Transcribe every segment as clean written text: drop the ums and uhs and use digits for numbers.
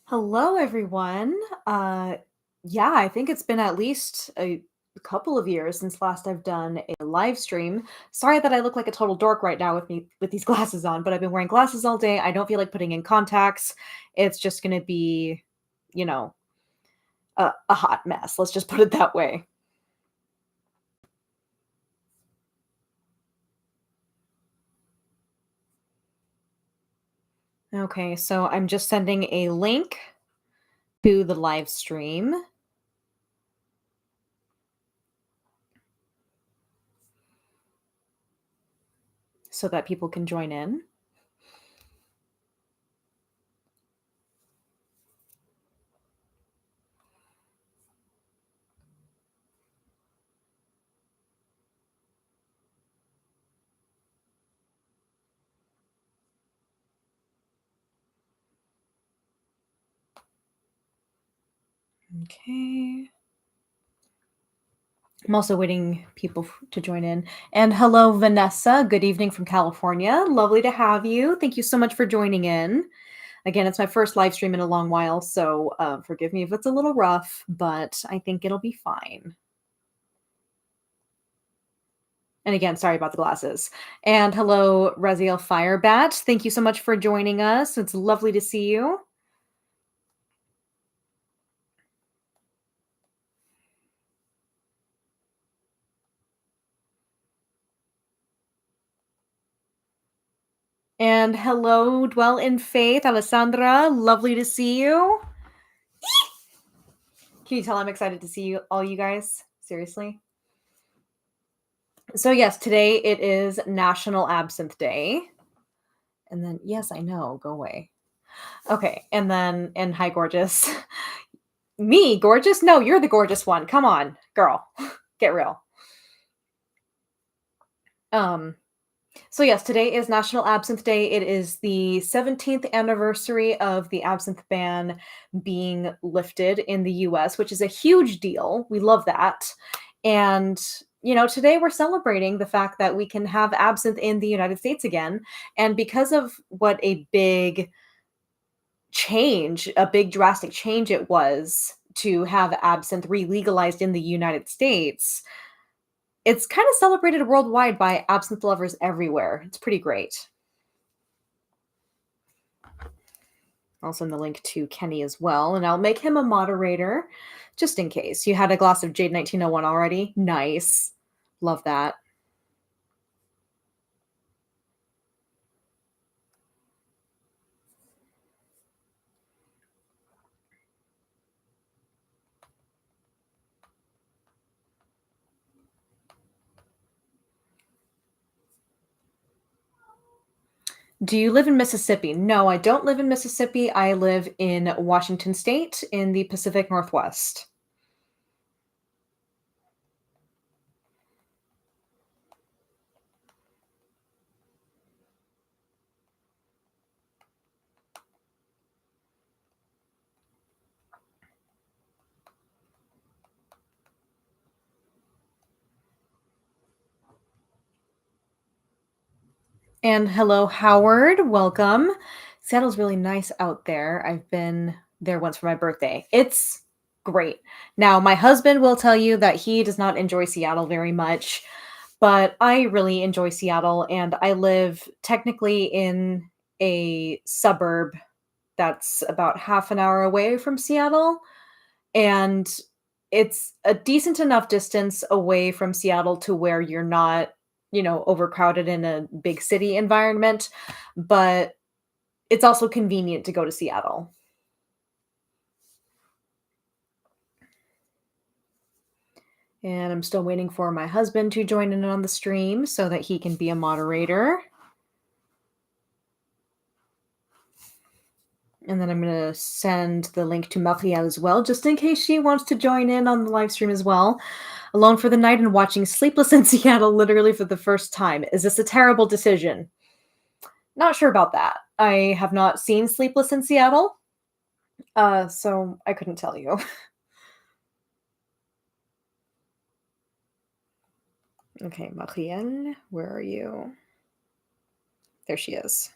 Hello, everyone. Yeah, I think it's been at least a couple of years since last I've done a live stream. Sorry that I look like a total dork right now with these glasses on, but I've been wearing glasses all day. I don't feel like putting in contacts. It's just going to be, you know, a hot mess. Let's just put it that way. Okay, so I'm just sending a link to the live stream so that people can join in. Okay. I'm also waiting people to join in. And hello, Vanessa. Good evening from California. Lovely to have you. Thank you so much for joining in. Again, it's my first live stream in a long while, so forgive me if it's a little rough, but I think it'll be fine. And again, sorry about the glasses. And hello, Raziel Firebat. Thank you so much for joining us. It's lovely to see you. And hello, Dwell in Faith, Alessandra. Lovely to see you. Can you tell I'm excited to see you, all you guys? Seriously. So yes, today it is National Absinthe Day. And then yes, I know, go away. Okay, and hi gorgeous. Me, gorgeous? No, you're the gorgeous one. Come on, girl. Get real. Um so yes, today is National Absinthe Day. It is the 17th anniversary of the absinthe ban being lifted in the US, which is a huge deal. We love that. And today we're celebrating the fact that we can have absinthe in the United States again. And because of what a big change, a big drastic change it was to have absinthe re-legalized in the United States, it's kind of celebrated worldwide by absinthe lovers everywhere. It's pretty great. I'll send the link to Kenny as well, and I'll make him a moderator just in case. You had a glass of Jade 1901 already? Nice. Love that. Do you live in Mississippi? No, I don't live in Mississippi. I live in Washington State in the Pacific Northwest. And hello, Howard. Welcome. Seattle's really nice out there. I've been there once for my birthday. It's great. Now, my husband will tell you that he does not enjoy Seattle very much, but I really enjoy Seattle, and I live technically in a suburb that's about half an hour away from Seattle, and it's a decent enough distance away from Seattle to where you're not, overcrowded in a big city environment, but it's also convenient to go to Seattle. And I'm still waiting for my husband to join in on the stream so that he can be a moderator. And then I'm going to send the link to Marielle as well, just in case she wants to join in on the live stream as well. Alone for the night and watching Sleepless in Seattle literally for the first time. Is this a terrible decision? Not sure about that. I have not seen Sleepless in Seattle, so I couldn't tell you. Okay, Marielle, where are you? There she is.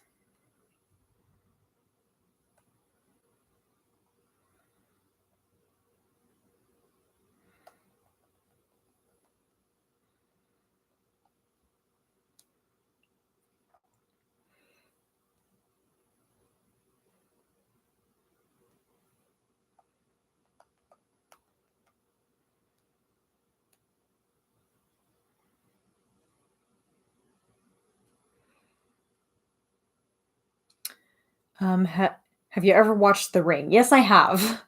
Have you ever watched The Ring? Yes, I have.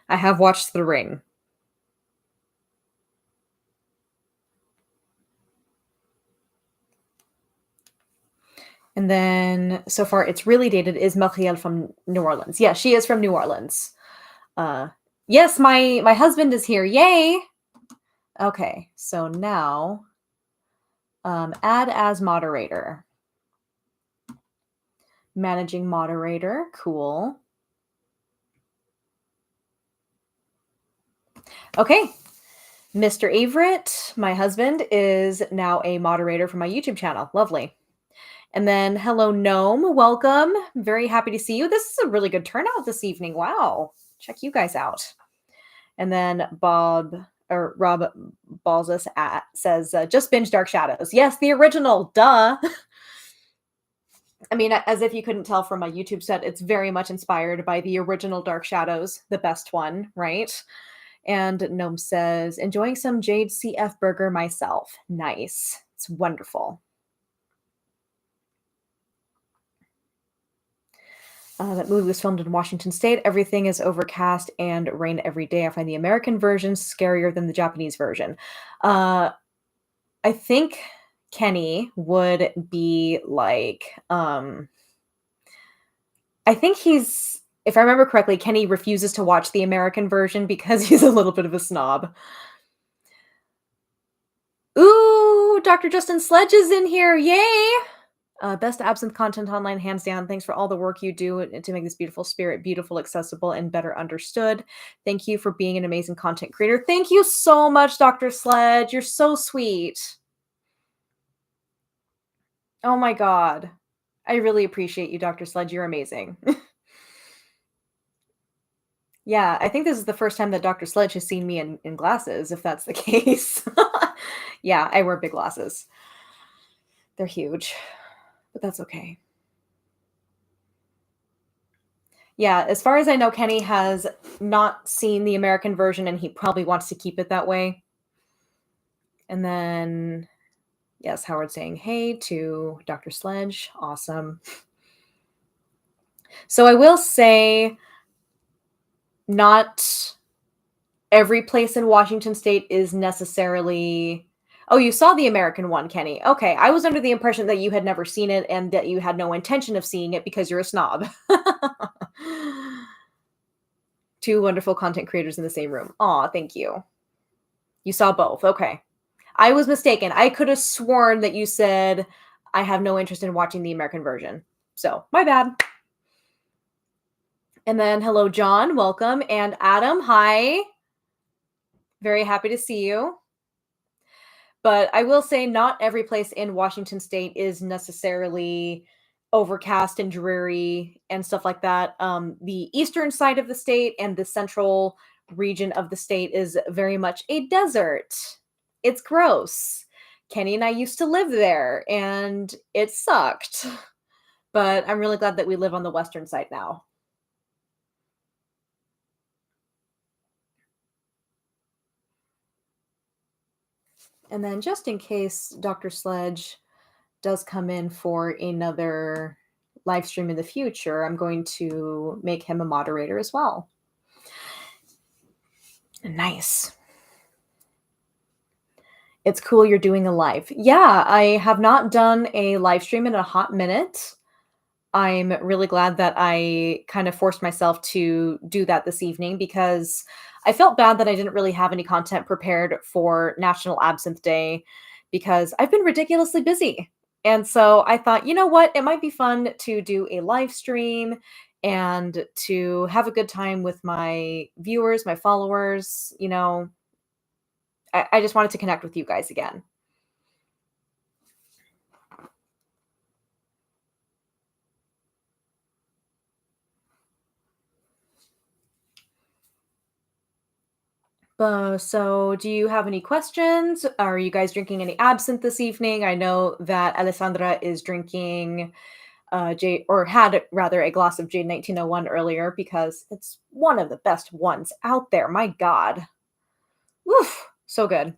I have watched The Ring. And then so far it's really dated. Is Marielle from New Orleans? Yeah, she is from New Orleans. Uh yes, my husband is here. Yay. Okay, so now add as moderator. Managing moderator, cool. Okay, Mr. Averett, my husband, is now a moderator for my YouTube channel. Lovely. And then, hello, Gnome. Welcome. Very happy to see you. This is a really good turnout this evening. Wow. Check you guys out. And then Rob Balzus says, just binge Dark Shadows. Yes, the original. Duh. I mean, as if you couldn't tell from my YouTube set, it's very much inspired by the original Dark Shadows, the best one, right? And Gnome says, enjoying some Jade CF burger myself. Nice. It's wonderful. That movie was filmed in Washington State. Everything is overcast and rain every day. I find the American version scarier than the Japanese version. I think Kenny would be like, I think if I remember correctly, Kenny refuses to watch the American version because he's a little bit of a snob. Ooh, Dr. Justin Sledge is in here. Yay! Best absinthe content online, hands down. Thanks for all the work you do to make this beautiful spirit beautiful, accessible, and better understood. Thank you for being an amazing content creator. Thank you so much, Dr. Sledge. You're so sweet. Oh my God. I really appreciate you, Dr. Sledge. You're amazing. Yeah, I think this is the first time that Dr. Sledge has seen me in glasses, if that's the case. Yeah, I wear big glasses. They're huge, but that's okay. Yeah, as far as I know, Kenny has not seen the American version, and he probably wants to keep it that way. And then, yes, Howard saying hey to Dr. Sledge. Awesome. So I will say, not every place in Washington State is necessarily. Oh, you saw the American one, Kenny. Okay, I was under the impression that you had never seen it and that you had no intention of seeing it because you're a snob. Two wonderful content creators in the same room. Aw, thank you. You saw both. Okay. I was mistaken. I could have sworn that you said, I have no interest in watching the American version. So, my bad. And then, hello, John. Welcome. And Adam, hi. Very happy to see you. But I will say, not every place in Washington State is necessarily overcast and dreary and stuff like that. The eastern side of the state and the central region of the state is very much a desert. It's gross. Kenny and I used to live there, and it sucked. But I'm really glad that we live on the western side now. And then just in case Dr. Sledge does come in for another live stream in the future, I'm going to make him a moderator as well. Nice. It's cool you're doing a live. Yeah, I have not done a live stream in a hot minute. I'm really glad that I kind of forced myself to do that this evening because I felt bad that I didn't really have any content prepared for National Absinthe Day because I've been ridiculously busy. And so I thought, you know what? It might be fun to do a live stream and to have a good time with my viewers, my followers. I just wanted to connect with you guys again. So do you have any questions? Are you guys drinking any absinthe this evening? I know that Alessandra is drinking Jade, or had rather a glass of Jade 1901 earlier because it's one of the best ones out there. My God. Woof, so good.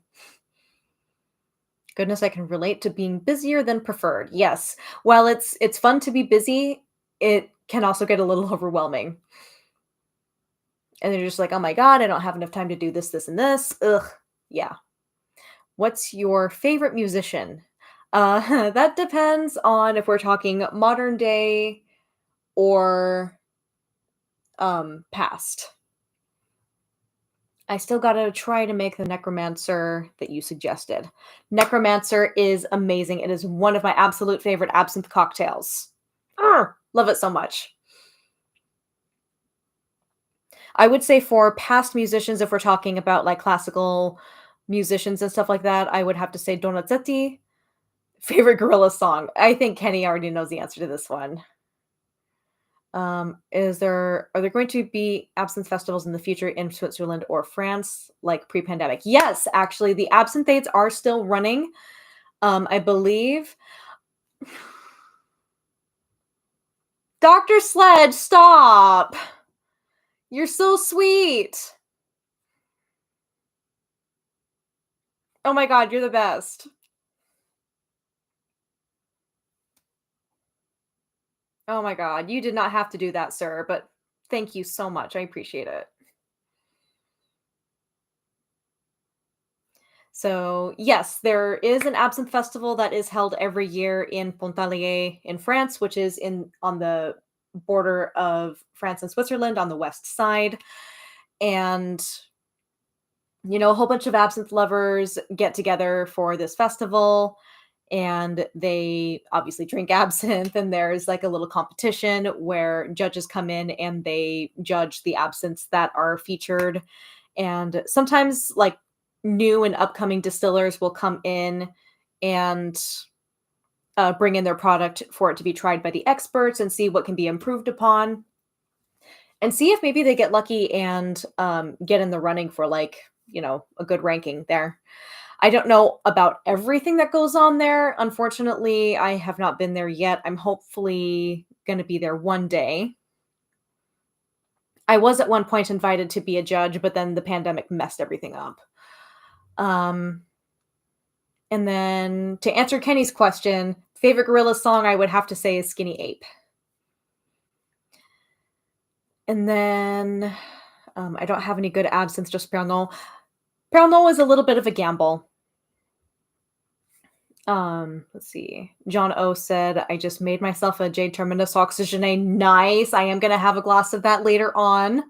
Goodness, I can relate to being busier than preferred. Yes. While it's fun to be busy, it can also get a little overwhelming. And they're just like, "Oh my god, I don't have enough time to do this, this, and this." Ugh. Yeah. What's your favorite musician? That depends on if we're talking modern day or past. I still gotta try to make the necromancer that you suggested. Necromancer is amazing. It is one of my absolute favorite absinthe cocktails. Love it so much. I would say for past musicians, if we're talking about like classical musicians and stuff like that, I would have to say Donizetti. Favorite gorilla song. I think Kenny already knows the answer to this one. Are there going to be absinthe festivals in the future in Switzerland or France, like pre-pandemic? Yes, actually, the absinthates are still running. I believe. Dr. Sledge, stop! You're so sweet. Oh my god, you're the best. Oh my god, you did not have to do that, sir, but thank you so much. I appreciate it. So, yes, there is an absinthe festival that is held every year in Pontarlier in France, which is in on the border of France and Switzerland on the west side. And a whole bunch of absinthe lovers get together for this festival and they obviously drink absinthe and there's like a little competition where judges come in and they judge the absinthes that are featured, and sometimes like new and upcoming distillers will come in and bring in their product for it to be tried by the experts and see what can be improved upon and see if maybe they get lucky and get in the running for like a good ranking there. I don't know about everything that goes on there. Unfortunately, I have not been there yet. I'm hopefully going to be there one day. I was at one point invited to be a judge, but then the pandemic messed everything up. Um, and then to answer Kenny's question, favorite gorilla song I would have to say is Skinny Ape. And then I don't have any good absinthe, just Pernod. Pernod is a little bit of a gamble. Let's see. John O said, I just made myself a Jade Terminus Oxygenate. Nice. I am going to have a glass of that later on.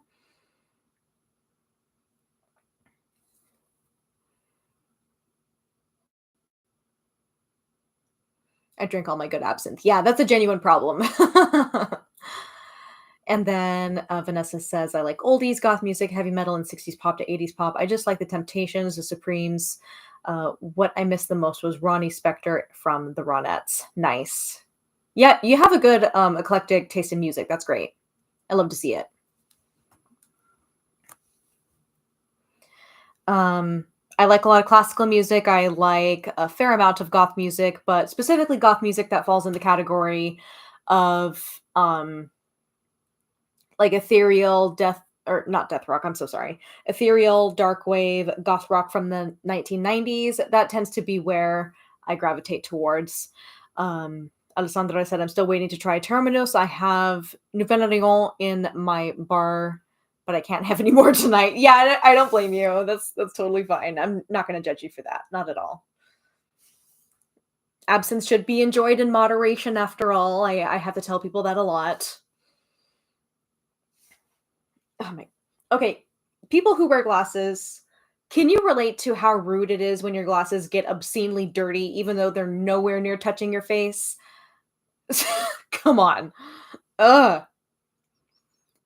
I drink all my good absinthe. Yeah, that's a genuine problem. And then Vanessa says, I like oldies, goth music, heavy metal, and 60s pop to 80s pop. I just like the Temptations, the Supremes. What I missed the most was Ronnie Spector from the Ronettes. Nice. Yeah, you have a good eclectic taste in music. That's great. I love to see it. I like a lot of classical music. I like a fair amount of goth music, but specifically goth music that falls in the category of like ethereal death or not death rock, I'm so sorry. Ethereal, dark wave, goth rock from the 1990s. That tends to be where I gravitate towards. Alessandra said, I'm still waiting to try Terminus. I have Nouvelle Orleans in my bar, but I can't have any more tonight. Yeah, I don't blame you. That's totally fine. I'm not going to judge you for that. Not at all. Absence should be enjoyed in moderation, after all. I have to tell people that a lot. Oh my. Okay, people who wear glasses, can you relate to how rude it is when your glasses get obscenely dirty, even though they're nowhere near touching your face? Come on. Ugh.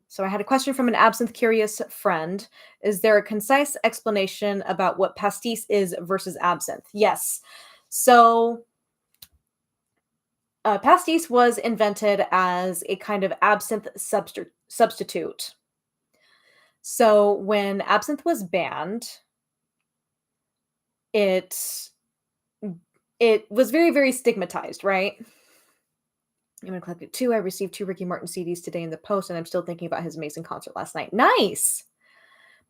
So I had a question from an absinthe curious friend. Is there a concise explanation about what pastis is versus absinthe? Yes. So pastis was invented as a kind of absinthe substitute. So when absinthe was banned, it it was very, very stigmatized, right? I'm gonna click it too. I received 2 Ricky Martin CDs today in the post, and I'm still thinking about his amazing concert last night. Nice.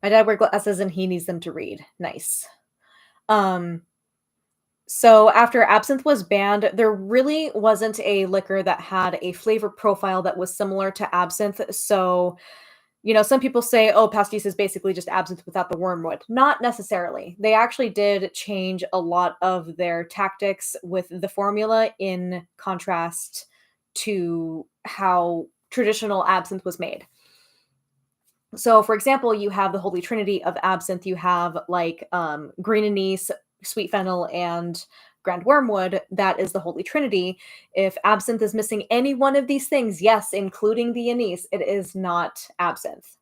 My dad wears glasses and he needs them to read. Nice. Um, So after absinthe was banned, there really wasn't a liquor that had a flavor profile that was similar to absinthe. So, some people say, oh, pastis is basically just absinthe without the wormwood. Not necessarily. They actually did change a lot of their tactics with the formula in contrast to how traditional absinthe was made. So, for example, you have the holy trinity of absinthe. You have like green anise, sweet fennel, and grand wormwood. That is the holy trinity. If absinthe is missing any one of these things, yes, including the anise, it is not absinthe.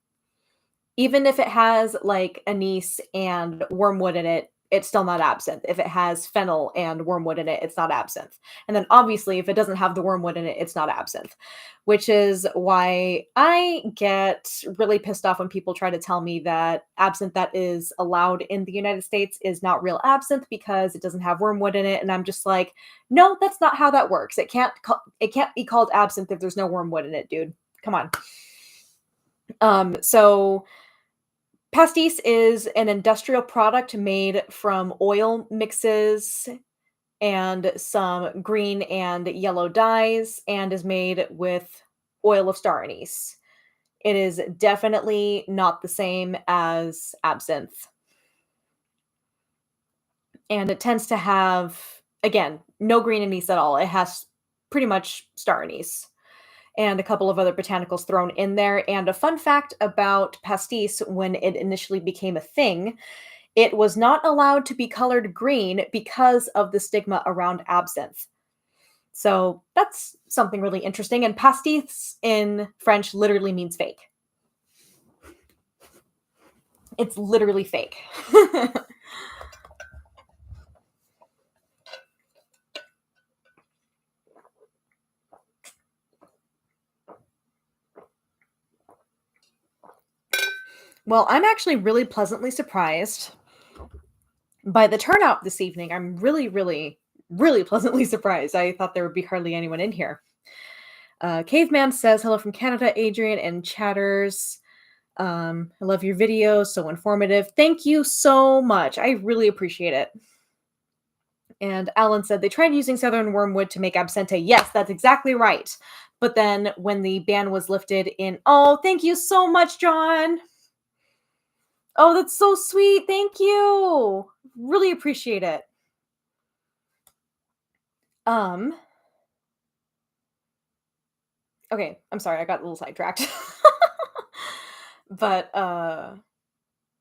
Even if it has like anise and wormwood in it, it's still not absinthe. If it has fennel and wormwood in it, it's not absinthe. And then obviously, if it doesn't have the wormwood in it, it's not absinthe, which is why I get really pissed off when people try to tell me that absinthe that is allowed in the United States is not real absinthe because it doesn't have wormwood in it. And I'm just like, no, that's not how that works. It can't be called absinthe if there's no wormwood in it, dude. Come on. So pastis is an industrial product made from oil mixes and some green and yellow dyes and is made with oil of star anise. It is definitely not the same as absinthe. And it tends to have, again, no green anise at all. It has pretty much star anise and a couple of other botanicals thrown in there. And a fun fact about pastis when it initially became a thing, it was not allowed to be colored green because of the stigma around absinthe. So that's something really interesting. And pastis in French literally means fake. It's literally fake. Well, I'm actually really pleasantly surprised by the turnout this evening. I'm really, really, really pleasantly surprised. I thought there would be hardly anyone in here. Caveman says, hello from Canada, Adrian and chatters. I love your videos, so informative. Thank you so much. I really appreciate it. And Alan said they tried using southern wormwood to make absinthe. Yes, that's exactly right. But then when the ban was lifted in, oh, thank you so much, John. Oh, that's so sweet. Thank you. Really appreciate it. Um, okay, I'm sorry, I got a little sidetracked. But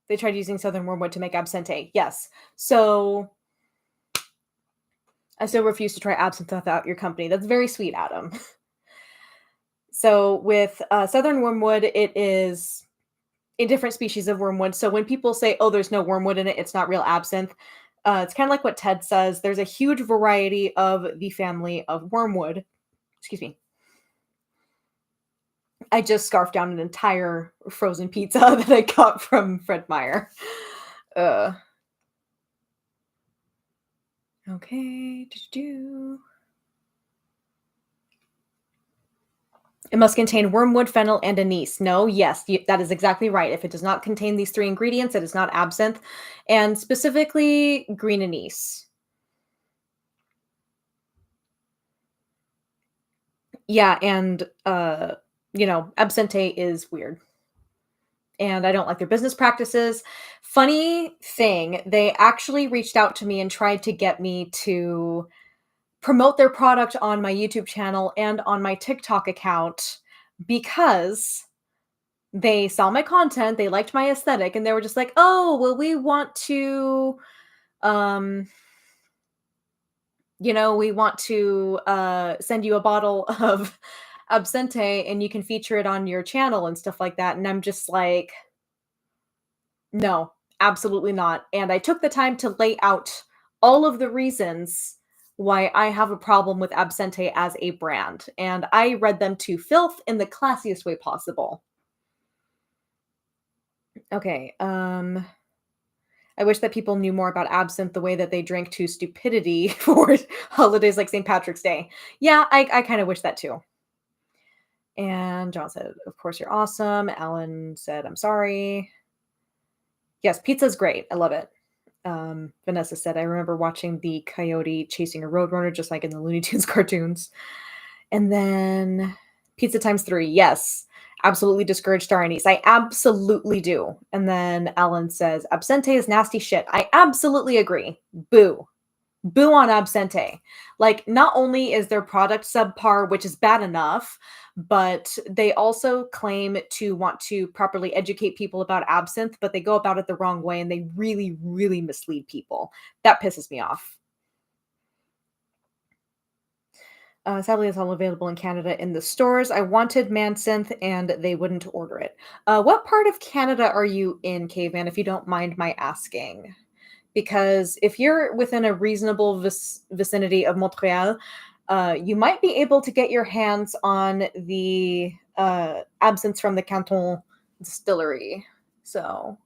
they tried using southern wormwood to make absinthe. Yes. So I still refuse to try absinthe without your company. That's very sweet, Adam. So with southern wormwood, it is a different species of wormwood. So when people say, "Oh, there's no wormwood in it, it's not real absinthe," it's kind of like what Ted says. There's a huge variety of the family of wormwood. Excuse me. I just scarfed down an entire frozen pizza that I got from Fred Meyer. Uh, okay. Do-do-do. It must contain wormwood, fennel, and anise. No, yes, that is exactly right. If it does not contain these three ingredients, it is not absinthe, and specifically green anise. Yeah, and absinthe is weird. And I don't like their business practices. Funny thing, they actually reached out to me and tried to get me to promote their product on my YouTube channel and on my TikTok account because they saw my content, they liked my aesthetic, and they were just like, "Oh, well, we want to, um, send you a bottle of absinthe, and you can feature it on your channel and stuff like that." And I'm just like, "No, absolutely not." And I took the time to lay out all of the reasons why I have a problem with absinthe as a brand, and I read them to filth in the classiest way possible. Okay, I wish that people knew more about absinthe the way that they drink to stupidity for holidays like St. Patrick's Day. Yeah, I kind of wish that too. And John said, "Of course you're awesome." Alan said, "I'm sorry." Yes, pizza's great. I love it. Vanessa said, I remember watching the coyote chasing a roadrunner, just like in the Looney Tunes cartoons. And then pizza times three. Yes, absolutely discourage star anise. I absolutely do. And then Alan says, absente is nasty shit. I absolutely agree. Boo. Boo on Absinthe. Like, not only is their product subpar, which is bad enough, but they also claim to want to properly educate people about absinthe, but they go about it the wrong way and they really, really mislead people. That pisses me off. Sadly, it's all available in Canada in the stores. I wanted Mansynth and they wouldn't order it. What part of Canada are you in, Caveman, if you don't mind my asking? Because if you're within a reasonable vicinity of Montreal, you might be able to get your hands on the absinthe from the Canton Distillery. So,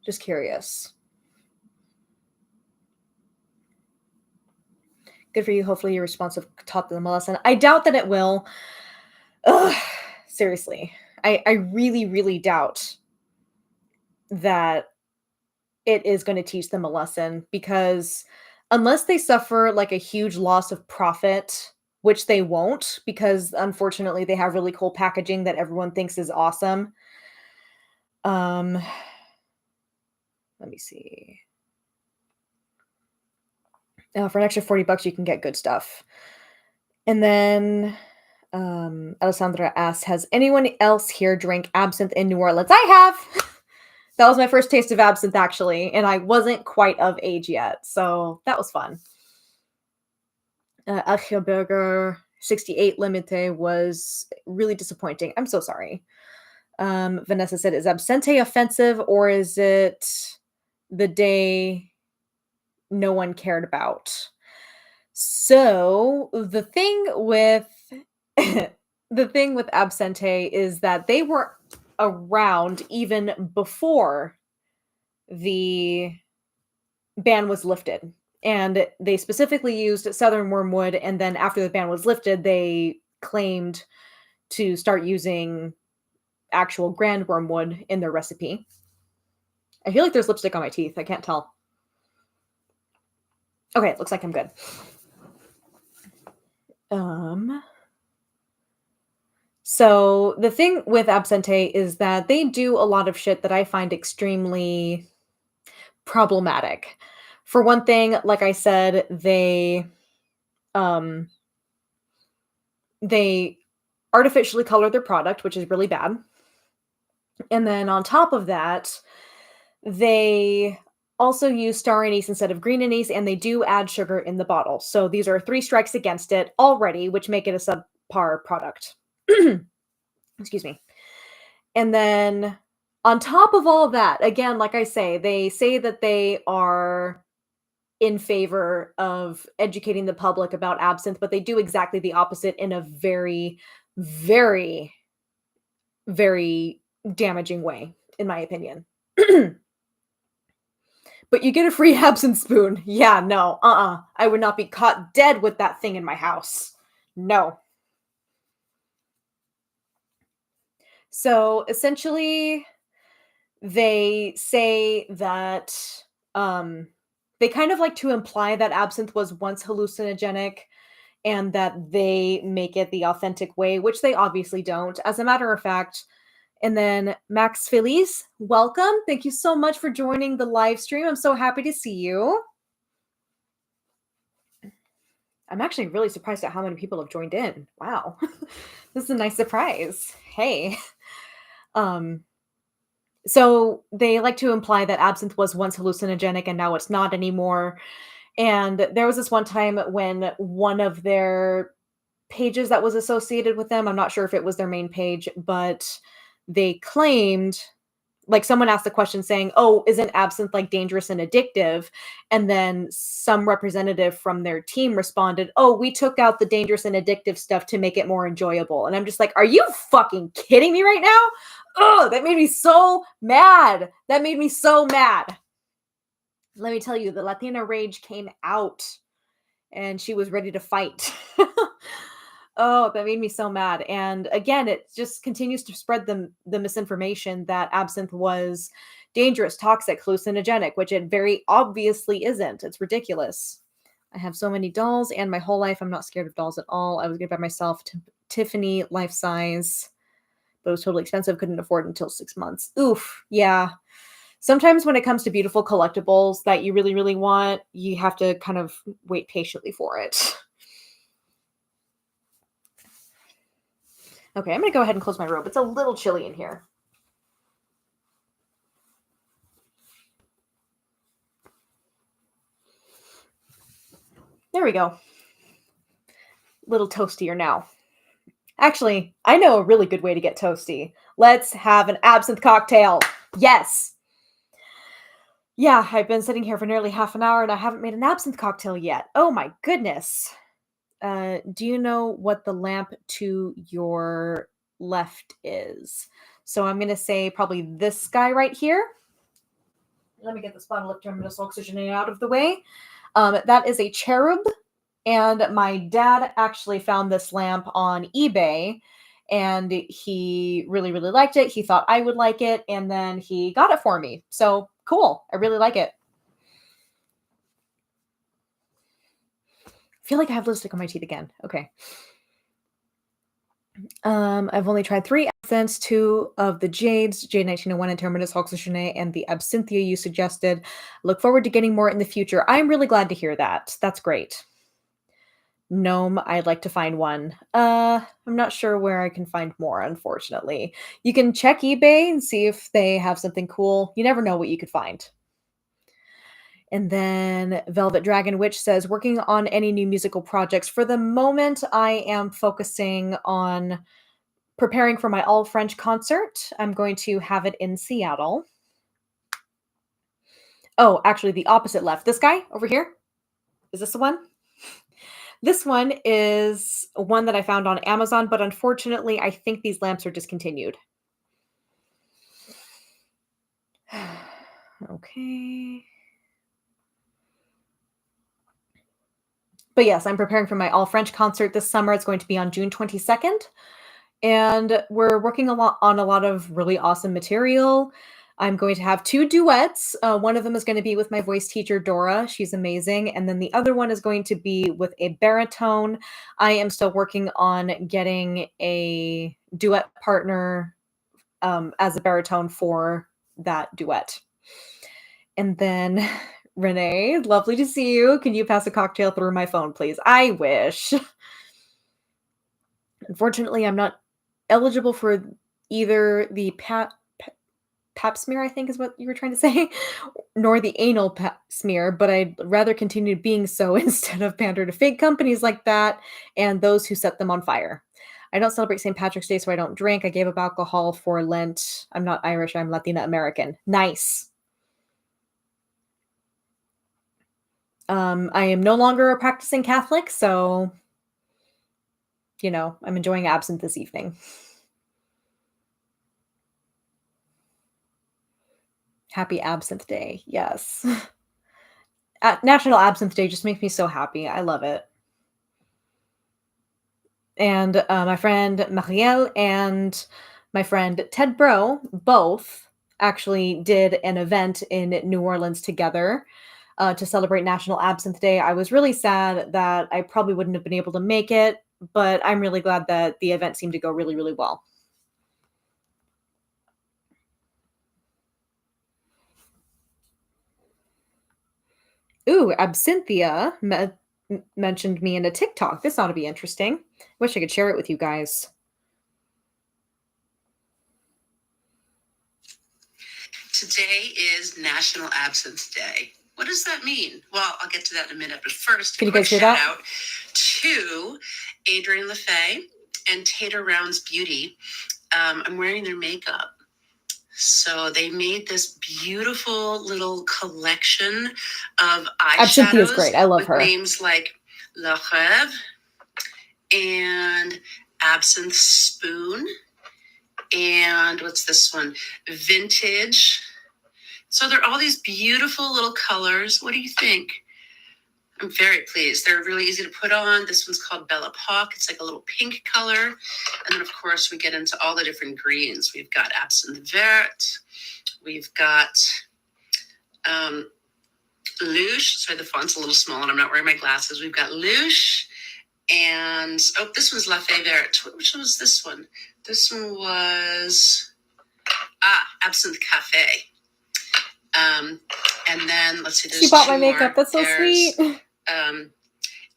just curious. Good for you. Hopefully, your response have taught them a lesson. I doubt that it will. Ugh, seriously, I really, really doubt that it is going to teach them a lesson because unless they suffer like a huge loss of profit, which they won't because unfortunately they have really cool packaging that everyone thinks is awesome. Um let me see. For an extra $40 you can get good stuff. And then Alessandra asks, has anyone else here drank absinthe in New Orleans? I have. That was my first taste of absinthe, actually, and I wasn't quite of age yet, so that was fun. Achia Burger 68 Limite was really disappointing. I'm so sorry. Vanessa said, is Absinthe offensive or is it the day no one cared about? So the thing with the thing with Absinthe is that they were around even before the ban was lifted. And they specifically used southern wormwood. And then after the ban was lifted, they claimed to start using actual grand wormwood in their recipe. I feel like there's lipstick on my teeth. I can't tell. Okay, looks like I'm good. So the thing with Absinthe is that they do a lot of shit that I find extremely problematic. For one thing, like I said, um they artificially color their product, which is really bad. And then on top of that, they also use star anise instead of green anise, and they do add sugar in the bottle. So these are three strikes against it already, which make it a subpar product. Excuse me. And then on top of all that, again, like I say that they are in favor of educating the public about absinthe, but they do exactly the opposite in a very, very, very damaging way, in my opinion. But you get a free absinthe spoon. Yeah, no, I would not be caught dead with that thing in my house. No. So essentially, they say that they kind of like to imply that absinthe was once hallucinogenic and that they make it the authentic way, which they obviously don't. As a matter of fact, and then Max Feliz, welcome. Thank you so much for joining the live stream. I'm so happy to see you. I'm actually really surprised at how many people have joined in. Wow. This is a nice surprise. Hey. So they like to imply that absinthe was once hallucinogenic and now it's not anymore. And there was this one time when one of their pages that was associated with them, I'm not sure if it was their main page, but they claimed, like, someone asked the question saying, oh, isn't absinthe like dangerous and addictive? And then some representative from their team responded, oh, we took out the dangerous and addictive stuff to make it more enjoyable. And I'm just like, are you fucking kidding me right now? Oh, that made me so mad. That made me so mad. Let me tell you, the Latina rage came out and she was ready to fight. Oh, that made me so mad. And again, it just continues to spread the misinformation that absinthe was dangerous, toxic, hallucinogenic, which it very obviously isn't. It's ridiculous. I have so many dolls, and my whole life I'm not scared of dolls at all. I was going to buy myself Tiffany life size, but it was totally expensive. Couldn't afford it until 6 months. Oof. Yeah. Sometimes when it comes to beautiful collectibles that you really, really want, you have to kind of wait patiently for it. Okay, I'm going to go ahead and close my robe. It's a little chilly in here. There we go. Little toastier now. Actually, I know a really good way to get toasty. Let's have an absinthe cocktail. Yes. Yeah, I've been sitting here for nearly half an hour and I haven't made an absinthe cocktail yet. Oh my goodness. Do you know what the lamp to your left is? So I'm going to say probably this guy right here. Let me get this bottle of terminus oxygenate out of the way. That is a cherub. And my dad actually found this lamp on eBay and he really, really liked it. He thought I would like it. And then he got it for me. So cool. I really like it. I feel like I have lipstick on my teeth again. Okay. I've only tried 3 absinthes, 2 of the Jades, Jade 1901 and Terminus Oxygenate, and the Absinthia you suggested. Look forward to getting more in the future. I'm really glad to hear that. That's great. Gnome, I'd like to find one. I'm not sure where I can find more, unfortunately. You can check eBay and see if they have something cool. You never know what you could find. And then Velvet Dragon Witch says, working on any new musical projects. For the moment, I am focusing on preparing for my all French concert. I'm going to have it in Seattle. Oh, actually, the opposite left. This guy over here. Is this the one? This one is one that I found on Amazon, but unfortunately, I think these lamps are discontinued. Okay. But yes, I'm preparing for my all French concert this summer. It's going to be on June 22nd. And we're working on a lot of really awesome material. I'm going to have 2 duets. One of them is going to be with my voice teacher, Dora. She's amazing. And then the other one is going to be with a baritone. I am still working on getting a duet partner as a baritone for that duet. And then Renee, lovely to see you. Can you pass a cocktail through my phone, please? I wish. Unfortunately, I'm not eligible for either the pap smear, I think is what you were trying to say, nor the anal pap smear, but I'd rather continue being so instead of pander to fake companies like that and those who set them on fire. I don't celebrate St. Patrick's Day, so I don't drink. I gave up alcohol for Lent. I'm not Irish, I'm Latina American. Nice. I am no longer a practicing Catholic, so, I'm enjoying absinthe this evening. Happy Absinthe Day. Yes. National Absinthe Day just makes me so happy. I love it. And my friend Marielle and my friend Ted Bro both actually did an event in New Orleans together to celebrate National Absinthe Day. I was really sad that I probably wouldn't have been able to make it, but I'm really glad that the event seemed to go really, really well. Ooh, Absinthia mentioned me in a TikTok. This ought to be interesting. Wish I could share it with you guys. Today is National Absinthe Day. What does that mean? Well, I'll get to that in a minute. But first, Can a you quick guys hear shout that? out to Adrienne LaFay and Tater Rounds Beauty. I'm wearing their makeup. So they made this beautiful little collection of Absinthe is eyeshadows great. I love with her. names like La Rêve and Absinthe Spoon. And what's this one? Vintage. So there are all these beautiful little colors. What do you think? I'm very pleased. They're really easy to put on. This one's called Belle Epoque. It's like a little pink color. And then, of course, we get into all the different greens. We've got Absinthe Vert. We've got Louche. Sorry, the font's a little small and I'm not wearing my glasses. We've got Louche. And, this one's La Fée Verte. Which one was this one? This one was, Absinthe Cafe. And then, let's see, there's She bought my more. makeup. That's so sweet.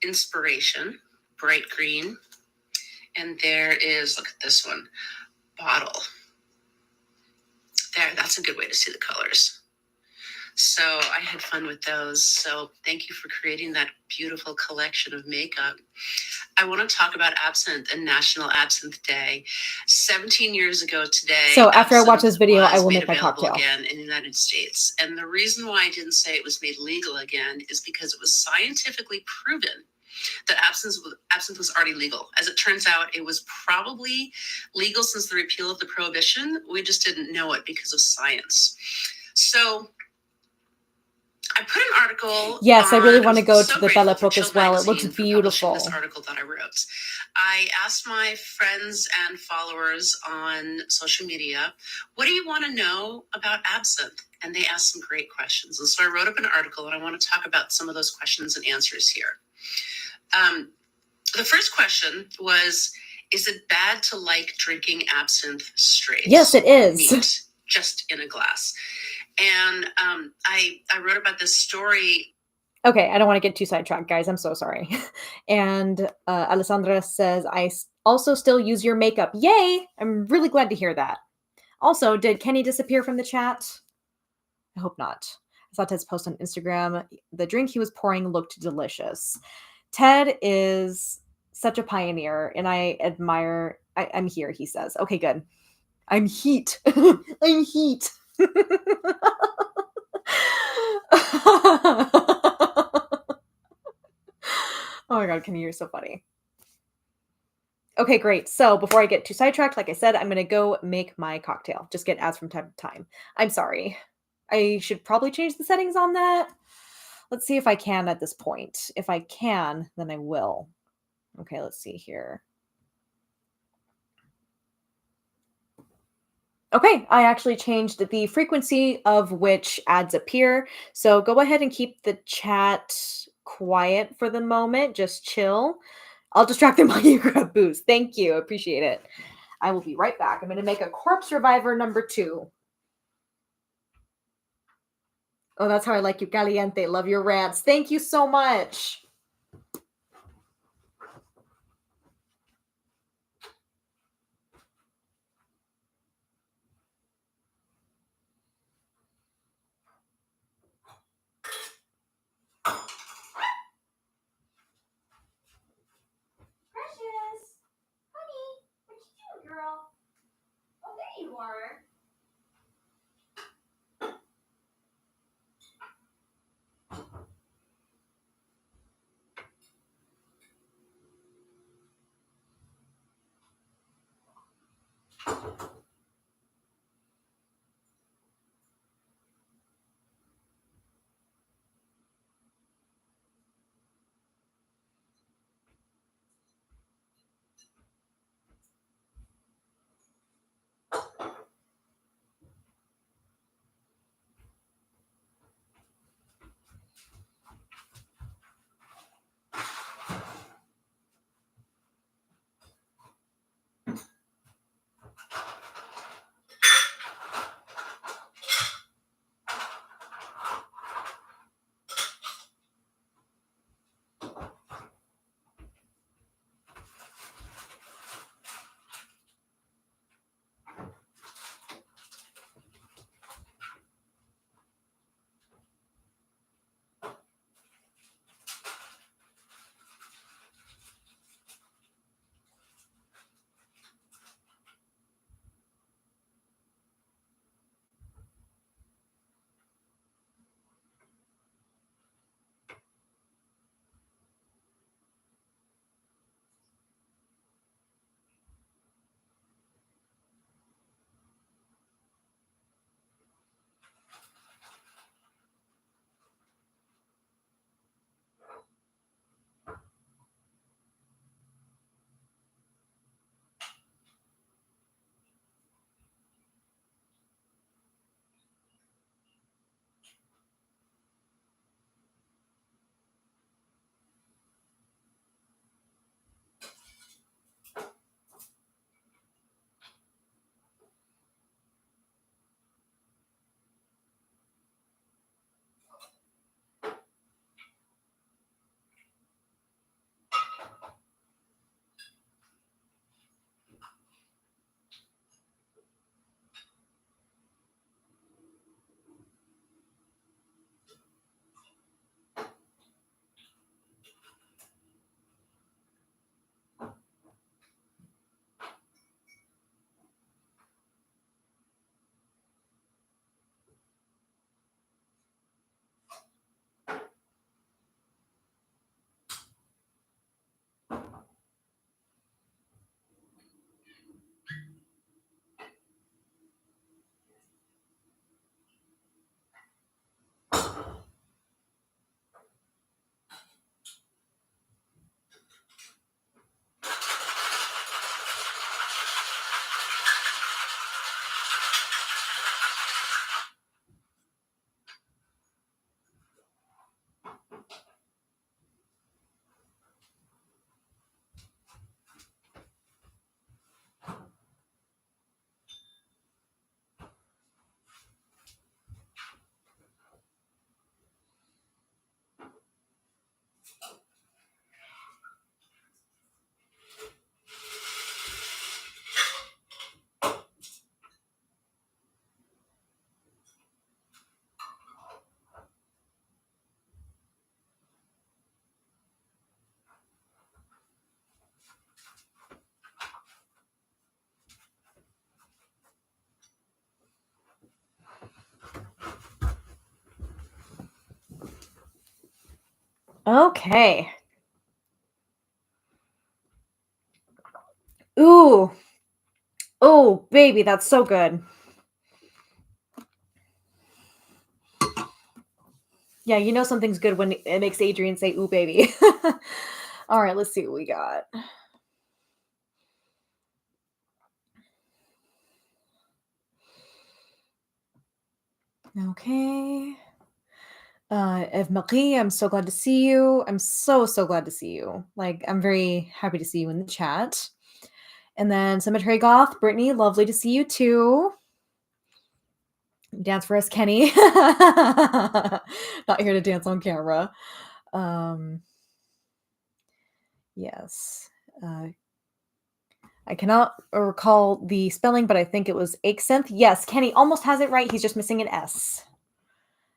Inspiration, bright green. And there is, look at this one, Bottle. There, that's a good way to see the colors. So I had fun with those. So thank you for creating that beautiful collection of makeup. I want to talk about absinthe and National Absinthe Day. 17 years ago today. So after I watch this video, I will make my cocktail again in the United States. And the reason why I didn't say it was made legal again is because it was scientifically proven that absinthe was already legal. As it turns out, it was probably legal since the repeal of the prohibition. We just didn't know it because of science. So I put an article. Yes, I really want to go to the Belle Epoque as well. It looks beautiful. This article that I wrote. I asked my friends and followers on social media, what do you want to know about absinthe? And they asked some great questions. And so I wrote up an article, and I want to talk about some of those questions and answers here. The first question was, is it bad to like drinking absinthe straight? Yes, it is. Neat, just in a glass. And I wrote about this story. Okay, I don't want to get too sidetracked, guys. I'm so sorry. And Alessandra says, I also still use your makeup. Yay! I'm really glad to hear that. Also, did Kenny disappear from the chat? I hope not. I saw Ted's post on Instagram. The drink he was pouring looked delicious. Ted is such a pioneer, and I admire... I'm here, he says. Okay, good. I'm heat. I'm heat. Oh my god, Kenny, you're so funny. Okay, great. So before I get too sidetracked, like I said, I'm going to go make my cocktail. Just get ads from time to time. I'm sorry. I should probably change the settings on that. Let's see if I can at this point. If I can, then I will. Okay, let's see here. Okay, I actually changed the frequency of which ads appear. So go ahead and keep the chat quiet for the moment. Just chill. I'll distract them while you grab booze. Thank you. Appreciate it. I will be right back. I'm going to make a Corpse Reviver number 2. Oh, that's how I like you, Caliente. Love your rants. Thank you so much. Precious. Honey, what you doing, girl? Oh, there you are. Okay. Ooh. Oh, baby, that's so good. Yeah, you know something's good when it makes Adrian say, "Ooh, baby." All right, let's see what we got. Okay. Eve Marie, I'm so glad to see you. I'm so, so glad to see you. Like, I'm very happy to see you in the chat. And then Cemetery Goth, Brittany, lovely to see you too. Dance for us, Kenny. Not here to dance on camera. Um, yes. I cannot recall the spelling, but I think it was Absinthe. Yes, Kenny almost has it right. He's just missing an S.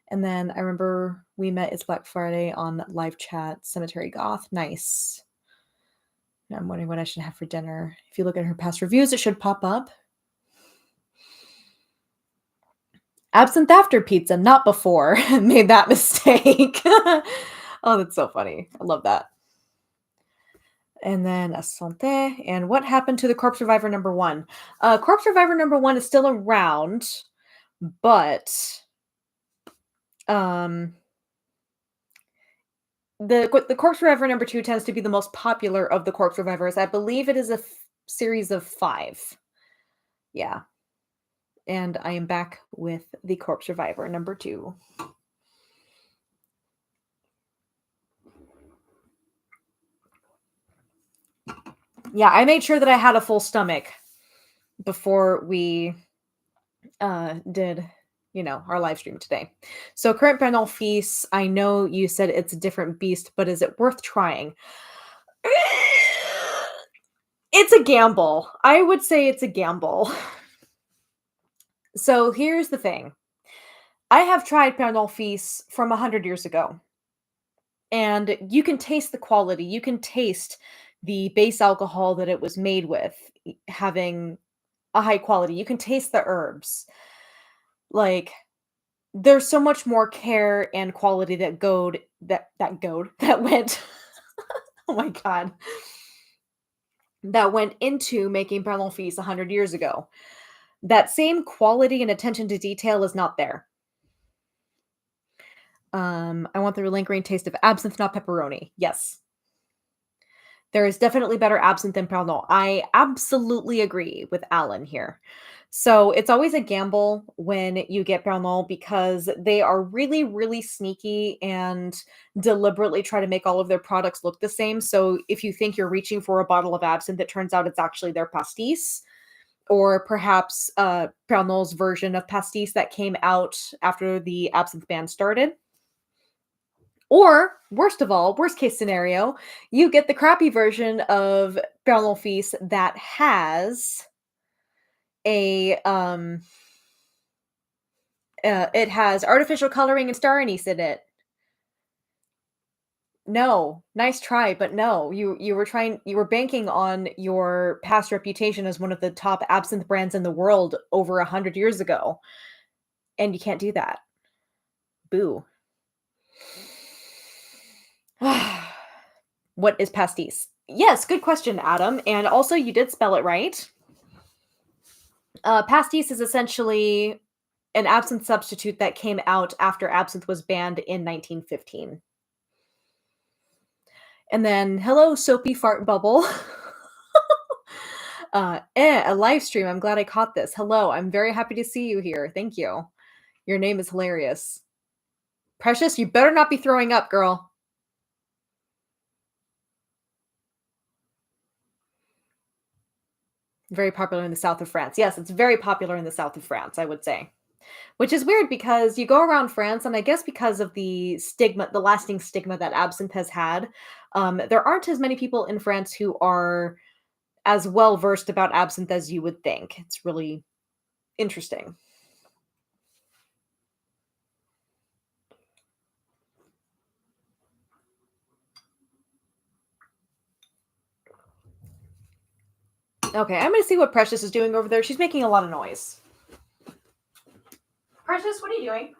And then I remember we met It's Black Friday on live chat, Cemetery Goth. Nice. Now I'm wondering what I should have for dinner. If you look at her past reviews, it should pop up. Absinthe after pizza, not before. Made that mistake. Oh, that's so funny. I love that. And then Asante. And what happened to the Corpse Reviver #1? Corpse Reviver #1 is still around, but um the Corpse Reviver #2 tends to be the most popular of the Corpse Revivers. I believe it is a series of 5. Yeah. And I am back with the Corpse Reviver #2. Yeah, I made sure that I had a full stomach before we did, our live stream today. So current Brandon Feast, I know you said it's a different beast, but is it worth trying? It's a gamble. I would say it's a gamble. So here's the thing. I have tried Brandon Feast from 100 years ago, and you can taste the quality. You can taste the base alcohol that it was made with having a high quality. You can taste the herbs. Like, there's so much more care and quality that went oh my god, that went into making Parlon Fils 100 years ago. That same quality and attention to detail is not there. I want the lingering taste of absinthe, not pepperoni. Yes. There is definitely better absinthe than Pernod. I absolutely agree with Alan here. So it's always a gamble when you get Pernod because they are really, really sneaky and deliberately try to make all of their products look the same. So if you think you're reaching for a bottle of absinthe, it turns out it's actually their pastis, or perhaps Pernod's version of pastis that came out after the absinthe ban started. Or, worst of all, worst case scenario, you get the crappy version of Pernod Fils that has a it has artificial coloring and star anise in it. No, nice try, but no. You were banking on your past reputation as one of the top absinthe brands in the world over 100 years ago, and you can't do that. Boo. What is pastis? Yes, good question, Adam. And also, you did spell it right. Pastis is essentially an absinthe substitute that came out after absinthe was banned in 1915. And then, hello, soapy fart bubble. A live stream. I'm glad I caught this. Hello, I'm very happy to see you here. Thank you. Your name is hilarious. Precious, you better not be throwing up, girl. Very popular in the south of France. Yes, it's very popular in the south of France, I would say. Which is weird because you go around France, and I guess because of the stigma, the lasting stigma that absinthe has had, there aren't as many people in France who are as well versed about absinthe as you would think. It's really interesting. Okay, I'm going to see what Precious is doing over there. She's making a lot of noise. Precious, what are you doing?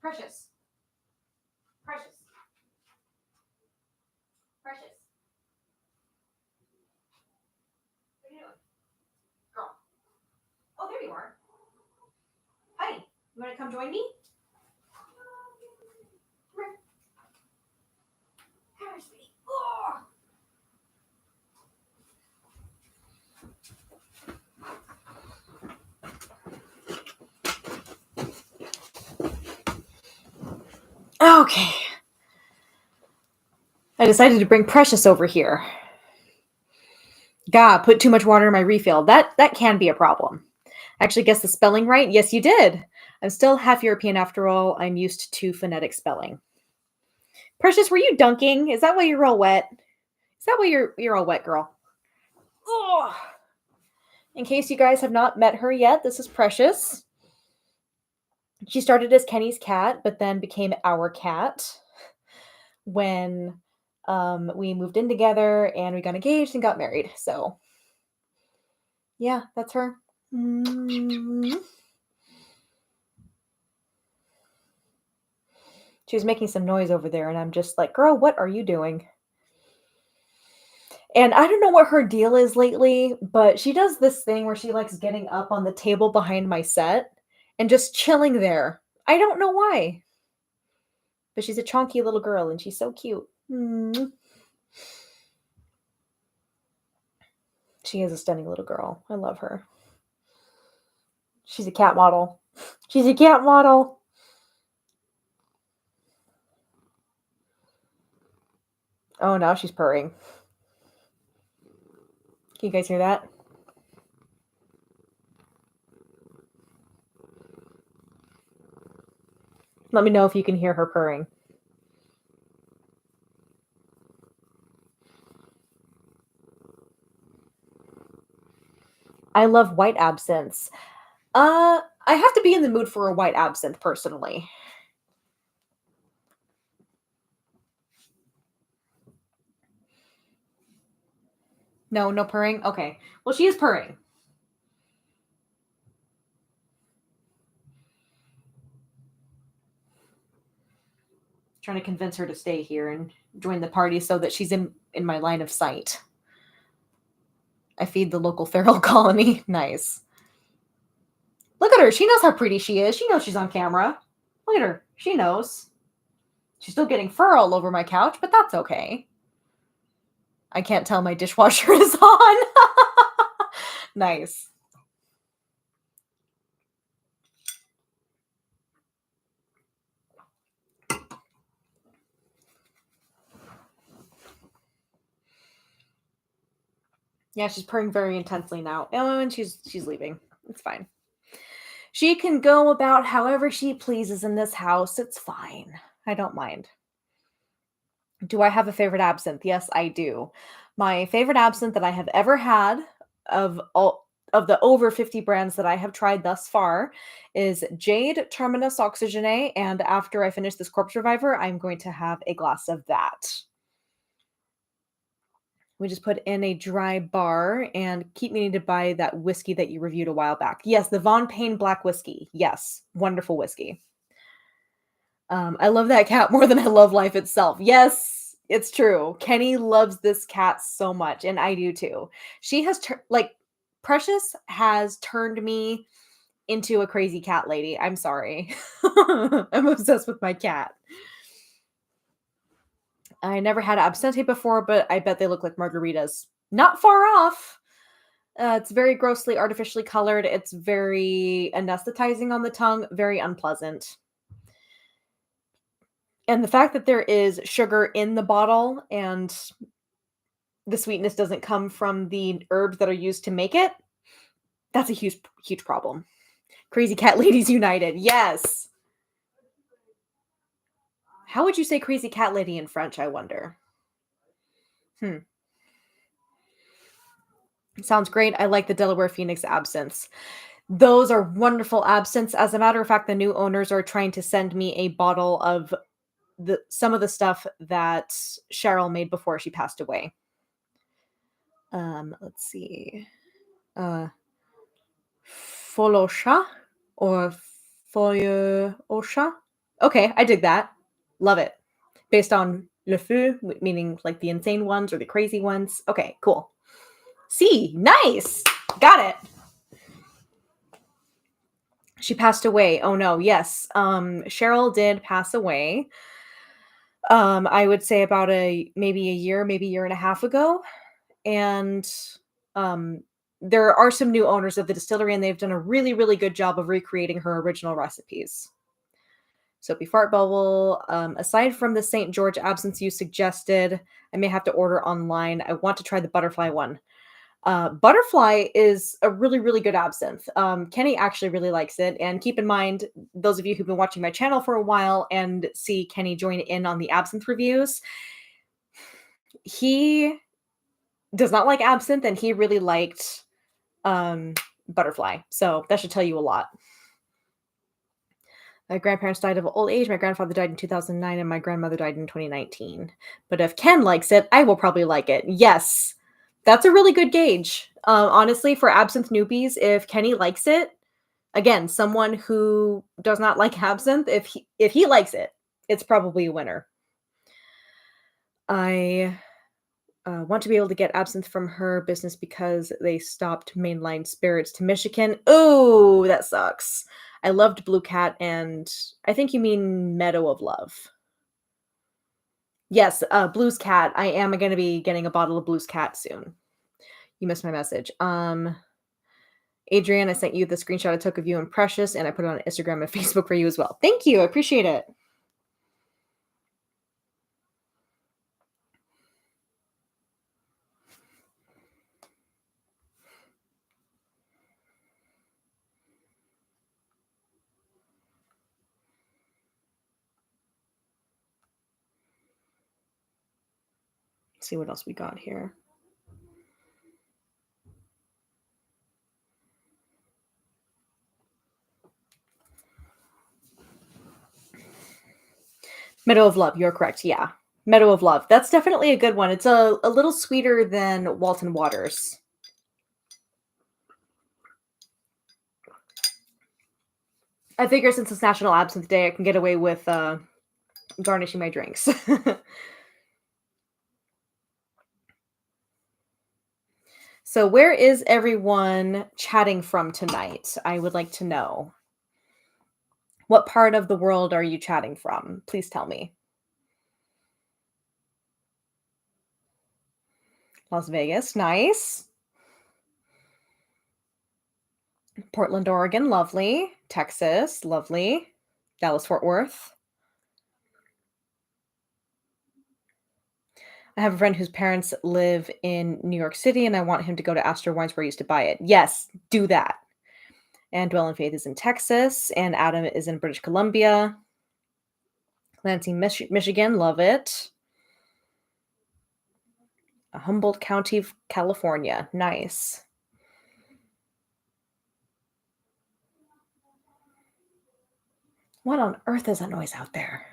Precious. Precious. come join me? Okay. I decided to bring Precious over here. God, put too much water in my refill. That can be a problem. I actually guessed the spelling right. Yes, you did. I'm still half European after all. I'm used to phonetic spelling. Precious, were you dunking? Is that why you're all wet? Is that why you're all wet, girl? Oh. In case you guys have not met her yet, this is Precious. She started as Kenny's cat, but then became our cat when we moved in together and we got engaged and got married. So, yeah, that's her. Mm-hmm. She was making some noise over there, and I'm just like, girl, what are you doing? And I don't know what her deal is lately, but she does this thing where she likes getting up on the table behind my set and just chilling there. I don't know why. But she's a chonky little girl, and she's so cute. Mm. She is a stunning little girl. I love her. She's a cat model. She's a cat model. Oh, now she's purring. Can you guys hear that? Let me know if you can hear her purring. I love white absinthe. I have to be in the mood for a white absinthe, personally. No, no purring? Okay. Well, she is purring. Trying to convince her to stay here and join the party so that she's in my line of sight. I feed the local feral colony. Nice. Look at her. She knows how pretty she is. She knows she's on camera. Look at her. She knows. She's still getting fur all over my couch, but that's okay. I can't tell my dishwasher is on. Nice. Yeah, she's purring very intensely now. Oh, and she's leaving. It's fine. She can go about however she pleases in this house. It's fine. I don't mind. Do I have a favorite absinthe? Yes, I do. My favorite absinthe that I have ever had of all of the over 50 brands that I have tried thus far is Jade Terminus Oxygene, and after I finish this Corpse Reviver, I'm going to have a glass of that. We just put in a dry bar and keep meaning to buy that whiskey that you reviewed a while back. Yes, the Von Payne Black Whiskey. Yes, wonderful whiskey. I love that cat more than I love life itself. Yes, it's true. Kenny loves this cat so much, and I do too. She has Precious has turned me into a crazy cat lady. I'm sorry. I'm obsessed with my cat. I never had absinthe before, but I bet they look like margaritas. Not far off. It's very grossly artificially colored. It's very anesthetizing on the tongue, very unpleasant. And the fact that there is sugar in the bottle and the sweetness doesn't come from the herbs that are used to make it, that's a huge, huge problem. Crazy Cat Ladies United. Yes. How would you say crazy cat lady in French, I wonder? Sounds great. I like the Delaware Phoenix absinthes. Those are wonderful absinthes. As a matter of fact, the new owners are trying to send me a bottle of some of the stuff that Cheryl made before she passed away. Let's see. Folosha or Foyosha. Okay, I dig that. Love it. Based on Le Fou, meaning like the insane ones or the crazy ones. Okay, cool. See, nice. Got it. She passed away. Oh no, yes. Cheryl did pass away. I would say about maybe a year, maybe year and a half ago. And um there are some new owners of the distillery, and they've done a really, really good job of recreating her original recipes. Soapy fart bubble. Aside from the St. George absinthe you suggested, I may have to order online. I want to try the butterfly one. Butterfly is a really, really good absinthe. Kenny actually really likes it. And keep in mind, those of you who've been watching my channel for a while and see Kenny join in on the absinthe reviews, he does not like absinthe and he really liked butterfly. So that should tell you a lot. My grandparents died of old age. My grandfather died in 2009 and my grandmother died in 2019. But if Ken likes it, I will probably like it. Yes, that's a really good gauge. Honestly, for absinthe newbies, if Kenny likes it, again, someone who does not like absinthe, if he likes it, it's probably a winner. I want to be able to get absinthe from her business because they stopped mainline spirits to Michigan. Oh, that sucks. I loved Blue Cat, and I think you mean Meadow of Love. Yes, Blue's Cat. I am going to be getting a bottle of Blue's Cat soon. You missed my message. Adrian, I sent you the screenshot I took of you and Precious, and I put it on Instagram and Facebook for you as well. Thank you. I appreciate it. Let's see what else we got here. Meadow of Love. You're correct. Yeah. Meadow of Love. That's definitely a good one. It's a little sweeter than Walton Waters. I figure since it's National Absinthe Day, I can get away with garnishing my drinks. So, where is everyone chatting from tonight? I would like to know. What part of the world are you chatting from? Please tell me. Las Vegas, nice. Portland, Oregon, lovely. Texas, lovely. Dallas, Fort Worth. I have a friend whose parents live in New York City, and I want him to go to Astor Wines where he used to buy it. Yes, do that. And Dwell and Faith is in Texas, and Adam is in British Columbia. Lansing, Michigan, love it. Humboldt County, California, nice. What on earth is that noise out there?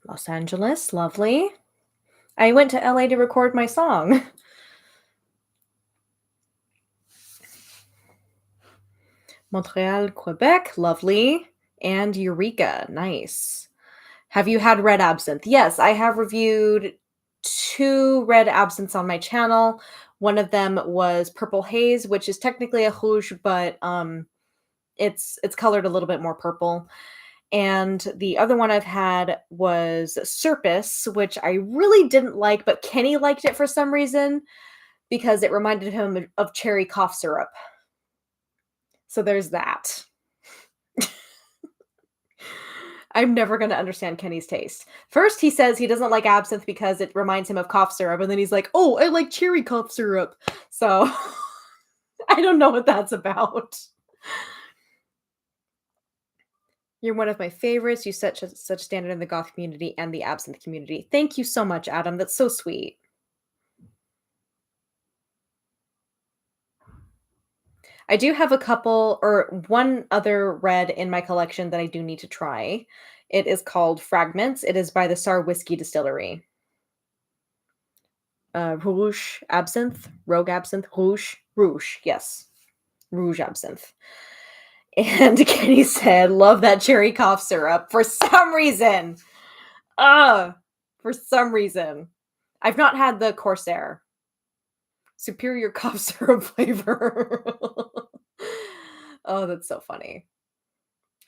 Los Angeles, lovely. I went to LA to record my song. Montreal, Quebec, lovely. And Eureka, nice. Have you had red absinthe? Yes, I have reviewed 2 red absinthes on my channel. One of them was Purple Haze, which is technically a rouge, but it's colored a little bit more purple. And the other one I've had was Surface, which I really didn't like, but Kenny liked it for some reason because it reminded him of cherry cough syrup. So there's that. I'm never going to understand Kenny's taste. First, he says he doesn't like absinthe because it reminds him of cough syrup. And then he's like, oh, I like cherry cough syrup. So I don't know what that's about. You're one of my favorites. You set such standard in the goth community and the absinthe community. Thank you so much, Adam. That's so sweet. I do have a couple or one other red in my collection that I do need to try. It is called Fragments. It is by the Sar Whiskey Distillery. Rouge Absinthe, Rogue Absinthe, Rouge, yes. Rouge Absinthe. And Kenny said, love that cherry cough syrup for some reason. For for some reason. I've not had the Corsair. Superior cough syrup flavor. Oh, that's so funny.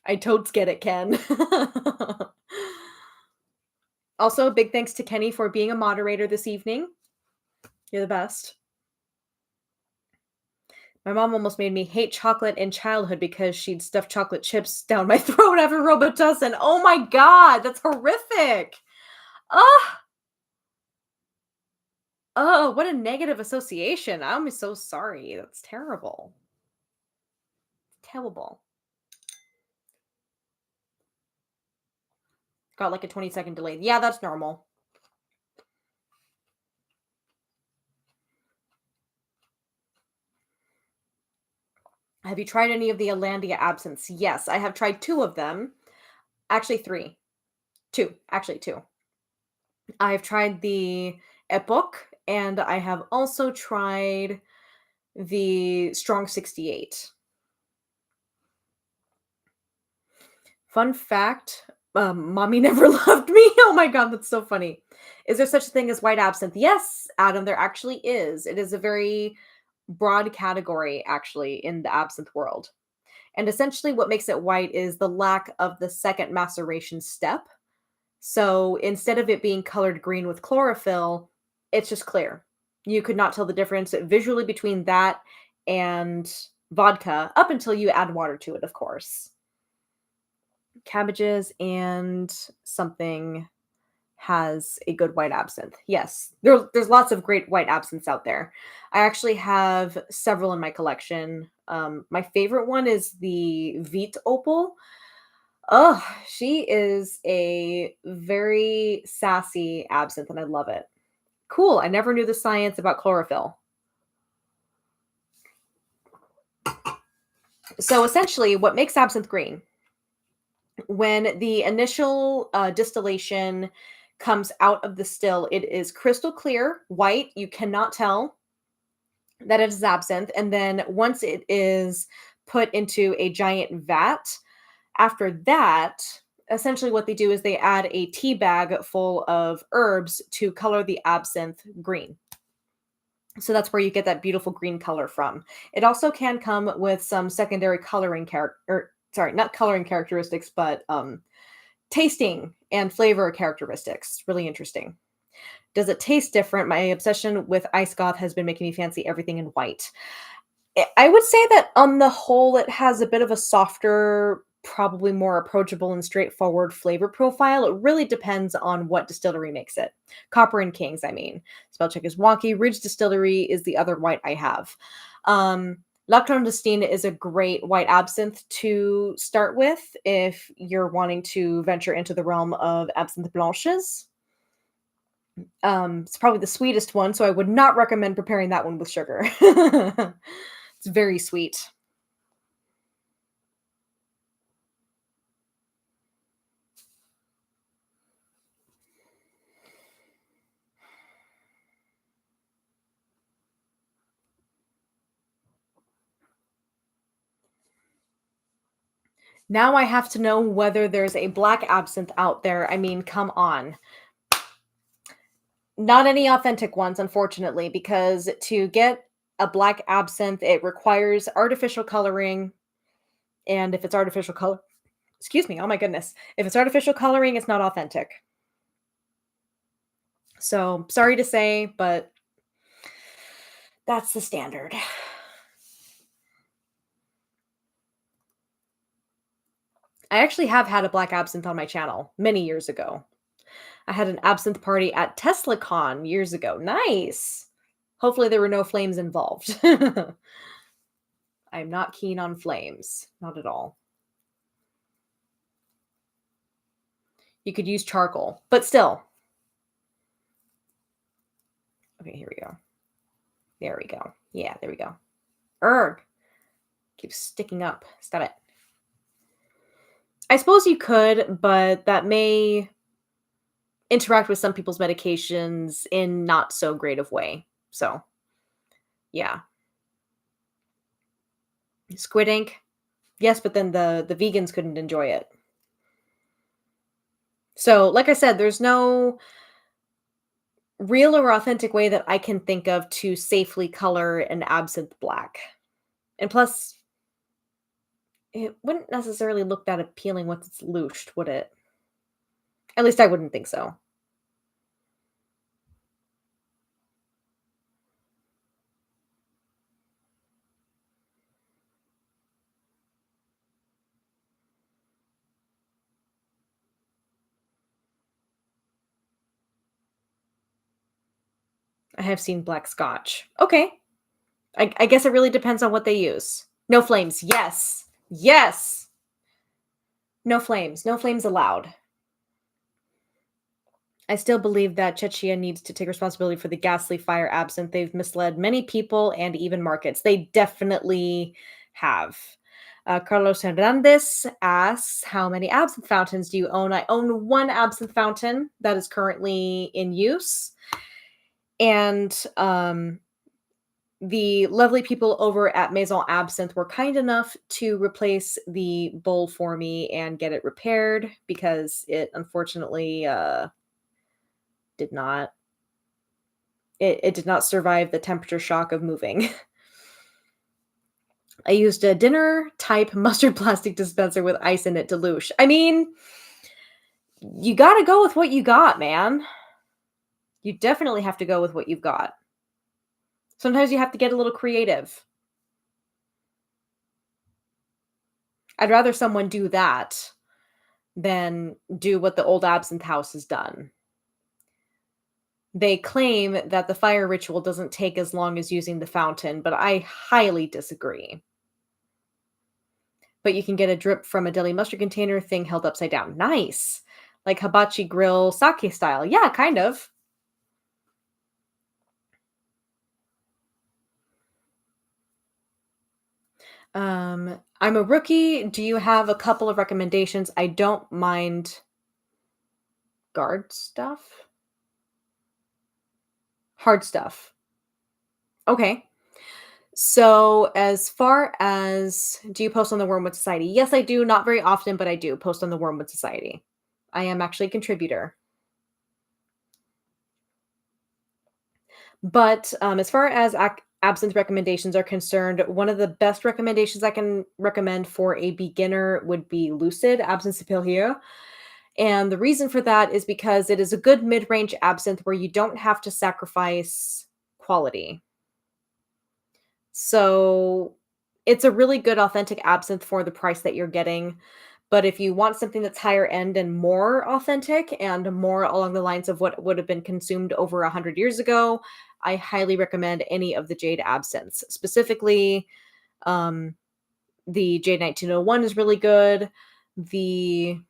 I totes get it, Ken. Also, big thanks to Kenny for being a moderator this evening. You're the best. My mom almost made me hate chocolate in childhood because she'd stuff chocolate chips down my throat after Robitussin. Oh my god, that's horrific. Oh, oh, what a negative association. I'm so sorry. That's terrible. Terrible. Got like a 20-second delay. Yeah, that's normal. Have you tried any of the Alandia absinthes? Yes, I have tried 2 of them. Actually 3. 2, actually 2. I've tried the Epoch and I have also tried the Strong 68. Fun fact, mommy never loved me. Oh my god, that's so funny. Is there such a thing as white absinthe? Yes, Adam, there actually is. It is a very broad category actually in the absinthe world. And essentially what makes it white is the lack of the second maceration step. So instead of it being colored green with chlorophyll, it's just clear. You could not tell the difference visually between that and vodka up until you add water to it, of course. Cabbages and something has a good white absinthe. Yes, there's lots of great white absinthes out there. I actually have several in my collection. My favorite one is the Vite Opal. Oh, she is a very sassy absinthe, and I love it. Cool. I never knew the science about chlorophyll. So essentially, what makes absinthe green? When the initial distillation comes out of the still, it is crystal clear, white. You cannot tell that it is absinthe. And then once it is put into a giant vat, after that, essentially what they do is they add a tea bag full of herbs to color the absinthe green. So that's where you get that beautiful green color from. It also can come with some secondary coloring sorry, not coloring characteristics, but tasting and flavor characteristics. Really interesting. Does it taste different? My obsession with Ice Goth has been making me fancy everything in white. I would say that on the whole, it has a bit of a softer, probably more approachable and straightforward flavor profile. It really depends on what distillery makes it. Copper and Kings, I mean. Spell check is wonky. Ridge Distillery is the other white I have. La Clandestine is a great white absinthe to start with if you're wanting to venture into the realm of absinthe blanches. It's probably the sweetest one, so I would not recommend preparing that one with sugar. It's very sweet. Now I have to know whether there's a black absinthe out there. I mean, come on. Not any authentic ones, unfortunately, because to get a black absinthe, it requires artificial coloring. And if it's artificial color, excuse me, oh my goodness. If it's artificial coloring, it's not authentic. So sorry to say, but that's the standard. I actually have had a black absinthe on my channel many years ago. I had an absinthe party at TeslaCon years ago. Nice. Hopefully there were no flames involved. I'm not keen on flames. Not at all. You could use charcoal, but still. Okay, here we go. There we go. Yeah, there we go. Erg. Keeps sticking up. Stop it. I suppose you could, but that may interact with some people's medications in not so great of way. So, yeah. Squid ink. Yes, but then the vegans couldn't enjoy it. So, like I said, there's no real or authentic way that I can think of to safely color an absinthe black. And plus, it wouldn't necessarily look that appealing once it's loosed, would it? At least I wouldn't think so. I have seen black scotch. Okay. I guess it really depends on what they use. No flames. Yes. Yes. No flames. No flames allowed. I still believe that Czechia needs to take responsibility for the ghastly fire absinthe. They've misled many people and even markets. They definitely have. Carlos Hernandez asks, how many absinthe fountains do you own? I own one absinthe fountain that is currently in use. And the lovely people over at Maison Absinthe were kind enough to replace the bowl for me and get it repaired because it unfortunately did not it did not survive the temperature shock of moving. I used a dinner type mustard plastic dispenser with ice in it to loosh. I mean, you got to go with what you got, man. You definitely have to go with what you've got. Sometimes you have to get a little creative. I'd rather someone do that than do what the old absinthe house has done. They claim that the fire ritual doesn't take as long as using the fountain, but I highly disagree. But you can get a drip from a deli mustard container thing held upside down. Nice. Like hibachi grill sake style. Yeah, kind of. I'm a rookie. Do you have a couple of recommendations? I don't mind guard stuff. Hard stuff. Okay. So, as far as do you post on the Wormwood Society? Yes, I do. Not very often, but I do post on the Wormwood Society. I am actually a contributor. But as far as absinthe recommendations are concerned, one of the best recommendations I can recommend for a beginner would be Lucid Absinthe Superior. And the reason for that is because it is a good mid range absinthe where you don't have to sacrifice quality. So it's a really good authentic absinthe for the price that you're getting. But if you want something that's higher end and more authentic and more along the lines of what would have been consumed over 100 years ago, I highly recommend any of the Jade absinthes. Specifically, um, the Jade 1901 is really good. The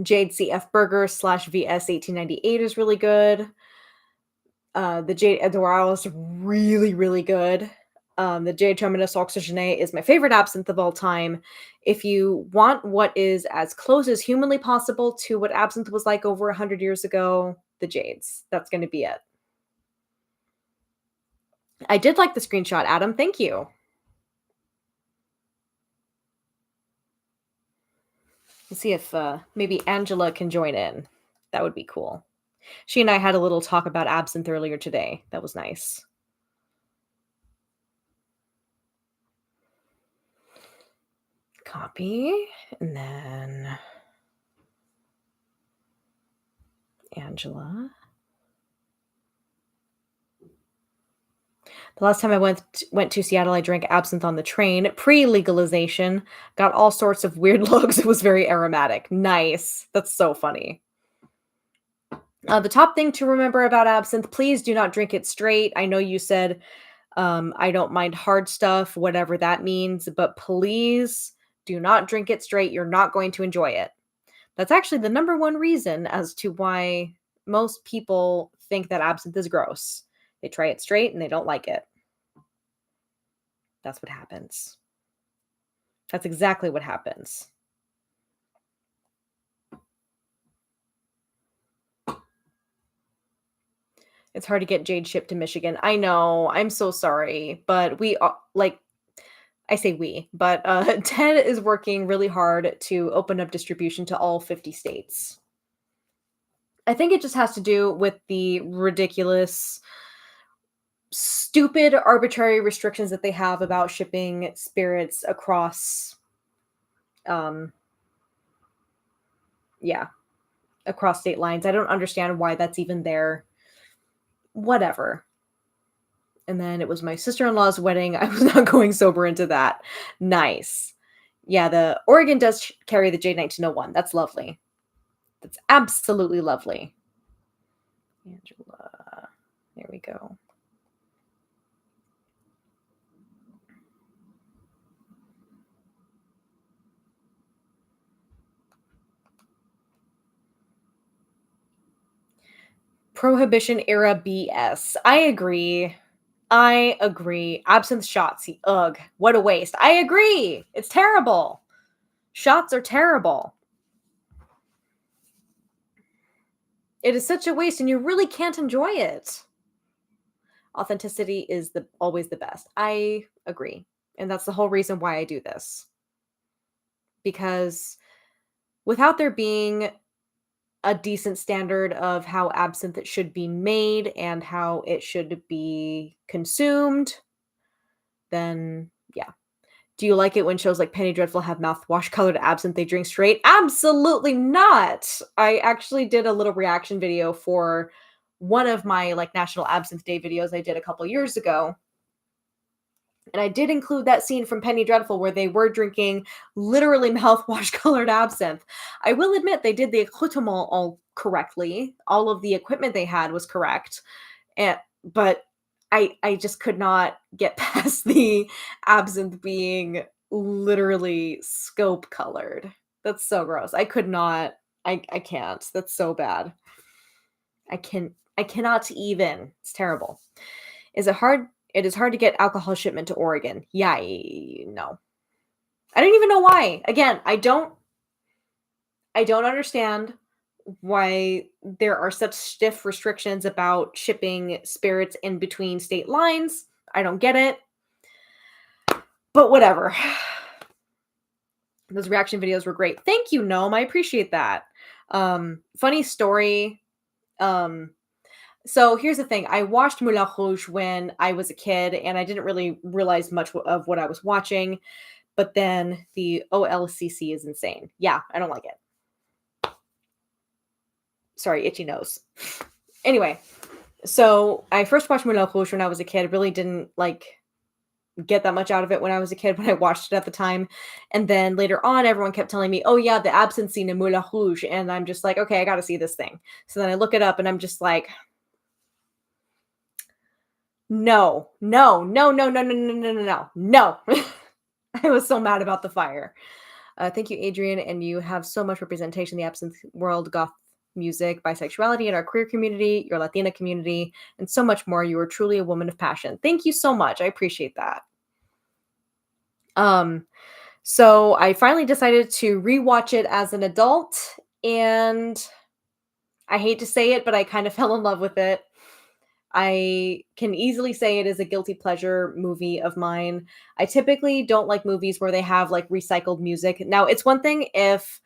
Jade CF Burger / VS 1898 is really good. The Jade Edouard is really, really good. The Jade Terminus Oxygene is my favorite absinthe of all time. If you want what is as close as humanly possible to what absinthe was like over 100 years ago, the Jades. That's going to be it. I did like the screenshot, Adam. Thank you. Let's see if maybe Angela can join in. That would be cool. She and I had a little talk about absinthe earlier today. That was nice. Copy, and then Angela. The last time I went to Seattle, I drank absinthe on the train, pre-legalization. Got all sorts of weird looks. It was very aromatic. Nice. That's so funny. The top thing to remember about absinthe, please do not drink it straight. I know you said I don't mind hard stuff, whatever that means, but please do not drink it straight. You're not going to enjoy it. That's actually the number one reason as to why most people think that absinthe is gross. They try it straight and they don't like it. That's what happens. That's exactly what happens. It's hard to get jade shipped to Michigan. I know. I'm so sorry, but we like I say we, but Ted is working really hard to open up distribution to all 50 states. I think it just has to do with the ridiculous, stupid, arbitrary restrictions that they have about shipping spirits across, um, yeah, across state lines. I don't understand why that's even there. Whatever. And then it was my sister-in-law's wedding. I was not going sober into that. Nice. Yeah, the Oregon does carry the J1901. That's lovely. That's absolutely lovely. Angela. There we go. Prohibition era BS. I agree. I agree. Absinthe shots. Ugh. What a waste. I agree. It's terrible. Shots are terrible. It is such a waste and you really can't enjoy it. Authenticity is always the best. I agree. And that's the whole reason why I do this. Because without there being a decent standard of how absinthe should be made and how it should be consumed, then yeah. Do you like it when shows like Penny Dreadful have mouthwash colored absinthe they drink straight? Absolutely not. I actually did a little reaction video for one of my like National Absinthe Day videos I did a couple years ago. And I did include that scene from Penny Dreadful where they were drinking literally mouthwash colored absinthe. I will admit they did the accoutrement all correctly. All of the equipment they had was correct. But I just could not get past the absinthe being literally scope colored. That's so gross. I could not. I can't. That's so bad. I cannot even. It's terrible. Is it hard? It is hard to get alcohol shipment to Oregon. Yeah, no. I don't even know why. Again, I don't understand why there are such stiff restrictions about shipping spirits in between state lines. I don't get it. But whatever. Those reaction videos were great. Thank you, Gnome. I appreciate that. Funny story. So here's the thing. I watched Moulin Rouge when I was a kid, and I didn't really realize much of what I was watching. But then the OLCC is insane. Yeah, I don't like it. Sorry, itchy nose. Anyway, so I first watched Moulin Rouge when I was a kid. Really didn't get that much out of it when I was a kid when I watched it at the time. And then later on, everyone kept telling me, oh yeah, the absinthe scene in Moulin Rouge. And I'm just like, okay, I got to see this thing. So then I look it up and I'm just like, no, no, no, no, no, no, no, no, no, no, no. I was so mad about the fire. Thank you, Adrian. And you have so much representation in the absinthe world, goth music, bisexuality in our queer community, your Latina community, and so much more. You are truly a woman of passion. Thank you so much. I appreciate that. So I finally decided to rewatch it as an adult, and I hate to say it, but I kind of fell in love with it. I can easily say it is a guilty pleasure movie of mine. I typically don't like movies where they have like recycled music. Now, it's one thing if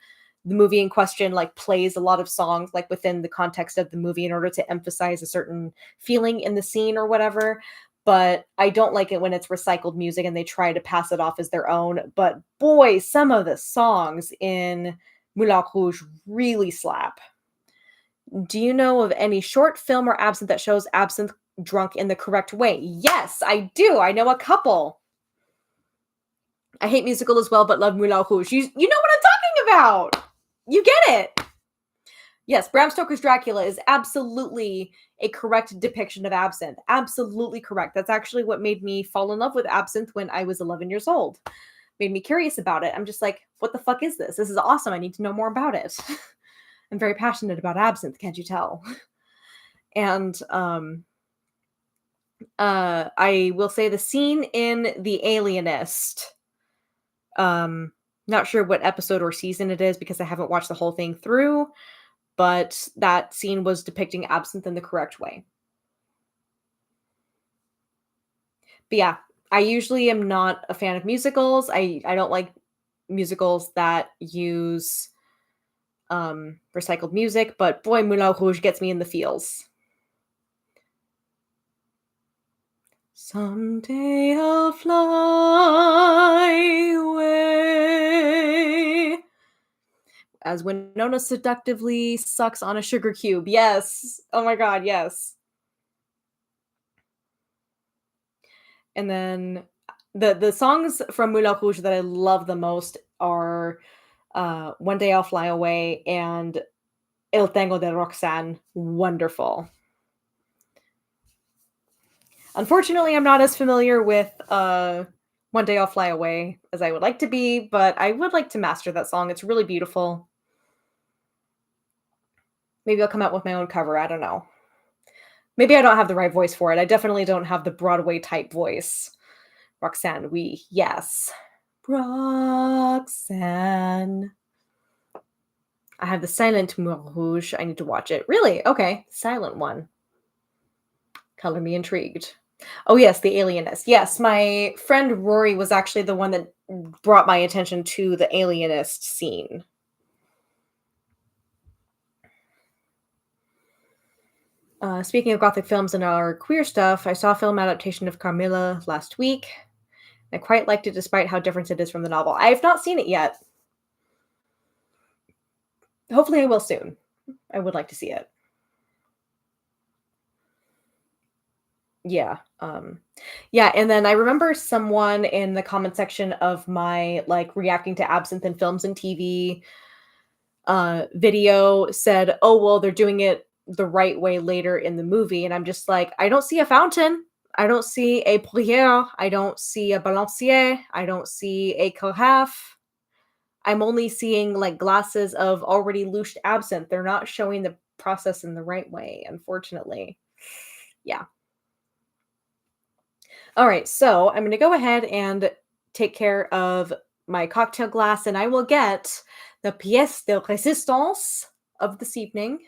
the movie in question like plays a lot of songs like within the context of the movie in order to emphasize a certain feeling in the scene or whatever, but I don't like it when it's recycled music and they try to pass it off as their own. But boy, some of the songs in Moulin Rouge really slap. Do you know of any short film or absinthe that shows absinthe drunk in the correct way? Yes, I do. I know a couple. I hate musical as well, but love Moulin Rouge. You know what I'm talking about. You get it. Yes, Bram Stoker's Dracula is absolutely a correct depiction of absinthe. Absolutely correct. That's actually what made me fall in love with absinthe when I was 11 years old. Made me curious about it. I'm just like, what the fuck is this? This is awesome. I need to know more about it. I'm very passionate about absinthe, can't you tell? And I will say the scene in The Alienist, not sure what episode or season it is because I haven't watched the whole thing through, but that scene was depicting absinthe in the correct way. But yeah, I usually am not a fan of musicals. I don't like musicals that use recycled music, but boy, Moulin Rouge gets me in the feels. Someday I'll fly away as Winona seductively sucks on a sugar cube. Yes. Oh my god, yes. And then the songs from Moulin Rouge that I love the most are One Day I'll Fly Away and El Tango de Roxanne. Wonderful. Unfortunately, I'm not as familiar with One Day I'll Fly Away as I would like to be, but I would like to master that song. It's really beautiful. Maybe I'll come out with my own cover. I don't know. Maybe I don't have the right voice for it. I definitely don't have the Broadway type voice. Roxanne, oui, yes. Roxanne. I have the silent Moulin Rouge. I need to watch it. Really? Okay. Silent one. Color me intrigued. Oh, yes, The Alienist. Yes, my friend Rory was actually the one that brought my attention to the Alienist scene. Speaking of gothic films and our queer stuff, I saw a film adaptation of Carmilla last week. I quite liked it despite how different it is from the novel. I have not seen it yet. Hopefully I will soon. I would like to see it. Yeah. Yeah, and then I remember someone in the comment section of my like reacting to absinthe in films and TV video said, "Oh, well, they're doing it the right way later in the movie." And I'm just like, I don't see a fountain. I don't see a poirier. I don't see a balancier. I don't see a carafe. I'm only seeing like glasses of already loosed absinthe. They're not showing the process in the right way, unfortunately. Yeah. All right, so I'm going to go ahead and take care of my cocktail glass, and I will get the pièce de résistance of this evening,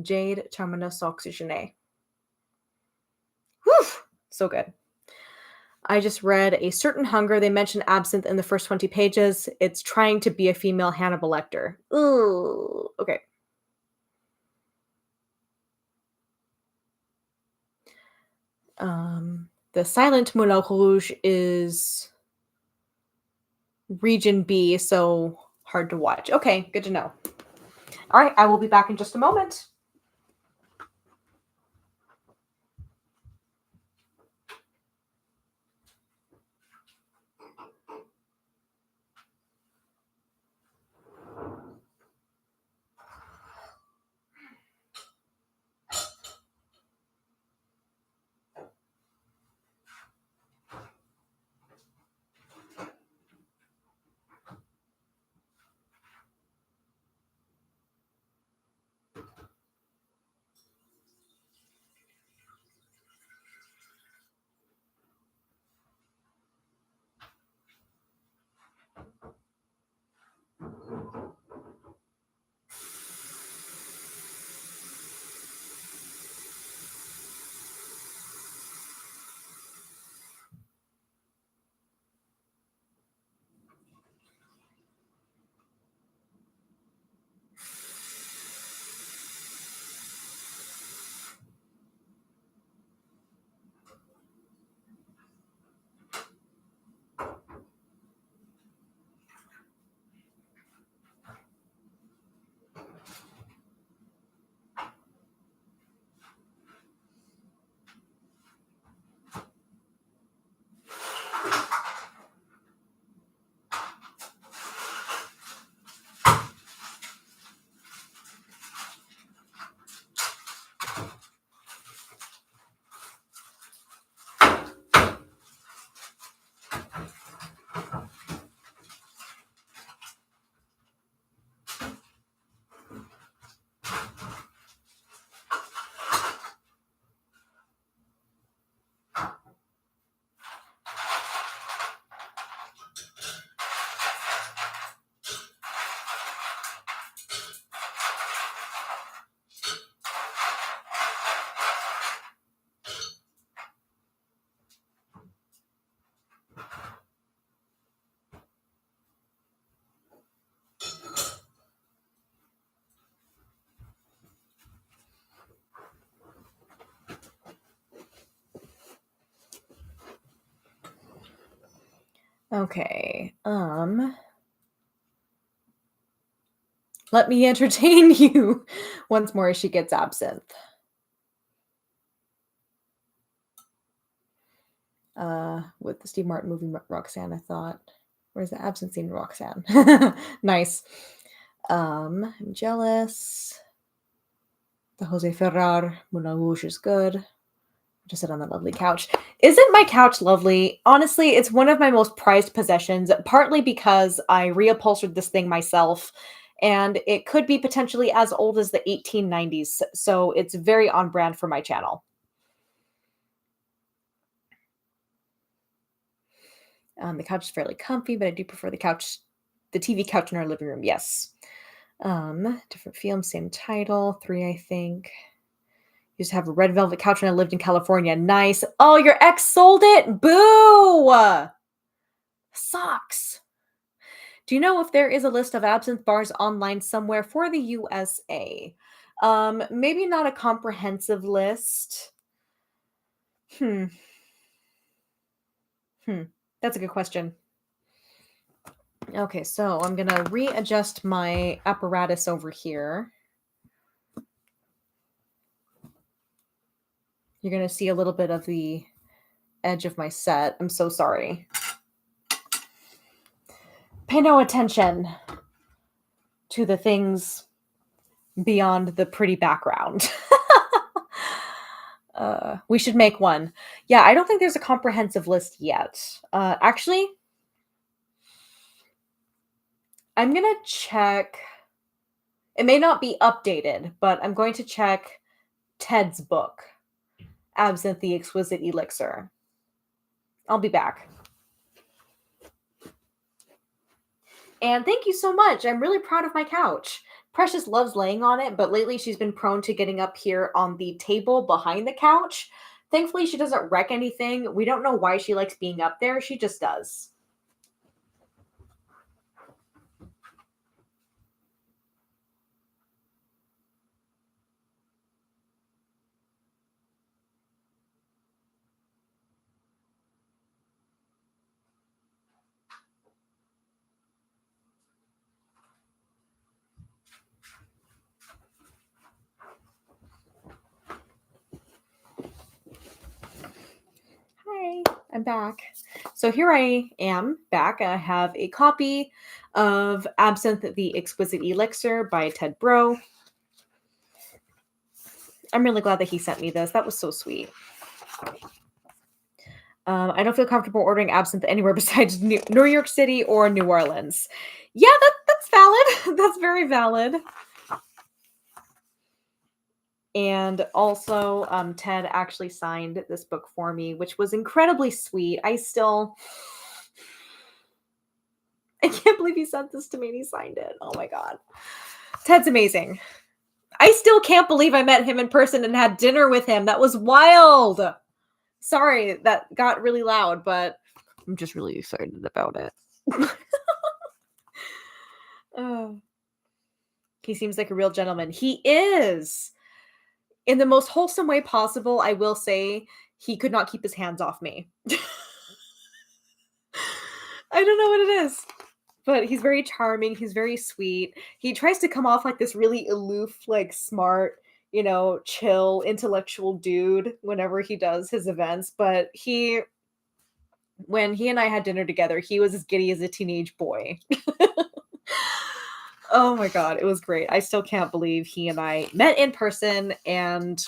Jade Terminus Oxygenée. Whew, so good. I just read A Certain Hunger. They mention absinthe in the first 20 pages. It's trying to be a female Hannibal Lecter. Ooh, okay. The Silent Moulin Rouge is Region B, so hard to watch. Okay, good to know. All right, I will be back in just a moment. Okay. Let me entertain you once more as she gets absinthe. With the Steve Martin movie Roxanne, I thought. Where's the absinthe scene, Roxanne? Nice. I'm jealous. The Jose Ferrar Moulin Rouge is good. Just sit on that lovely couch. Isn't my couch lovely? Honestly, it's one of my most prized possessions, partly because I reupholstered this thing myself, and it could be potentially as old as the 1890s, so it's very on brand for my channel. The couch is fairly comfy, but I do prefer the TV couch in our living room. Yes. Different film, same title, 3, I think. Used to have a red velvet couch when I lived in California. Nice. Oh, your ex sold it? Boo! Sucks. Do you know if there is a list of absinthe bars online somewhere for the USA? Maybe not a comprehensive list. Hmm. Hmm. That's a good question. Okay, so I'm gonna readjust my apparatus over here. You're gonna see a little bit of the edge of my set. I'm so sorry. Pay no attention to the things beyond the pretty background. We should make one. Yeah, I don't think there's a comprehensive list yet. Actually, I'm gonna check. It may not be updated, but I'm going to check Ted's book, Absinthe the Exquisite Elixir. I'll be back. And thank you so much. I'm really proud of my couch. Precious loves laying on it, but lately she's been prone to getting up here on the table behind the couch. Thankfully, she doesn't wreck anything. We don't know why she likes being up there. She just does. Hi, I'm back. So here I am back. I have a copy of Absinthe the Exquisite Elixir by Ted Bro. I'm really glad that he sent me this. That was so sweet. I don't feel comfortable ordering absinthe anywhere besides New York City or New Orleans. Yeah, that's valid. That's very valid. And also, Ted actually signed this book for me, which was incredibly sweet. I can't believe he sent this to me and he signed it. Oh my God. Ted's amazing. I still can't believe I met him in person and had dinner with him. That was wild. Sorry, that got really loud, but I'm just really excited about it. Oh, he seems like a real gentleman. He is. In the most wholesome way possible, I will say he could not keep his hands off me. I don't know what it is, but he's very charming. He's very sweet. He tries to come off like this really aloof, like smart, chill, intellectual dude whenever he does his events. But when he and I had dinner together, he was as giddy as a teenage boy. Oh my God, it was great. I still can't believe he and I met in person and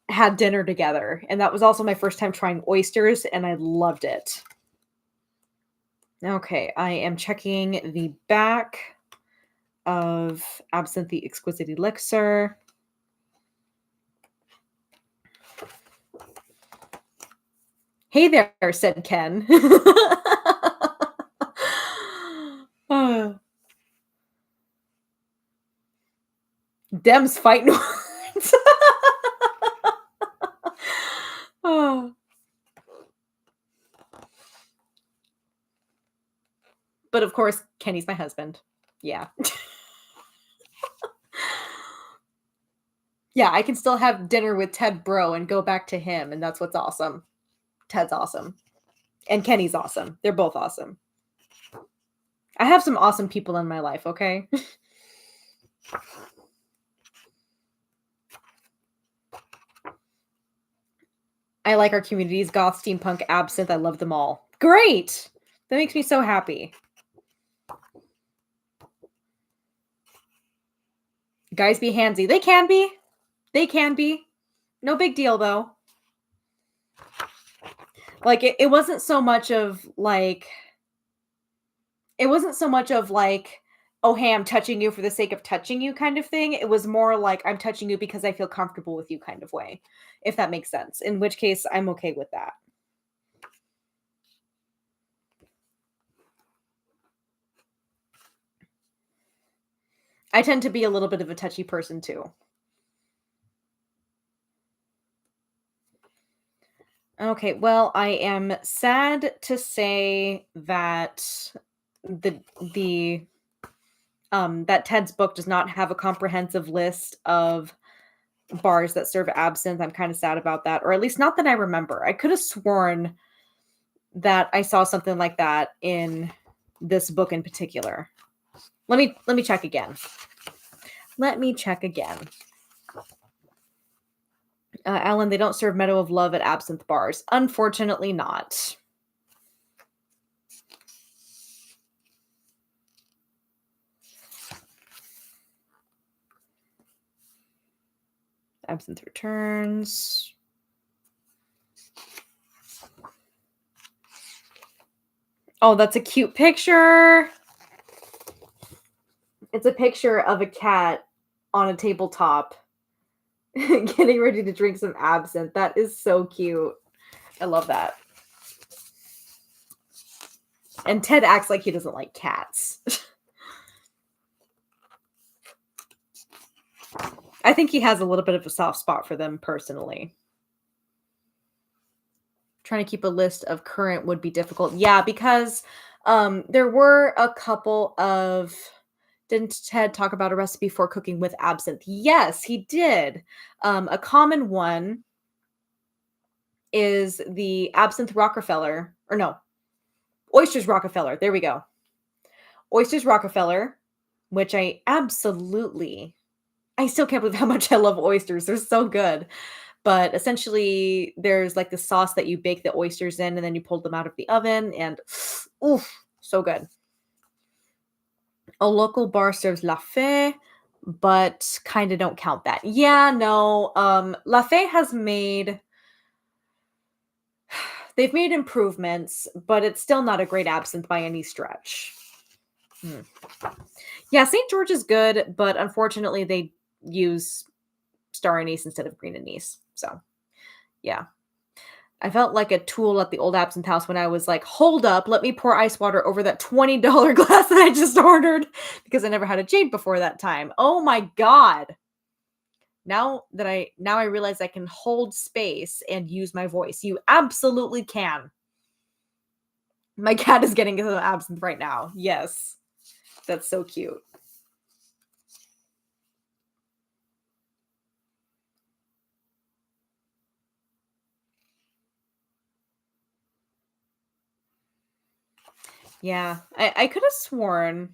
had dinner together. And that was also my first time trying oysters, and I loved it. Okay, I am checking the back of Absinthe the Exquisite Elixir. Hey there, said Ken. Dems fighting words. Oh. But of course, Kenny's my husband. Yeah. Yeah, I can still have dinner with Ted Bro and go back to him, and that's what's awesome. Ted's awesome. And Kenny's awesome. They're both awesome. I have some awesome people in my life, okay? I like our communities. Goth, steampunk, absinthe. I love them all. Great! That makes me so happy. Guys be handsy. They can be. They can be. No big deal, though. Like, it wasn't so much of, like... It wasn't so much of, like, oh, hey, I'm touching you for the sake of touching you kind of thing. It was more like, I'm touching you because I feel comfortable with you kind of way, if that makes sense. In which case, I'm okay with that. I tend to be a little bit of a touchy person, too. Okay, well, I am sad to say that the that Ted's book does not have a comprehensive list of bars that serve absinthe. I'm kind of sad about that, or at least not that I remember. I could have sworn that I saw something like that in this book in particular. Let me check again. Let me check again. Alan, they don't serve Meadow of Love at absinthe bars. Unfortunately not. Absinthe returns. Oh, that's a cute picture. It's a picture of a cat on a tabletop getting ready to drink some absinthe. That is so cute. I love that. And Ted acts like he doesn't like cats. I think he has a little bit of a soft spot for them personally. Trying to keep a list of current would be difficult. Yeah, because there were a couple of... Didn't Ted talk about a recipe for cooking with absinthe? Yes, he did. A common one is the absinthe Rockefeller, or no, oysters Rockefeller. There we go. Oysters Rockefeller, which I still can't believe how much I love oysters. They're so good. But essentially, there's like the sauce that you bake the oysters in, and then you pull them out of the oven, and oof, so good. A local bar serves La Fée, but kind of don't count that. Yeah, no. La Fée has they've made improvements, but it's still not a great absinthe by any stretch. Yeah, St. George is good, but unfortunately they use star anise instead of green anise. So, yeah. I felt like a tool at the old absinthe house when I was like, hold up, let me pour ice water over that $20 glass that I just ordered because I never had a jade before that time. Oh my God. Now I realize I can hold space and use my voice. You absolutely can. My cat is getting some absinthe right now. Yes. That's so cute. Yeah, I could have sworn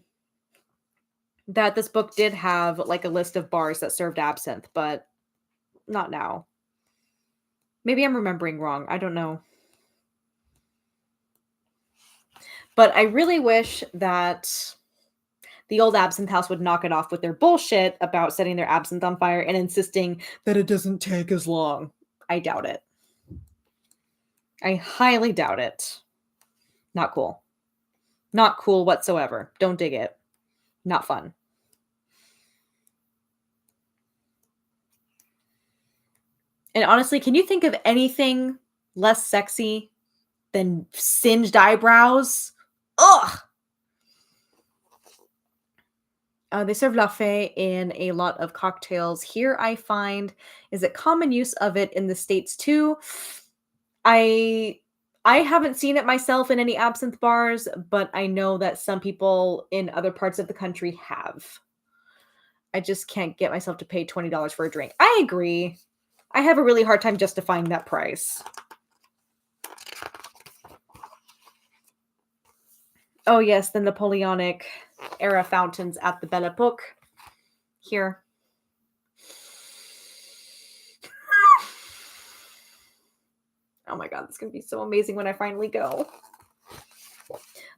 that this book did have like a list of bars that served absinthe, but not now. Maybe I'm remembering wrong. I don't know. But I really wish that the old absinthe house would knock it off with their bullshit about setting their absinthe on fire and insisting that it doesn't take as long. I doubt it. I highly doubt it. Not cool. Not cool whatsoever. Don't dig it. Not fun. And honestly, can you think of anything less sexy than singed eyebrows? Ugh! They serve La Fée in a lot of cocktails. Here I find is it common use of it in the States too. I haven't seen it myself in any absinthe bars, but I know that some people in other parts of the country have. I just can't get myself to pay $20 for a drink. I agree. I have a really hard time justifying that price. Oh, yes, the Napoleonic era fountains at the Belle Epoque. Here. Oh my god, this is going to be so amazing when I finally go.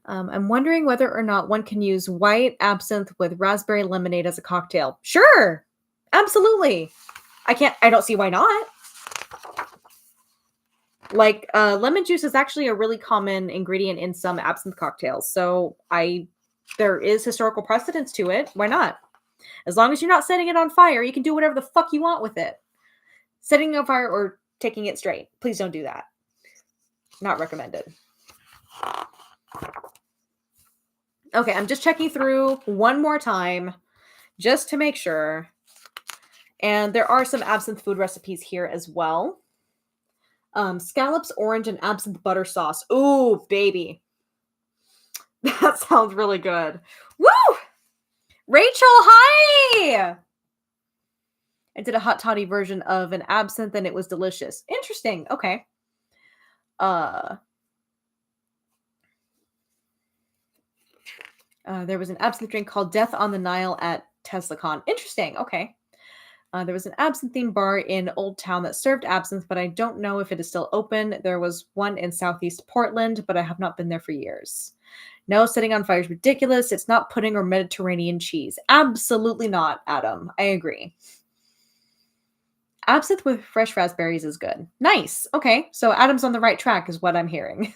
I'm wondering whether or not one can use white absinthe with raspberry lemonade as a cocktail. Sure, absolutely. I don't see why not. Like, lemon juice is actually a really common ingredient in some absinthe cocktails. So there is historical precedence to it. Why not? As long as you're not setting it on fire, you can do whatever the fuck you want with it. Setting it on fire or taking it straight. Please don't do that. Not recommended. Okay, I'm just checking through one more time just to make sure. And there are some absinthe food recipes here as well. Scallops, orange, and absinthe butter sauce. Ooh, baby. That sounds really good. Woo! Rachel, hi! I did a hot toddy version of an absinthe and it was delicious. Interesting. Okay. There was an absinthe drink called Death on the Nile at TeslaCon. Interesting. Okay. There was an absinthe themed bar in Old Town that served absinthe, but I don't know if it is still open. There was one in Southeast Portland, but I have not been there for years. No, setting on fire is ridiculous. It's not pudding or Mediterranean cheese. Absolutely not, Adam. I agree. Absinthe with fresh raspberries is good. Nice. Okay, so Adam's on the right track is what I'm hearing.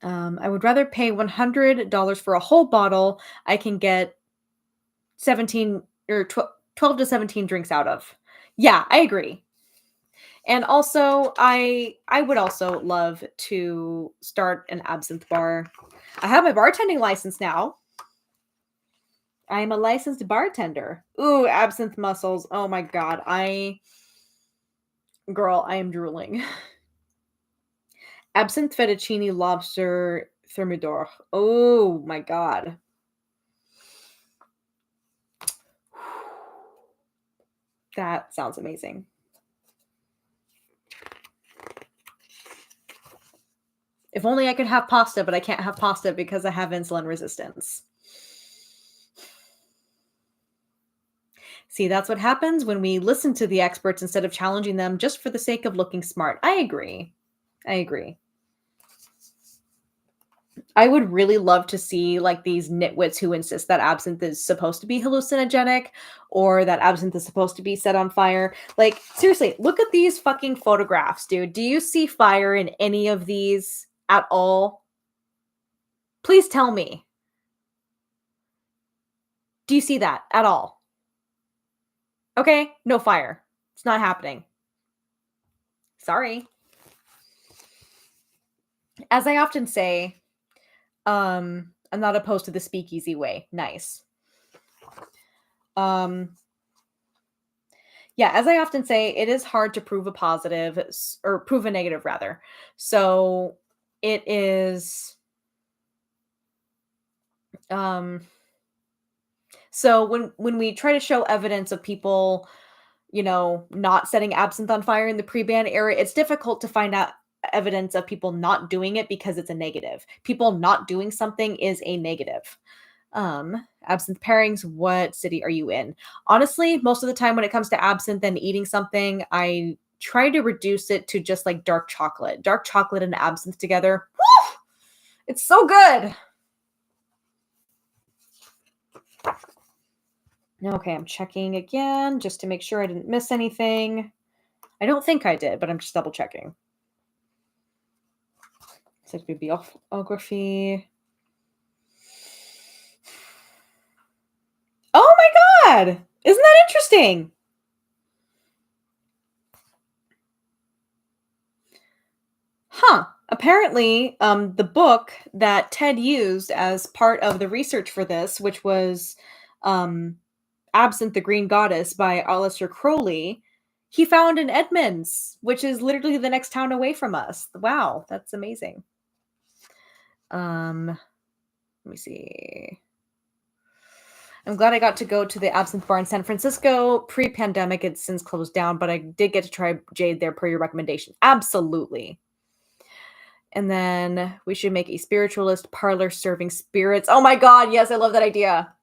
I would rather pay $100 for a whole bottle. I can get 17 or 12 to 17 drinks out of. Yeah, I agree. And also, I would also love to start an absinthe bar. I have my bartending license now. I am a licensed bartender. Ooh, absinthe mussels. Oh my god. Girl, I am drooling. Absinthe fettuccine lobster thermidor. Oh my god. That sounds amazing. If only I could have pasta, but I can't have pasta because I have insulin resistance. See, that's what happens when we listen to the experts instead of challenging them just for the sake of looking smart. I agree. I agree. I would really love to see like these nitwits who insist that absinthe is supposed to be hallucinogenic or that absinthe is supposed to be set on fire. Like, seriously, look at these fucking photographs, dude. Do you see fire in any of these at all? Please tell me. Do you see that at all? Okay, no fire. It's not happening. Sorry. As I often say, I'm not opposed to the speakeasy way. Nice. Yeah, as I often say, it is hard to prove a positive or prove a negative rather. So it is so when we try to show evidence of people, not setting absinthe on fire in the pre-ban era, it's difficult to find out evidence of people not doing it because it's a negative. People not doing something is a negative. Absinthe pairings, what city are you in? Honestly, most of the time when it comes to absinthe and eating something, I try to reduce it to just like dark chocolate. Dark chocolate and absinthe together. Woo! It's so good. Okay, I'm checking again just to make sure I didn't miss anything. I don't think I did, but I'm just double checking. It's like bibliography. Oh my god! Isn't that interesting? Huh. Apparently, the book that Ted used as part of the research for this, which was Absinthe the Green Goddess by Aleister Crowley, he found in Edmonds, which is literally the next town away from us. Wow, that's amazing. Let me see. I'm glad I got to go to the Absinthe Bar in San Francisco. Pre-pandemic, it's since closed down, but I did get to try Jade there per your recommendation. Absolutely. And then we should make a spiritualist parlor serving spirits. Oh my God, yes, I love that idea.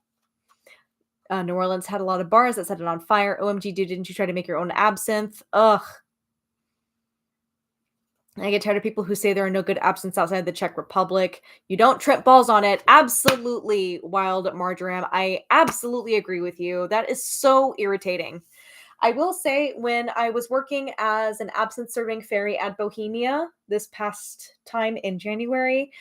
New Orleans had a lot of bars that set it on fire. OMG, dude, didn't you try to make your own absinthe? Ugh. I get tired of people who say there are no good absinthes outside the Czech Republic. You don't trip balls on it. Absolutely, Wild Marjoram. I absolutely agree with you. That is so irritating. I will say, when I was working as an absinthe serving fairy at Bohemia this past time in January,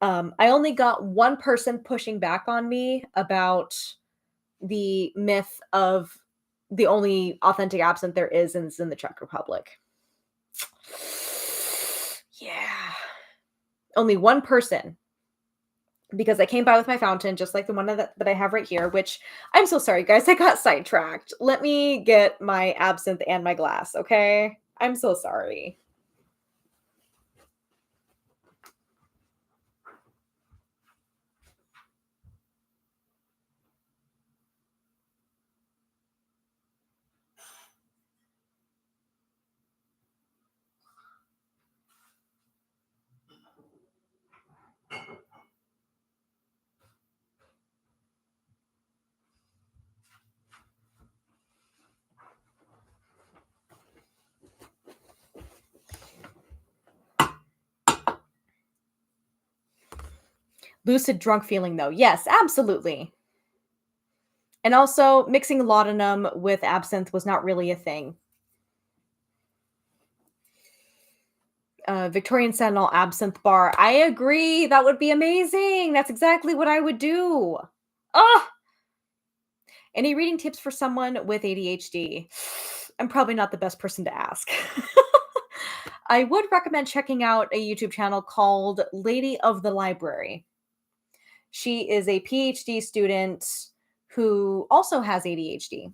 I only got one person pushing back on me about the myth of the only authentic absinthe there is in the Czech Republic. Yeah. Only one person, because I came by with my fountain, just like the one that I have right here, which I'm so sorry, guys. I got sidetracked. Let me get my absinthe and my glass, okay? I'm so sorry. Lucid drunk feeling, though. Yes, absolutely. And also, mixing laudanum with absinthe was not really a thing. Victorian Sentinel absinthe bar. I agree. That would be amazing. That's exactly what I would do. Oh, any reading tips for someone with ADHD? I'm probably not the best person to ask. I would recommend checking out a YouTube channel called Lady of the Library. She is a PhD student who also has ADHD.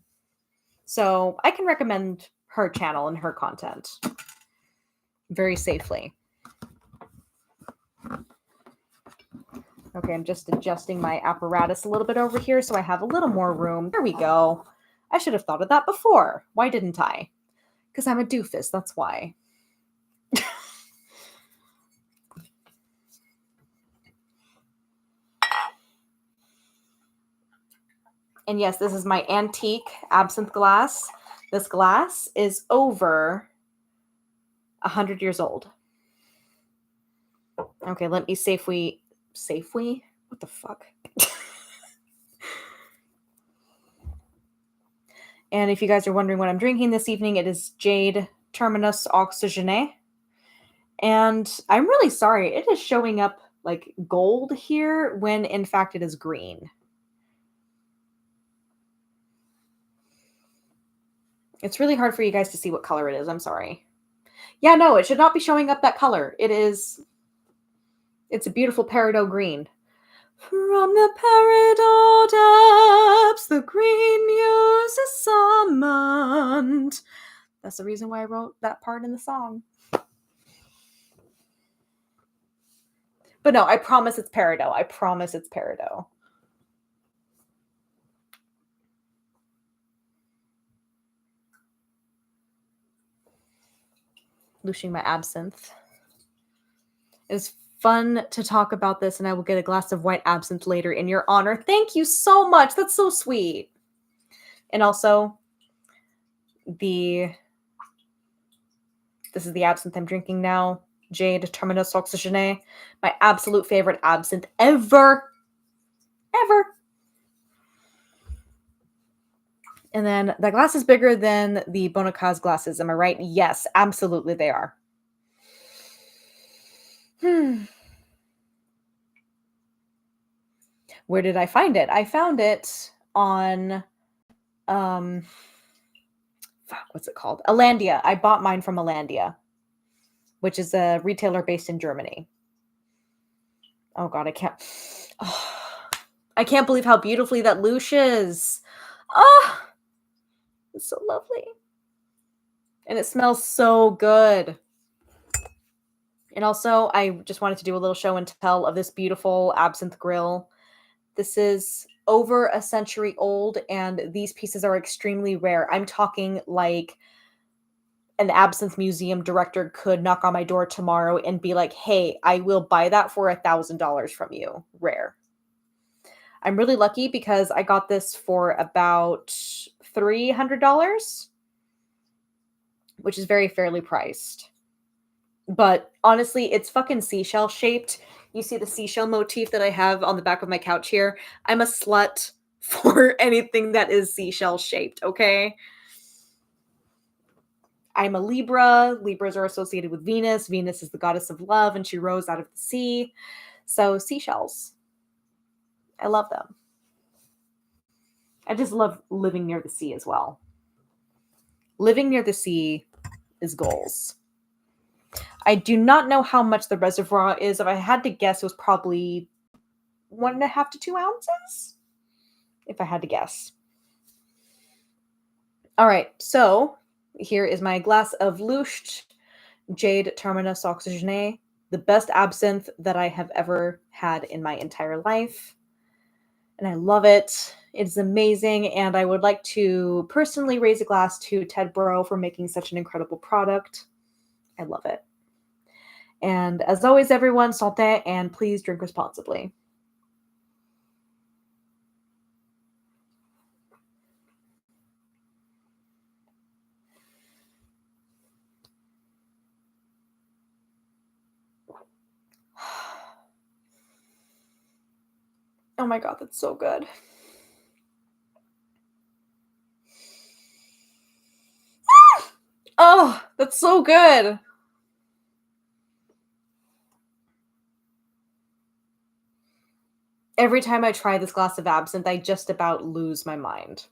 So I can recommend her channel and her content very safely. Okay, I'm just adjusting my apparatus a little bit over here so I have a little more room. There we go. I should have thought of that before. Why didn't I? Because I'm a doofus, that's why. And yes, this is my antique absinthe glass. This glass is over 100 years old. Okay, let me safely? What the fuck? And if you guys are wondering what I'm drinking this evening, it is Jade Terminus Oxygene. And I'm really sorry, it is showing up like gold here when in fact it is green. It's really hard for you guys to see what color it is. I'm sorry. Yeah, no, it should not be showing up that color. It's a beautiful peridot green. From the peridot depths, the green muse is summoned. That's the reason why I wrote that part in the song. But no, I promise it's peridot. I promise it's peridot. Lushing my absinthe. It's fun to talk about this, and I will get a glass of white absinthe later in your honor. Thank you so much. That's so sweet. And also, this is the absinthe I'm drinking now. Jade Terminus Oxygene. My absolute favorite absinthe ever. Ever. And then the glass is bigger than the Bonacaz glasses. Am I right? Yes, absolutely they are. Where did I find it? I found it on what's it called? Alandia. I bought mine from Alandia, which is a retailer based in Germany. Oh god, I can't believe how beautifully that louches. Oh, it's so lovely. And it smells so good. And also, I just wanted to do a little show and tell of this beautiful absinthe grill. This is over a century old, and these pieces are extremely rare. I'm talking like an absinthe museum director could knock on my door tomorrow and be like, "Hey, I will buy that for $1,000 from you." Rare. I'm really lucky because I got this for about $300, which is very fairly priced. But honestly, it's fucking seashell shaped. You see the seashell motif that I have on the back of my couch here? I'm a slut for anything that is seashell shaped, okay? I'm a Libra. Libras are associated with Venus. Venus is the goddess of love, and she rose out of the sea. So, seashells. I love them. I just love living near the sea as well. Living near the sea is goals. I do not know how much the reservoir is. If I had to guess, it was probably 1.5 to 2 ounces. If I had to guess. All right, so here is my glass of Lusht Jade Terminus Oxygene, the best absinthe that I have ever had in my entire life. And I love it. It's amazing. And I would like to personally raise a glass to Ted Bro for making such an incredible product. I love it. And as always, everyone, santé, and please drink responsibly. Oh my god, that's so good. Oh, that's so good. Every time I try this glass of absinthe, I just about lose my mind.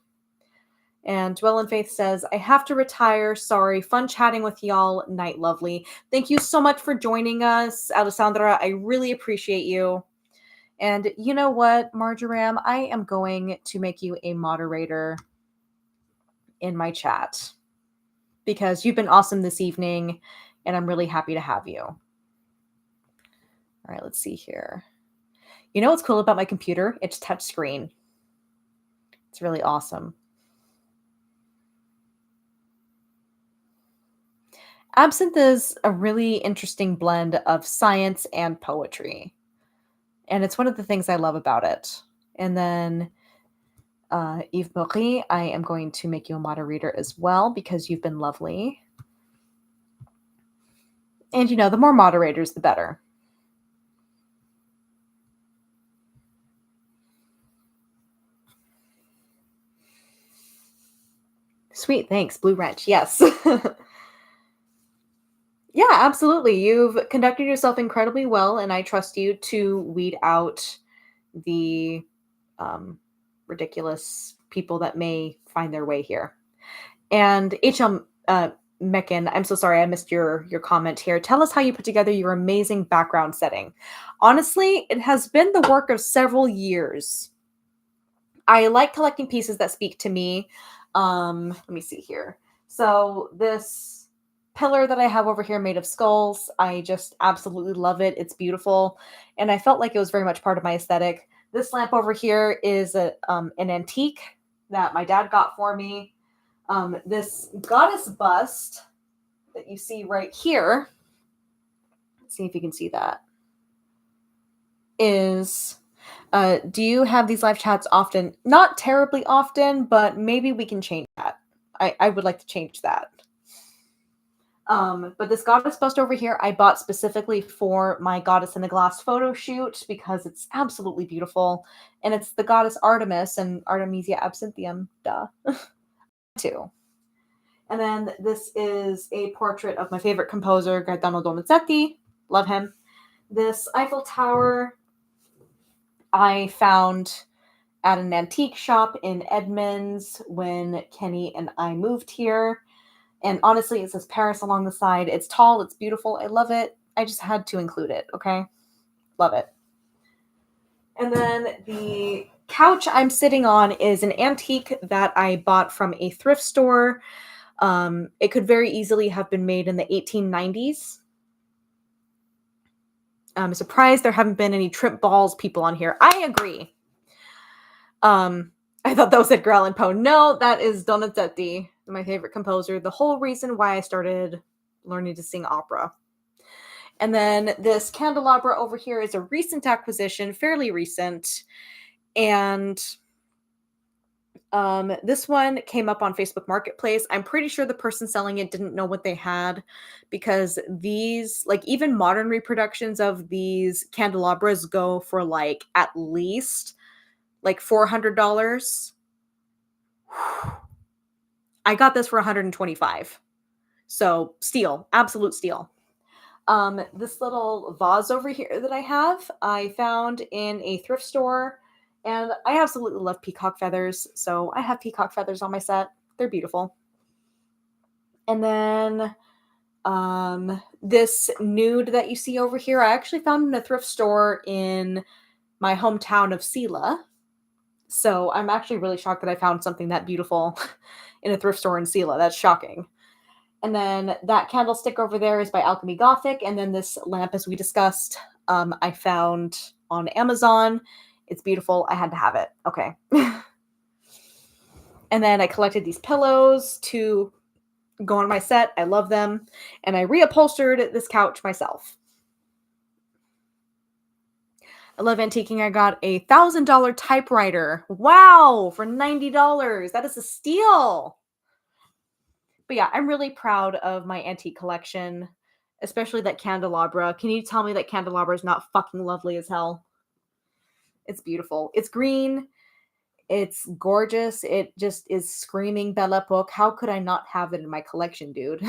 And Dwell in Faith says, I have to retire. Sorry. Fun chatting with y'all. Night lovely. Thank you so much for joining us, Alessandra. I really appreciate you. And you know what, Marjoram? I am going to make you a moderator in my chat because you've been awesome this evening, and I'm really happy to have you. All right, let's see here. You know what's cool about my computer? It's touchscreen. It's really awesome. Absinthe is a really interesting blend of science and poetry. And it's one of the things I love about it. And then Yves Marie, I am going to make you a moderator as well because you've been lovely. And you know, the more moderators, the better. Sweet, thanks, Blue Wrench. Yes. Yeah, absolutely. You've conducted yourself incredibly well, and I trust you to weed out the ridiculous people that may find their way here. And HM Meccan, I'm so sorry I missed your comment here. Tell us how you put together your amazing background setting. Honestly, it has been the work of several years. I like collecting pieces that speak to me. Let me see here. So this pillar that I have over here made of skulls, I just absolutely love it. It's beautiful. And I felt like it was very much part of my aesthetic. This lamp over here is an antique that my dad got for me. This goddess bust that you see right here, let's see if you can see that, is, do you have these live chats often? Not terribly often, but maybe we can change that. I would like to change that. But this goddess bust over here, I bought specifically for my Goddess in the Glass photo shoot because it's absolutely beautiful. And it's the goddess Artemis and Artemisia Absinthium, duh, too. And then this is a portrait of my favorite composer, Gaetano Donizetti. Love him. This Eiffel Tower I found at an antique shop in Edmonds when Kenny and I moved here. And honestly, it says Paris along the side. It's tall. It's beautiful. I love it. I just had to include it, okay? Love it. And then the couch I'm sitting on is an antique that I bought from a thrift store. It could very easily have been made in the 1890s. I'm surprised there haven't been any Trip Balls people on here. I agree. I thought that was Edgar Allan Poe. No, that is Donizetti. my favorite composer, the whole reason why I started learning to sing opera. And then this candelabra over here is a recent acquisition, fairly recent. And this one came up on Facebook Marketplace. I'm pretty sure the person selling it didn't know what they had because these, like, even modern reproductions of these candelabras go for like at least like $400. I got this for 125. So steal, absolute steal. This little vase over here that I have, I found in a thrift store, and I absolutely love peacock feathers. So I have peacock feathers on my set. They're beautiful. And then this nude that you see over here, I actually found in a thrift store in my hometown of Sela. So I'm actually really shocked that I found something that beautiful in a thrift store in Sela. That's shocking. And then that candlestick over there is by Alchemy Gothic. And then this lamp, as we discussed, I found on Amazon. It's beautiful. I had to have it. Okay. And then I collected these pillows to go on my set. I love them. And I reupholstered this couch myself. I love antiquing. I got a $1,000 typewriter. Wow, for $90. That is a steal. But yeah, I'm really proud of my antique collection, especially that candelabra. Can you tell me that candelabra is not fucking lovely as hell? It's beautiful. It's green. It's gorgeous. It just is screaming Belle Epoque. How could I not have it in my collection, dude?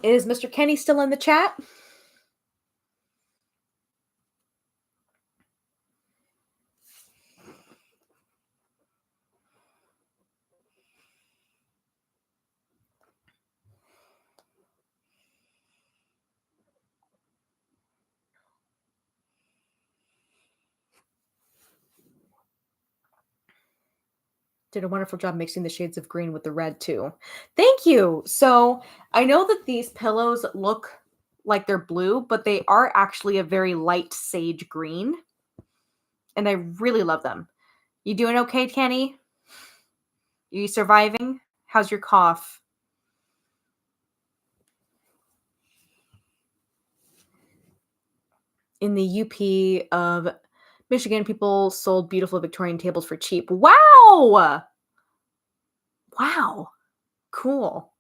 Is Mr. Kenny still in the chat? Did a wonderful job mixing the shades of green with the red too. Thank you. So I know that these pillows look like they're blue, but they are actually a very light sage green. And I really love them. You doing okay, Kenny? Are you surviving? How's your cough? In the UP of Michigan, people sold beautiful Victorian tables for cheap. Wow! Wow. Cool.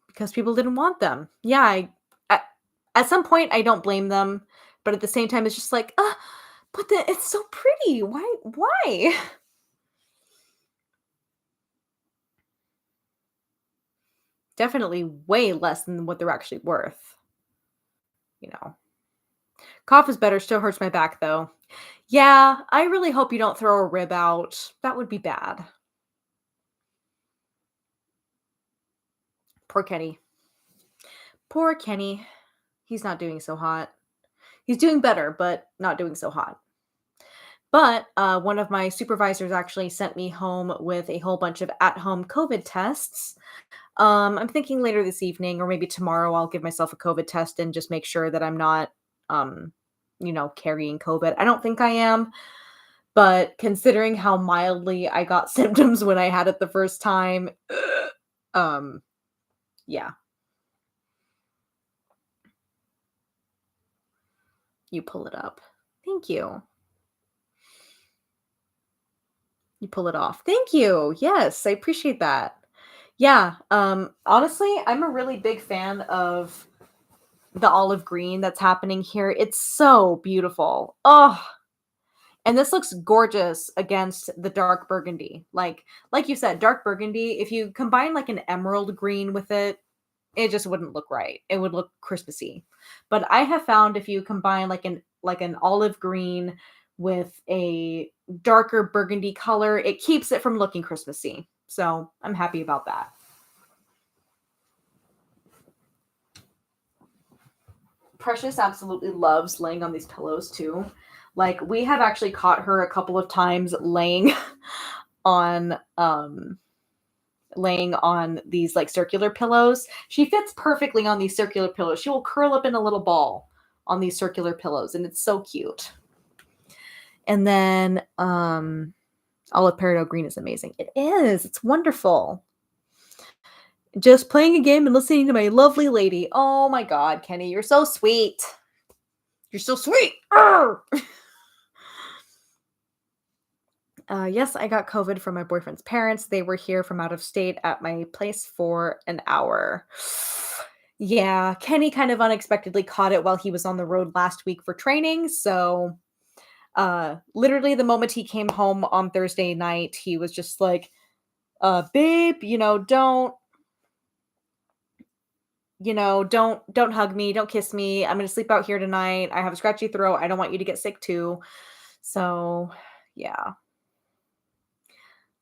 Because people didn't want them. Yeah, at some point I don't blame them, but at the same time it's just like, but it's so pretty. Why? Definitely way less than what they're actually worth. You know. Cough is better, still hurts my back though. Yeah, I really hope you don't throw a rib out. That would be bad. Poor Kenny. Poor Kenny. He's not doing so hot. He's doing better, but not doing so hot. But one of my supervisors actually sent me home with a whole bunch of at-home COVID tests. I'm thinking later this evening or maybe tomorrow I'll give myself a COVID test and just make sure that I'm not, carrying COVID. I don't think I am, but considering how mildly I got symptoms when I had it the first time, yeah. You pull it up. Thank you. You pull it off. Thank you. Yes, I appreciate that. Yeah, honestly, I'm a really big fan of the olive green that's happening here. It's so beautiful. Oh, and this looks gorgeous against the dark burgundy. Like you said, dark burgundy, if you combine like an emerald green with it, it just wouldn't look right. It would look Christmassy. But I have found if you combine like an olive green with a darker burgundy color, it keeps it from looking Christmassy. So I'm happy about that. Precious absolutely loves laying on these pillows too. Like we have actually caught her a couple of times laying on laying on these like circular pillows. She fits perfectly on these circular pillows. She will curl up in a little ball on these circular pillows, and it's so cute. And then olive peridot green is amazing. It is. It's wonderful. Just playing a game and listening to my lovely lady. Oh my god, Kenny, you're so sweet. You're so sweet. Yes, I got COVID from my boyfriend's parents. They were here from out of state at my place for an hour. Yeah, Kenny kind of unexpectedly caught it while he was on the road last week for training. So, literally, the moment he came home on Thursday night, he was just like, babe, don't hug me, don't kiss me. I'm gonna sleep out here tonight. I have a scratchy throat. I don't want you to get sick too. So, yeah.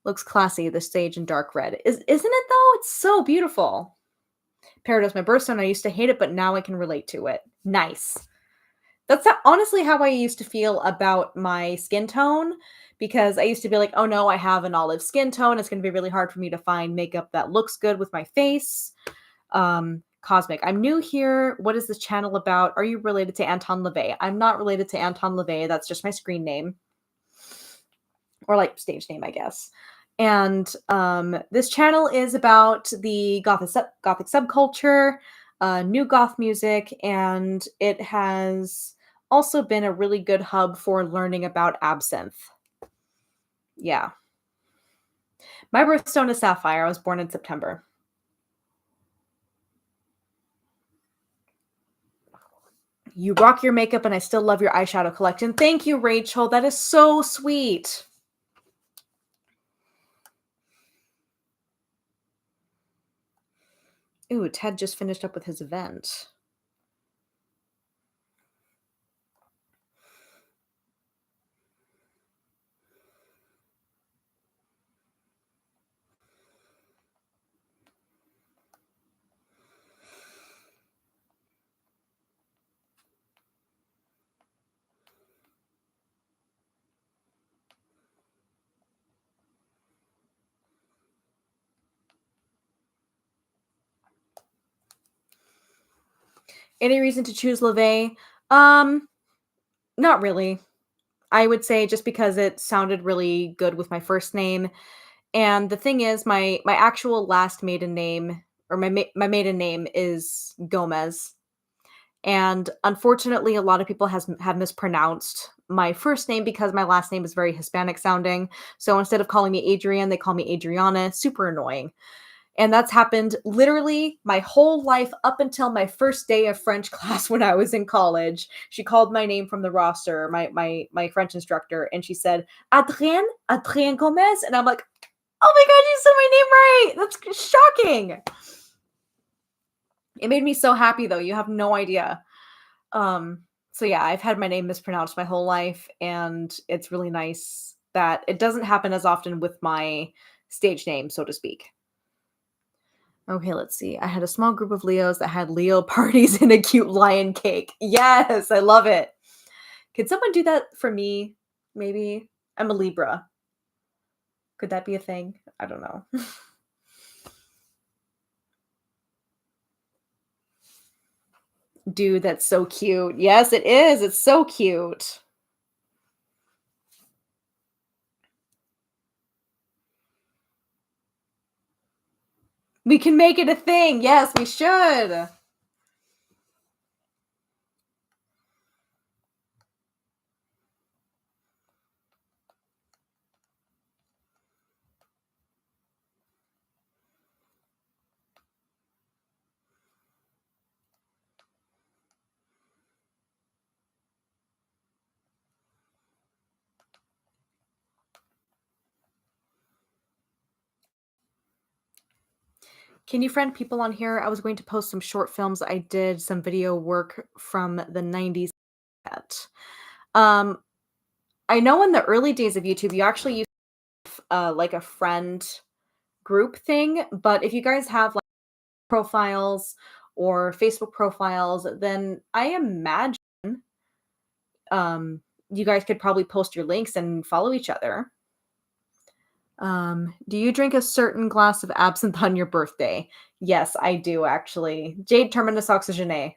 Looks classy, the stage in dark red. Isn't it though? It's so beautiful. Peridot's my birthstone. I used to hate it, but now I can relate to it. Nice. That's honestly how I used to feel about my skin tone, because I used to be like, oh no, I have an olive skin tone. It's going to be really hard for me to find makeup that looks good with my face. Cosmic. I'm new here. What is this channel about? Are you related to Anton LaVey? I'm not related to Anton LaVey. That's just my screen name. Or like stage name, I guess. And this channel is about the gothic subculture, new goth music, and it has also been a really good hub for learning about absinthe. Yeah. My birthstone is sapphire. I was born in September. You rock your makeup, and I still love your eyeshadow collection. Thank you, Rachel. That is so sweet. Ooh, Ted just finished up with his event. Any reason to choose LaVey? Not really. I would say just because it sounded really good with my first name. And the thing is, my actual last maiden name, or my maiden name, is Gomez. And unfortunately, a lot of people have mispronounced my first name because my last name is very Hispanic sounding. So instead of calling me Adrian, they call me Adriana. Super annoying. And that's happened literally my whole life up until my first day of French class when I was in college. She called my name from the roster, my French instructor, and she said, Adrien Gomez. And I'm like, oh my god, you said my name right. That's shocking. It made me so happy though. You have no idea. So yeah, I've had my name mispronounced my whole life, and it's really nice that it doesn't happen as often with my stage name, so to speak. Okay, let's see. I had a small group of Leos that had Leo parties and a cute lion cake. Yes, I love it. Could someone do that for me? Maybe. I'm a Libra. Could that be a thing? I don't know. Dude, that's so cute. Yes, it is. It's so cute. We can make it a thing. Yes, we should. Can you friend people on here? I was going to post some short films I did, some video work from the 90s. Um, I know in the early days of YouTube, you actually used like a friend group thing, but if you guys have like profiles or Facebook profiles, then I imagine you guys could probably post your links and follow each other. Do you drink a certain glass of absinthe on your birthday? Yes, I do actually. Jade Terminus Oxygene.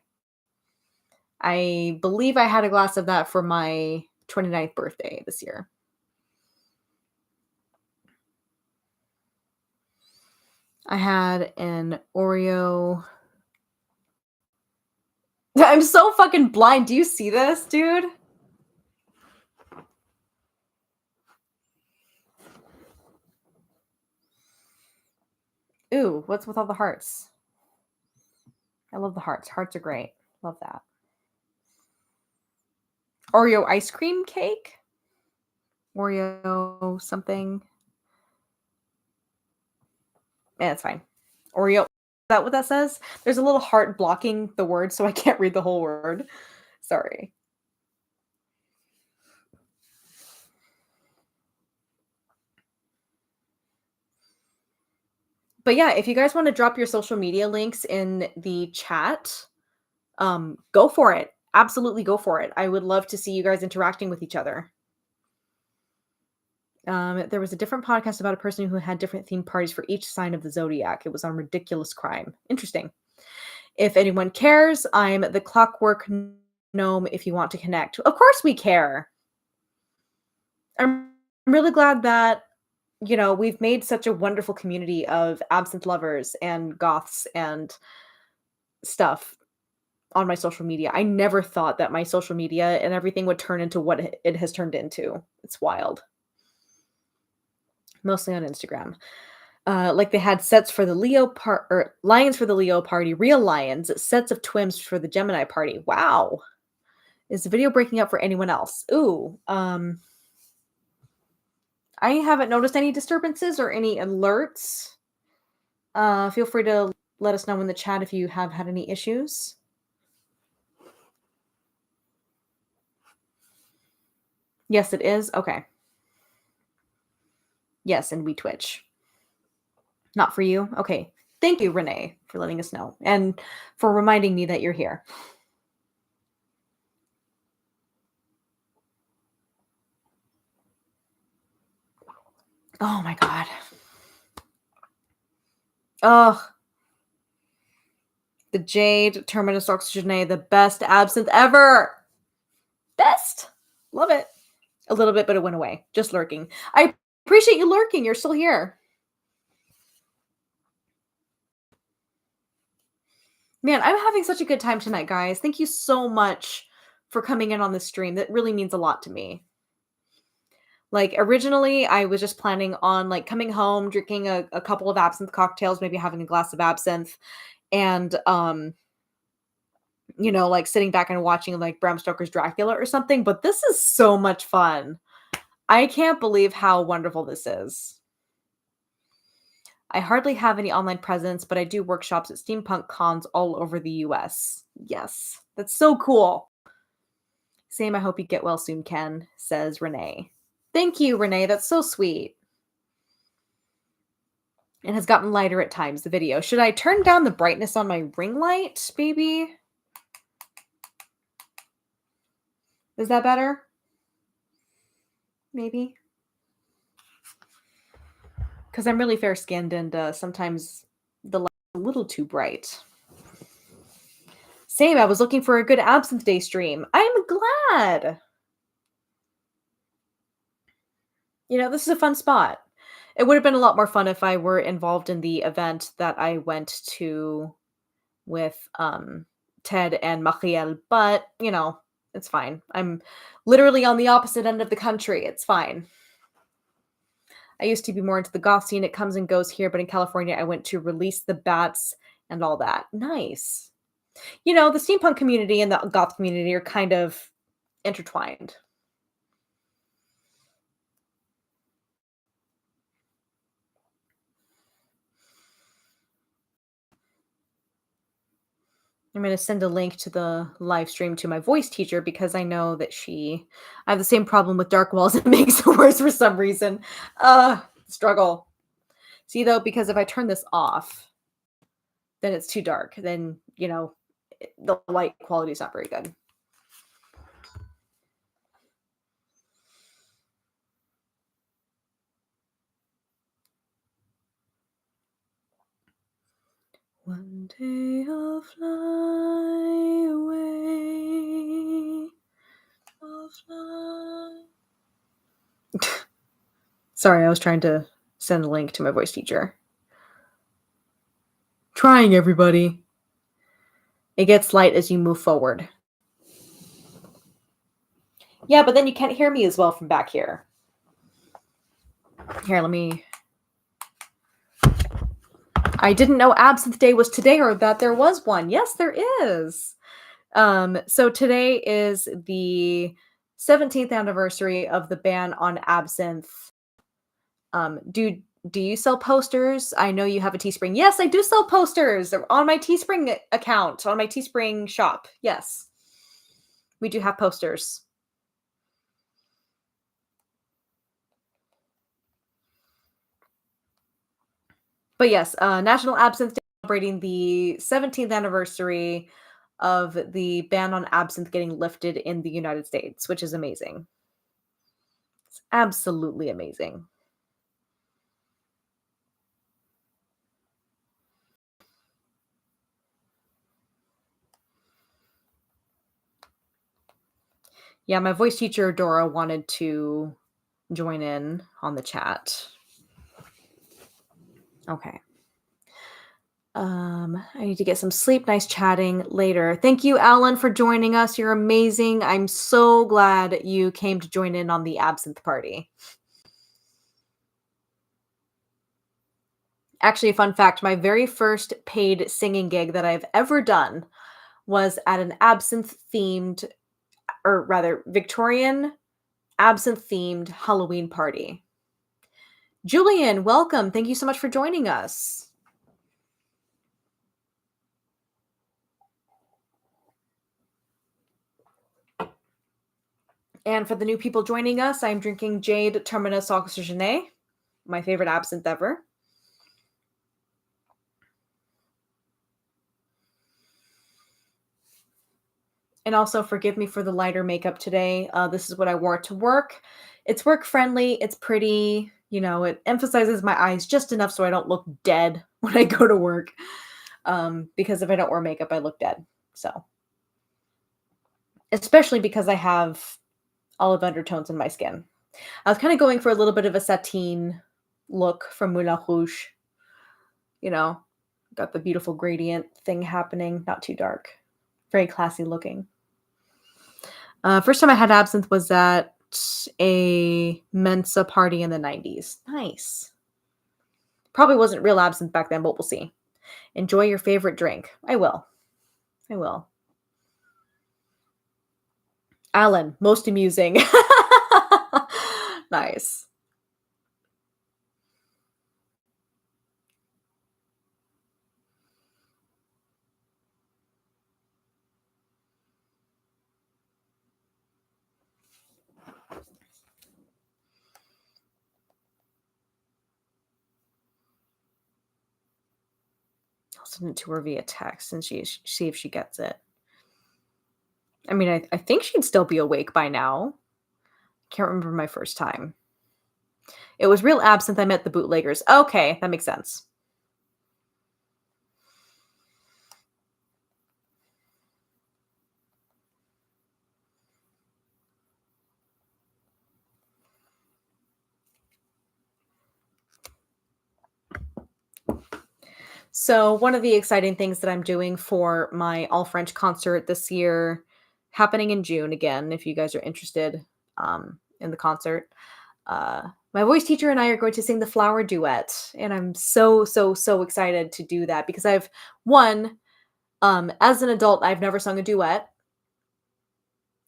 I believe I had a glass of that for my 29th birthday this year. I had an Oreo. I'm so fucking blind. Do you see this, dude? Ooh, what's with all the hearts? I love the hearts. Hearts are great. Love that. Oreo ice cream cake? Oreo something. Yeah, it's fine. Oreo. Is that what that says? There's a little heart blocking the word, so I can't read the whole word. Sorry. But yeah, if you guys want to drop your social media links in the chat, go for it. Absolutely go for it. I would love to see you guys interacting with each other. There was a different podcast about a person who had different themed parties for each sign of the zodiac. It was on ridiculous crime. Interesting. If anyone cares, I'm the Clockwork Gnome if you want to connect. Of course we care. I'm really glad that, we've made such a wonderful community of absinthe lovers and goths and stuff on my social media. I never thought that my social media and everything would turn into what it has turned into. It's wild. Mostly on Instagram. Like they had sets for the Leo part or lions for the Leo party, real lions, sets of twins for the Gemini party. Wow. Is the video breaking up for anyone else? Ooh, I haven't noticed any disturbances or any alerts. Feel free to let us know in the chat if you have had any issues. Yes, it is. Okay. Yes, and we Twitch. Not for you? Okay. Thank you, Renee, for letting us know and for reminding me that you're here. Oh my god. Oh, the Jade Terminus Oxygene, the best absinthe ever. Best. Love it. A little bit, but it went away. Just lurking. I appreciate you lurking. You're still here. Man, I'm having such a good time tonight, guys. Thank you so much for coming in on this stream. That really means a lot to me. Like originally, I was just planning on like coming home, drinking a couple of absinthe cocktails, maybe having a glass of absinthe, and like sitting back and watching like Bram Stoker's Dracula or something. But this is so much fun. I can't believe how wonderful this is. I hardly have any online presence, but I do workshops at steampunk cons all over the US. Yes, that's so cool. Same, I hope you get well soon, Ken, says Renee. Thank you, Renee. That's so sweet. It has gotten lighter at times, the video. Should I turn down the brightness on my ring light, maybe? Is that better? Maybe? Because I'm really fair-skinned and sometimes the light's a little too bright. Same, I was looking for a good Absinthe Day stream. I'm glad! This is a fun spot. It would have been a lot more fun if I were involved in the event that I went to with Ted and Machiel, but it's fine. I'm literally on the opposite end of the country. It's fine. I used to be more into the goth scene. It comes and goes here, but in California, I went to Release the Bats and all that. Nice. The steampunk community and the goth community are kind of intertwined. I'm going to send a link to the live stream to my voice teacher because I know that I have the same problem with dark walls. It makes it worse for some reason. Struggle. See, though, because if I turn this off, then it's too dark. Then, the light quality is not very good. day I'll fly away. I'll fly. Sorry, I was trying to send a link to my voice teacher. Trying, everybody. It gets light as you move forward. Yeah, but then you can't hear me as well from back here. Here, let me. I didn't know Absinthe Day was today or that there was one. Yes, there is. So today is the 17th anniversary of the ban on absinthe. Do you sell posters? I know you have a Teespring. Yes, I do sell posters on my Teespring account, on my Teespring shop. Yes, we do have posters. But yes, National Absinthe Day, celebrating the 17th anniversary of the ban on absinthe getting lifted in the United States, which is amazing. It's absolutely amazing. Yeah, my voice teacher, Dora, wanted to join in on the chat. Okay. I need to get some sleep. Nice chatting later. Thank you, Alan, for joining us. You're amazing. I'm so glad you came to join in on the absinthe party. Actually, a fun fact, my very first paid singing gig that I've ever done was at an absinthe themed, or rather, Victorian absinthe themed Halloween party. Julian, welcome. Thank you so much for joining us. And for the new people joining us, I'm drinking Jade Terminus Oxygené, my favorite absinthe ever. And also forgive me for the lighter makeup today. This is what I wore to work. It's work friendly. It's pretty. You know, it emphasizes my eyes just enough so I don't look dead when I go to work. Because if I don't wear makeup, I look dead. So, especially because I have olive undertones in my skin. I was kind of going for a little bit of a sateen look from Moulin Rouge. You know, got the beautiful gradient thing happening, not too dark. Very classy looking. First time I had absinthe was at a Mensa party in the 90s. Nice. Probably wasn't real absinthe back then, but we'll see. Enjoy your favorite drink. I will. I will. Alan, most amusing. Nice. I'll send it to her via text and see if she gets it. I mean, I think she'd still be awake by now. Can't remember my first time. It was real absinthe. I met the bootleggers. Okay, that makes sense. So one of the exciting things that I'm doing for my all French concert this year, happening in June again, if you guys are interested in the concert, my voice teacher and I are going to sing the flower duet, and I'm so excited to do that because I've one, as an adult, I've never sung a duet,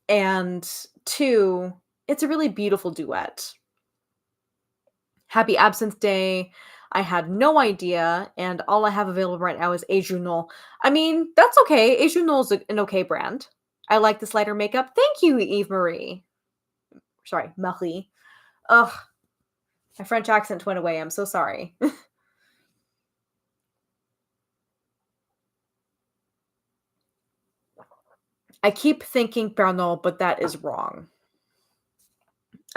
and two, it's a really beautiful duet. Happy Absinthe Day. I had no idea, and all I have available right now is Ajunol. I mean, that's okay. Ajunol's an okay brand. I like this lighter makeup. Thank you, Eve Marie. Sorry, Marie. Ugh, my French accent went away. I'm so sorry. I keep thinking Pernod, but that is wrong.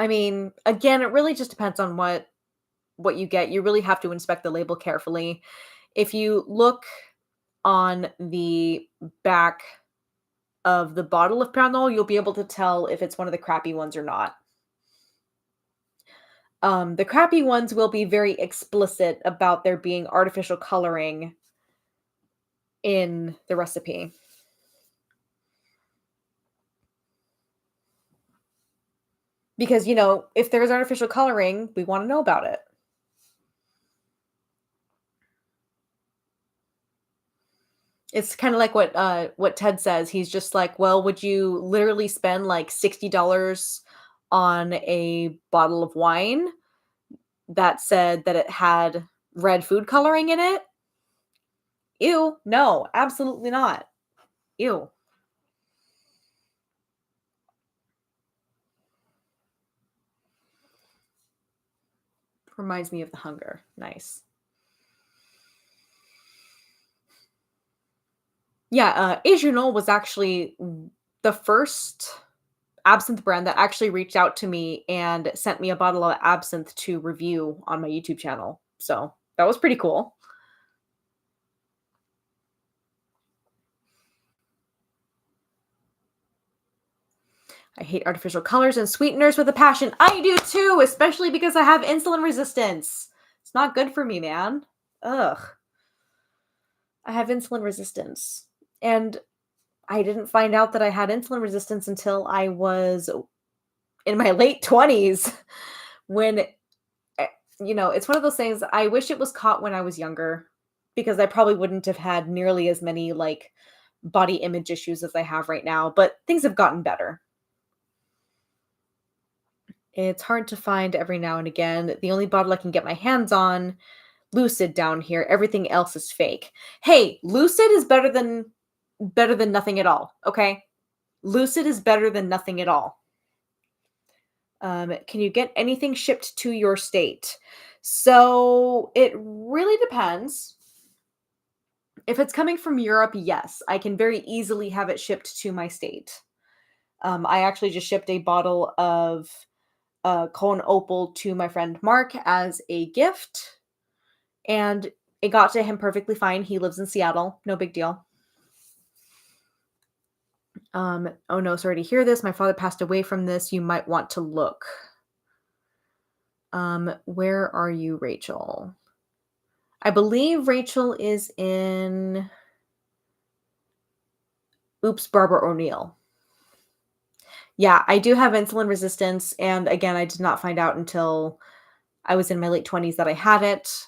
I mean, again, it really just depends on what you get. You really have to inspect the label carefully. If you look on the back of the bottle of Pernod, you'll be able to tell if it's one of the crappy ones or not. The crappy ones will be very explicit about there being artificial coloring in the recipe. Because, if there's artificial coloring, we want to know about it. It's kind of like what Ted says. He's just like, well, would you literally spend like $60 on a bottle of wine that said that it had red food coloring in it? Ew, no, absolutely not. Ew. Reminds me of the hunger. Nice. Yeah, Adrianol was actually the first absinthe brand that actually reached out to me and sent me a bottle of absinthe to review on my YouTube channel. So that was pretty cool. I hate artificial colors and sweeteners with a passion. I do too, especially because I have insulin resistance. It's not good for me, man. Ugh. I have insulin resistance. And I didn't find out that I had insulin resistance until I was in my late 20s when it's one of those things. I wish it was caught when I was younger because I probably wouldn't have had nearly as many like body image issues as I have right now, but things have gotten better. It's hard to find every now and again. The only bottle I can get my hands on, Lucid down here. Everything else is fake. Hey, Lucid is better than nothing at all, okay? Lucid is better than nothing at all. Can you get anything shipped to your state? So it really depends. If it's coming from Europe, yes, I can very easily have it shipped to my state. I actually just shipped a bottle of Cone Opal to my friend Mark as a gift, and it got to him perfectly fine. He lives in Seattle, no big deal. Oh no, sorry to hear this. My father passed away from this. You might want to look. Where are you, Rachel? I believe Rachel is in Oops, Barbara O'Neill. Yeah, I do have insulin resistance, and again, I did not find out until I was in my late 20s that I had it,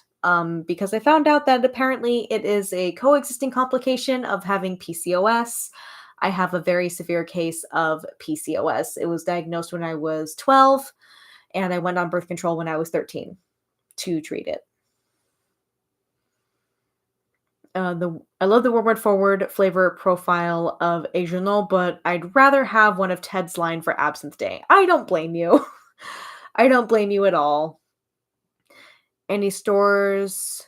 because I found out that apparently it is a coexisting complication of having PCOS. I have a very severe case of PCOS. It was diagnosed when I was 12, and I went on birth control when I was 13 to treat it. I love the Word Forward flavor profile of Adrianol, but I'd rather have one of Ted's line for Absinthe Day. I don't blame you. I don't blame you at all. Any stores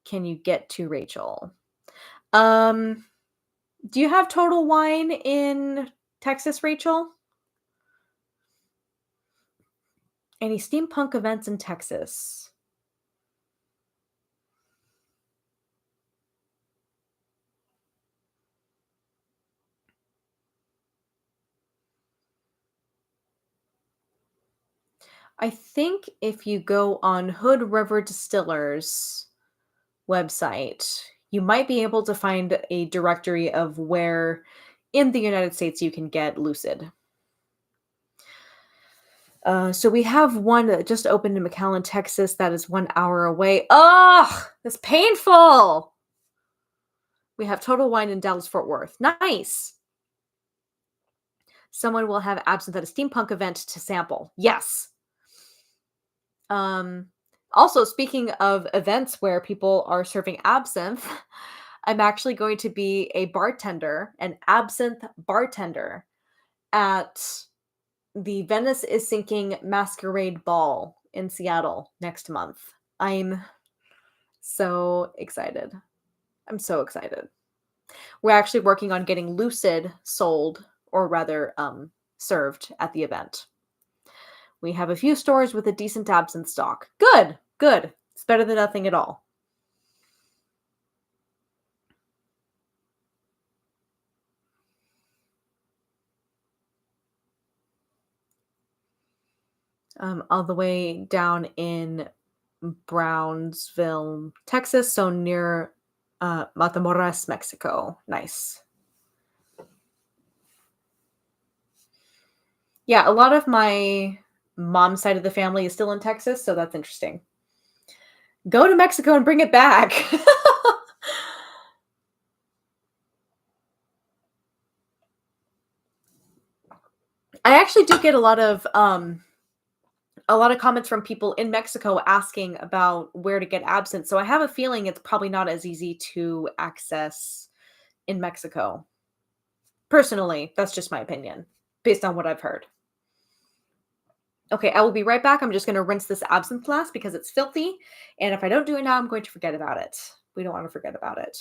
can you get to, Rachel? Do you have Total Wine in Texas, Rachel? Any steampunk events in Texas? I think if you go on Hood River Distillers website, you might be able to find a directory of where in the United States you can get Lucid. So we have one that just opened in McAllen, Texas. That is 1 hour away. Ugh, that's painful. We have Total Wine in Dallas Fort Worth. Nice. Someone will have absinthe at a steampunk event to sample. Yes. Also, speaking of events where people are serving absinthe, I'm actually going to be a bartender, an absinthe bartender, at the Venice is Sinking Masquerade Ball in Seattle next month. I'm so excited. I'm so excited. We're actually working on getting Lucid sold, or rather, served at the event. We have a few stores with a decent absinthe stock. Good, good. It's better than nothing at all. all the way down in Brownsville, Texas, so near Matamoros, Mexico. Nice. Yeah, a lot of my mom's side of the family is still in Texas, so that's interesting. Go to Mexico and bring it back. I actually do get a lot of comments from people in Mexico asking about where to get absinthe. So I have a feeling it's probably not as easy to access in Mexico. Personally, that's just my opinion based on what I've heard. Okay, I will be right back. I'm just going to rinse this absinthe glass because it's filthy. And if I don't do it now, I'm going to forget about it. We don't want to forget about it.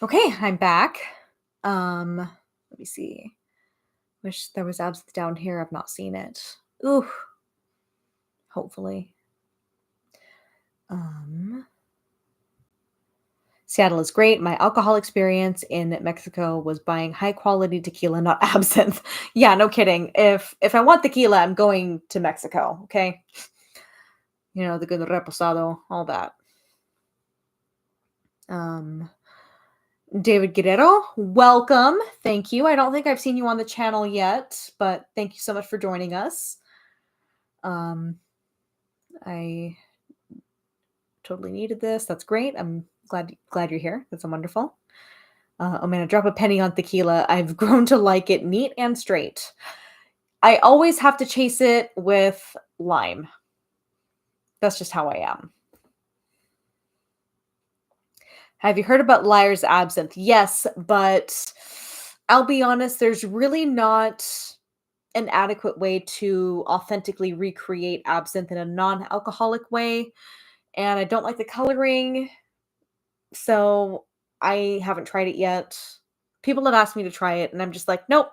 Okay, I'm back. Let me see. Wish there was absinthe down here. I've not seen it. Ooh. Hopefully. Seattle is great. My alcohol experience in Mexico was buying high quality tequila, not absinthe. Yeah, no kidding. If I want tequila, I'm going to Mexico, okay? You know, the good reposado, all that. David Guerrero, welcome. Thank you. I don't think I've seen you on the channel yet, but thank you so much for joining us. I totally needed this. That's great. I'm glad you're here. That's wonderful. Oh man, a drop of penny on tequila. I've grown to like it neat and straight. I always have to chase it with lime. That's just how I am. Have you heard about Liar's Absinthe? Yes, but I'll be honest, there's really not an adequate way to authentically recreate absinthe in a non-alcoholic way. And I don't like the coloring, so I haven't tried it yet. People have asked me to try it, and I'm just like, nope.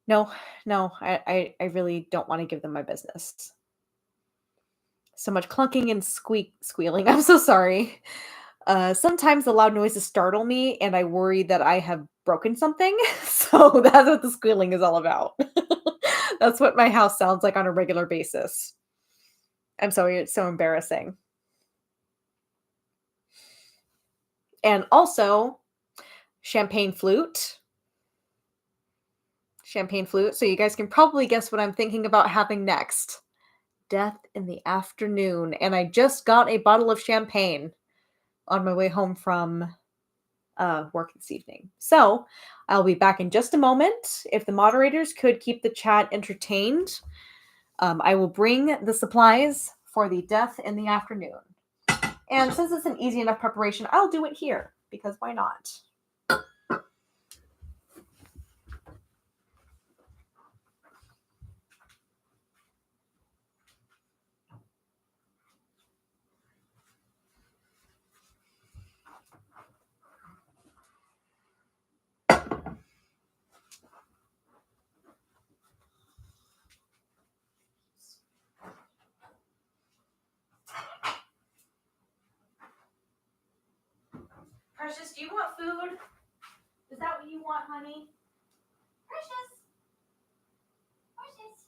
No, I really don't want to give them my business. So much clunking and squealing. I'm so sorry. Sometimes the loud noises startle me, and I worry that I have broken something. So that's what the squealing is all about. That's what my house sounds like on a regular basis. I'm sorry, it's so embarrassing. And also, champagne flute. Champagne flute. So you guys can probably guess what I'm thinking about having next. Death in the afternoon. And I just got a bottle of champagne on my way home from work this evening. So I'll be back in just a moment. If the moderators could keep the chat entertained, I will bring the supplies for the death in the afternoon. And since it's an easy enough preparation, I'll do it here because why not? Precious, do you want food? Is that what you want, honey? Precious. Precious.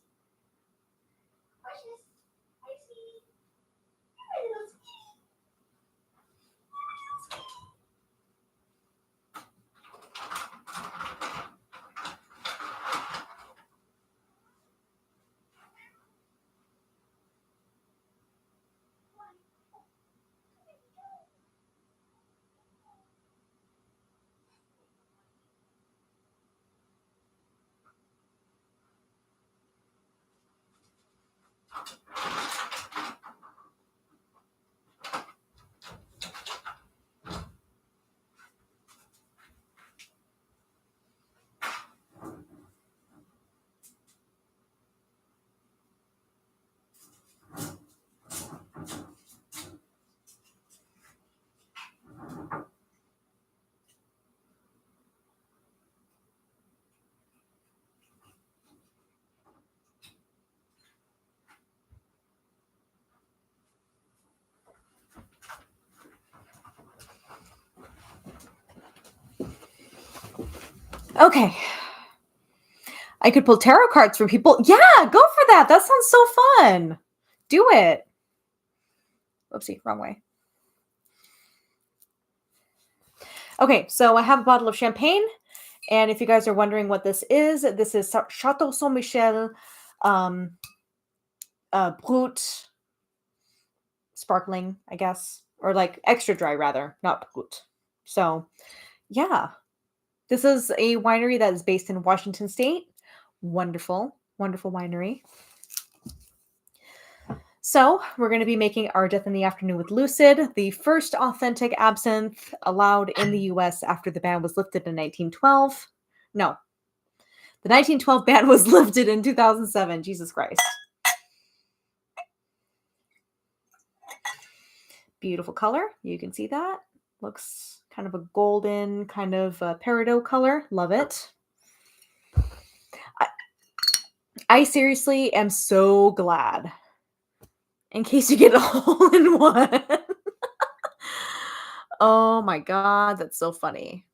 Precious. Hi, sweetie. Hi, little sweetie. Okay. I could pull tarot cards for people. Yeah, go for that. That sounds so fun. Do it. Oopsie, wrong way. Okay, so I have a bottle of champagne, and if you guys are wondering what this is Chateau Saint Michel um, Brut sparkling, I guess, or like extra dry rather, not Brut. So yeah, this is a winery that is based in Washington State. Wonderful, wonderful winery. So, we're going to be making our Death in the Afternoon with Lucid, the first authentic absinthe allowed in the US after the ban was lifted in 1912. No, the 1912 ban was lifted in 2007. Jesus Christ. Beautiful color. You can see that. Looks kind of a golden, kind of a peridot color. Love it. I seriously am so glad. In case you get a hole in one. Oh my god, that's so funny.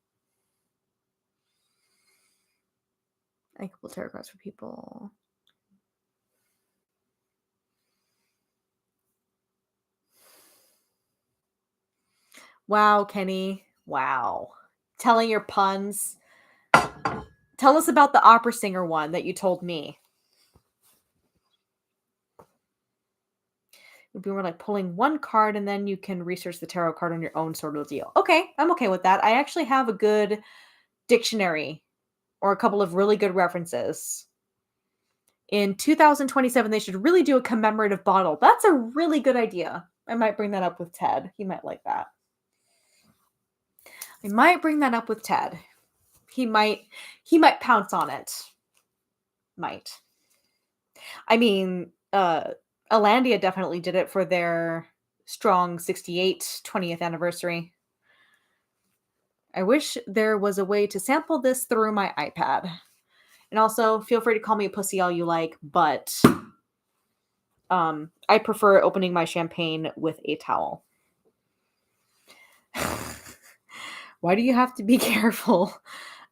I can pull tarot cards for people. Wow, Kenny. Wow. Telling your puns. Tell us about the opera singer one that you told me. We were like pulling one card and then you can research the tarot card on your own sort of deal. Okay, I'm okay with that. I actually have a good dictionary or a couple of really good references. In 2027, they should really do a commemorative bottle. That's a really good idea. I might bring that up with Ted. He might like that. I might bring that up with Ted. He might pounce on it. Might. I mean, Alandia definitely did it for their strong 68 20th anniversary. I wish there was a way to sample this through my iPad. And also, feel free to call me a pussy all you like, but I prefer opening my champagne with a towel. Why do you have to be careful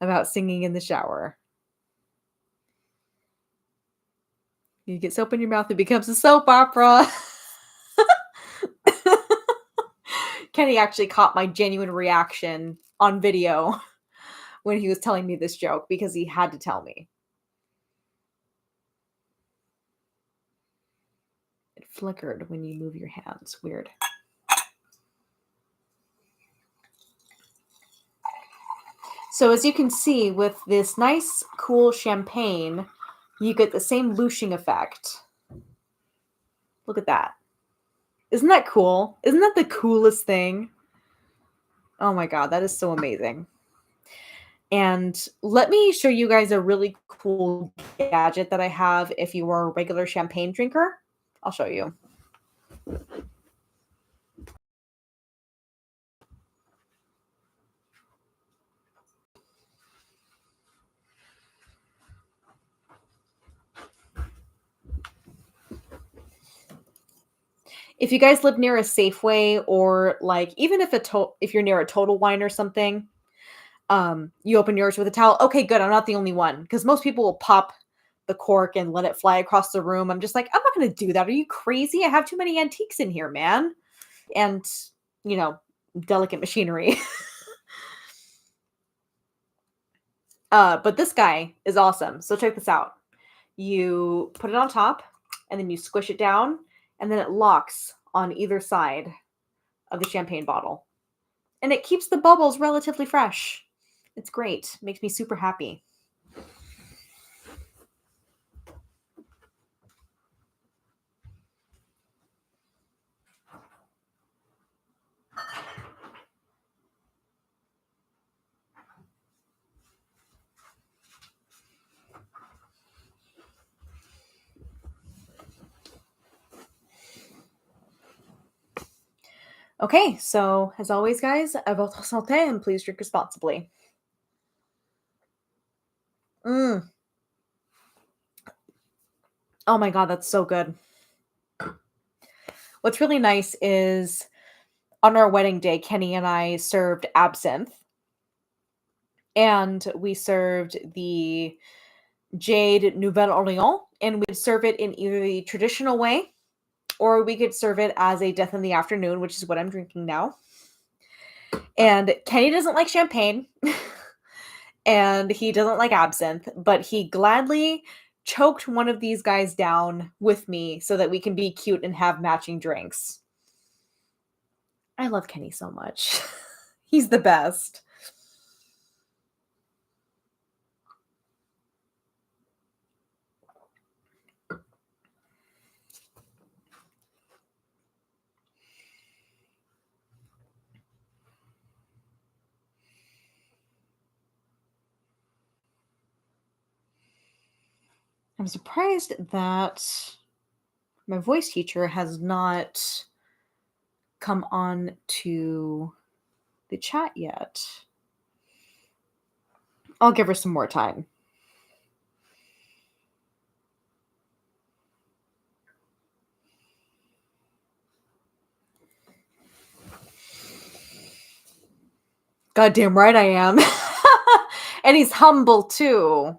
about singing in the shower? You get soap in your mouth, it becomes a soap opera. Kenny actually caught my genuine reaction on video when he was telling me this joke because he had to tell me. It flickered when you move your hands. Weird. So as you can see, with this nice, cool champagne, you get the same looshing effect. Look at that. Isn't that cool? Isn't that the coolest thing? Oh my god, that is so amazing. And let me show you guys a really cool gadget that I have if you are a regular champagne drinker. I'll show you. If you guys live near a Safeway or like even if you're near a Total Wine or something, you open yours with a towel. Okay, good. I'm not the only one because most people will pop the cork and let it fly across the room. I'm just like, I'm not going to do that. Are you crazy? I have too many antiques in here, man. And, you know, delicate machinery. But this guy is awesome. So check this out. You put it on top and then you squish it down and then it locks on either side of the champagne bottle. And it keeps the bubbles relatively fresh. It's great. Makes me super happy. Okay, so as always, guys, à votre santé and please drink responsibly. Mm. Oh my god, that's so good. What's really nice is on our wedding day, Kenny and I served absinthe. and we served the Jade Nouvelle Orleans, and we'd serve it in either the traditional way or we could serve it as a death in the afternoon, which is what I'm drinking now. And Kenny doesn't like champagne and he doesn't like absinthe, but he gladly choked one of these guys down with me so that we can be cute and have matching drinks. I love Kenny so much. He's the best. I'm surprised that my voice teacher has not come on to the chat yet. I'll give her some more time. Goddamn right I am. And he's humble too.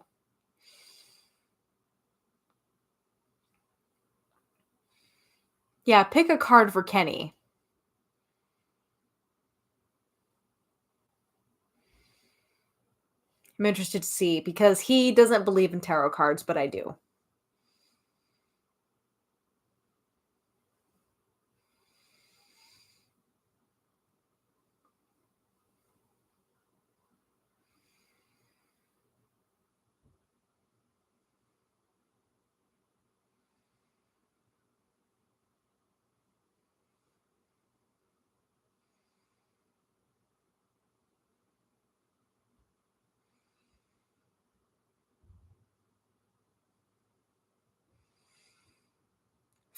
Yeah, pick a card for Kenny. I'm interested to see because he doesn't believe in tarot cards, but I do.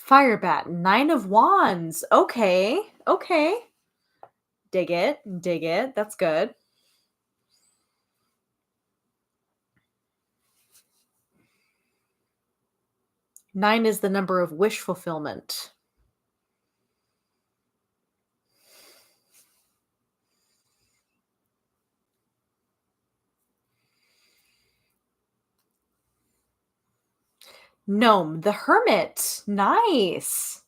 Firebat, 9 of Wands. Okay, okay. Dig it, dig it. That's good. Nine is the number of wish fulfillment. Gnome, the Hermit. Nice.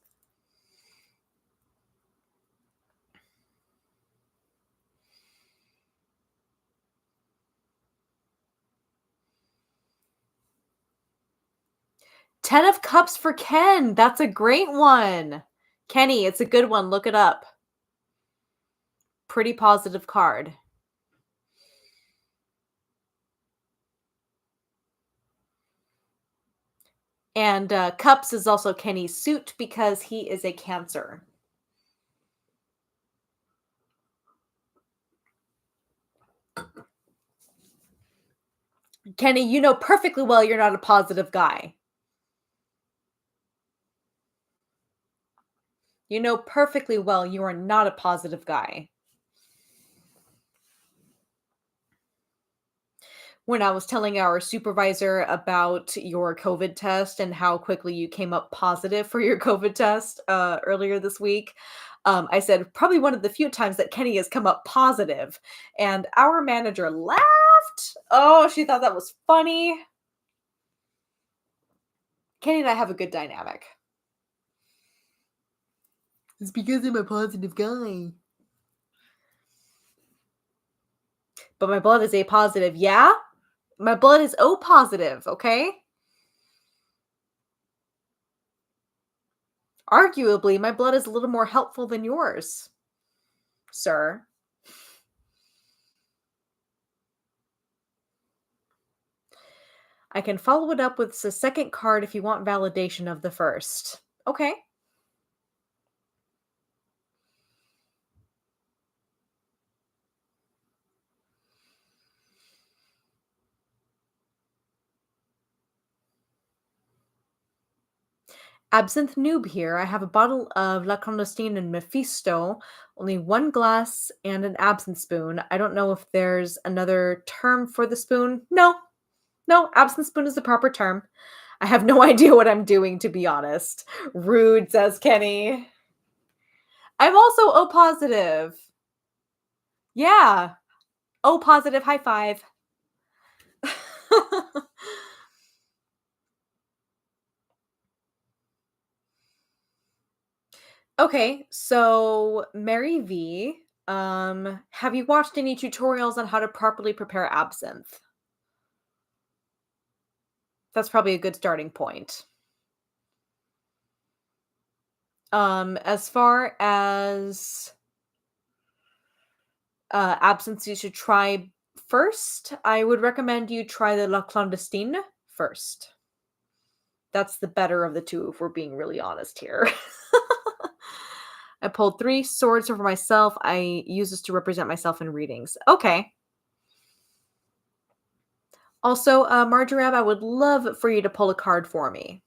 Ten of Cups for Ken. That's a great one. Kenny, it's a good one. Look it up. Pretty positive card. And Cups is also Kenny's suit because he is a Cancer. Kenny, you know perfectly well you're not a positive guy. You know perfectly well you are not a positive guy. When I was telling our supervisor about your COVID test and how quickly you came up positive for your COVID test earlier this week, I said probably one of the few times that Kenny has come up positive. And our manager laughed. Oh, she thought that was funny. Kenny and I have a good dynamic. It's because I'm a positive guy. But my blood is A positive. Yeah? My blood is O positive, okay? Arguably, my blood is a little more helpful than yours, sir. I can follow it up with the second card if you want validation of the first. Okay. Absinthe Noob here. I have a bottle of La Clandestine and Mephisto, only one glass and an absinthe spoon. I don't know if there's another term for the spoon. No, absinthe spoon is the proper term. I have no idea what I'm doing, to be honest. Rude, says Kenny. I'm also O positive. Yeah. Oh, positive. High five. Okay, so Mary V, have you watched any tutorials on how to properly prepare absinthe? That's probably a good starting point. As far as absinthe you should try first, I would recommend you try the La Clandestine first. That's the better of the two, if we're being really honest here. I pulled 3 swords for myself. I use this to represent myself in readings. Okay. Also, Marjoram, I would love for you to pull a card for me.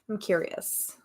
I'm curious.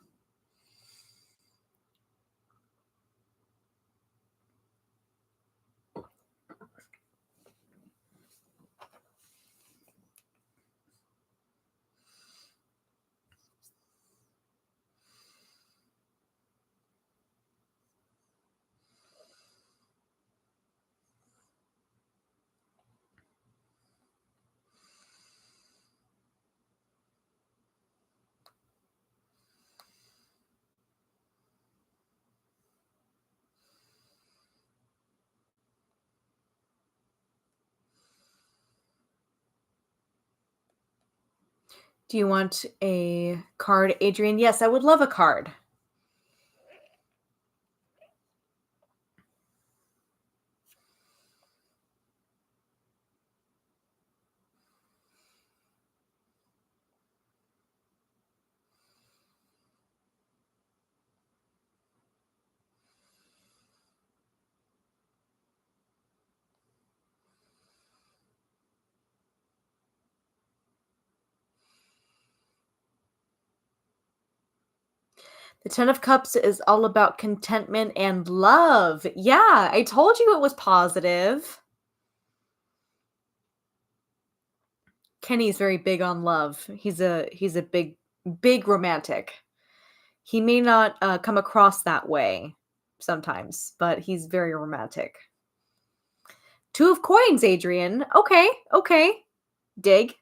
Do you want a card, Adrian? Yes, I would love a card. The Ten of Cups is all about contentment and love. Yeah, I told you it was positive. Kenny's very big on love. He's a big romantic. He may not come across that way sometimes, but he's very romantic. 2 of coins, Adrian. Okay, okay. Dig.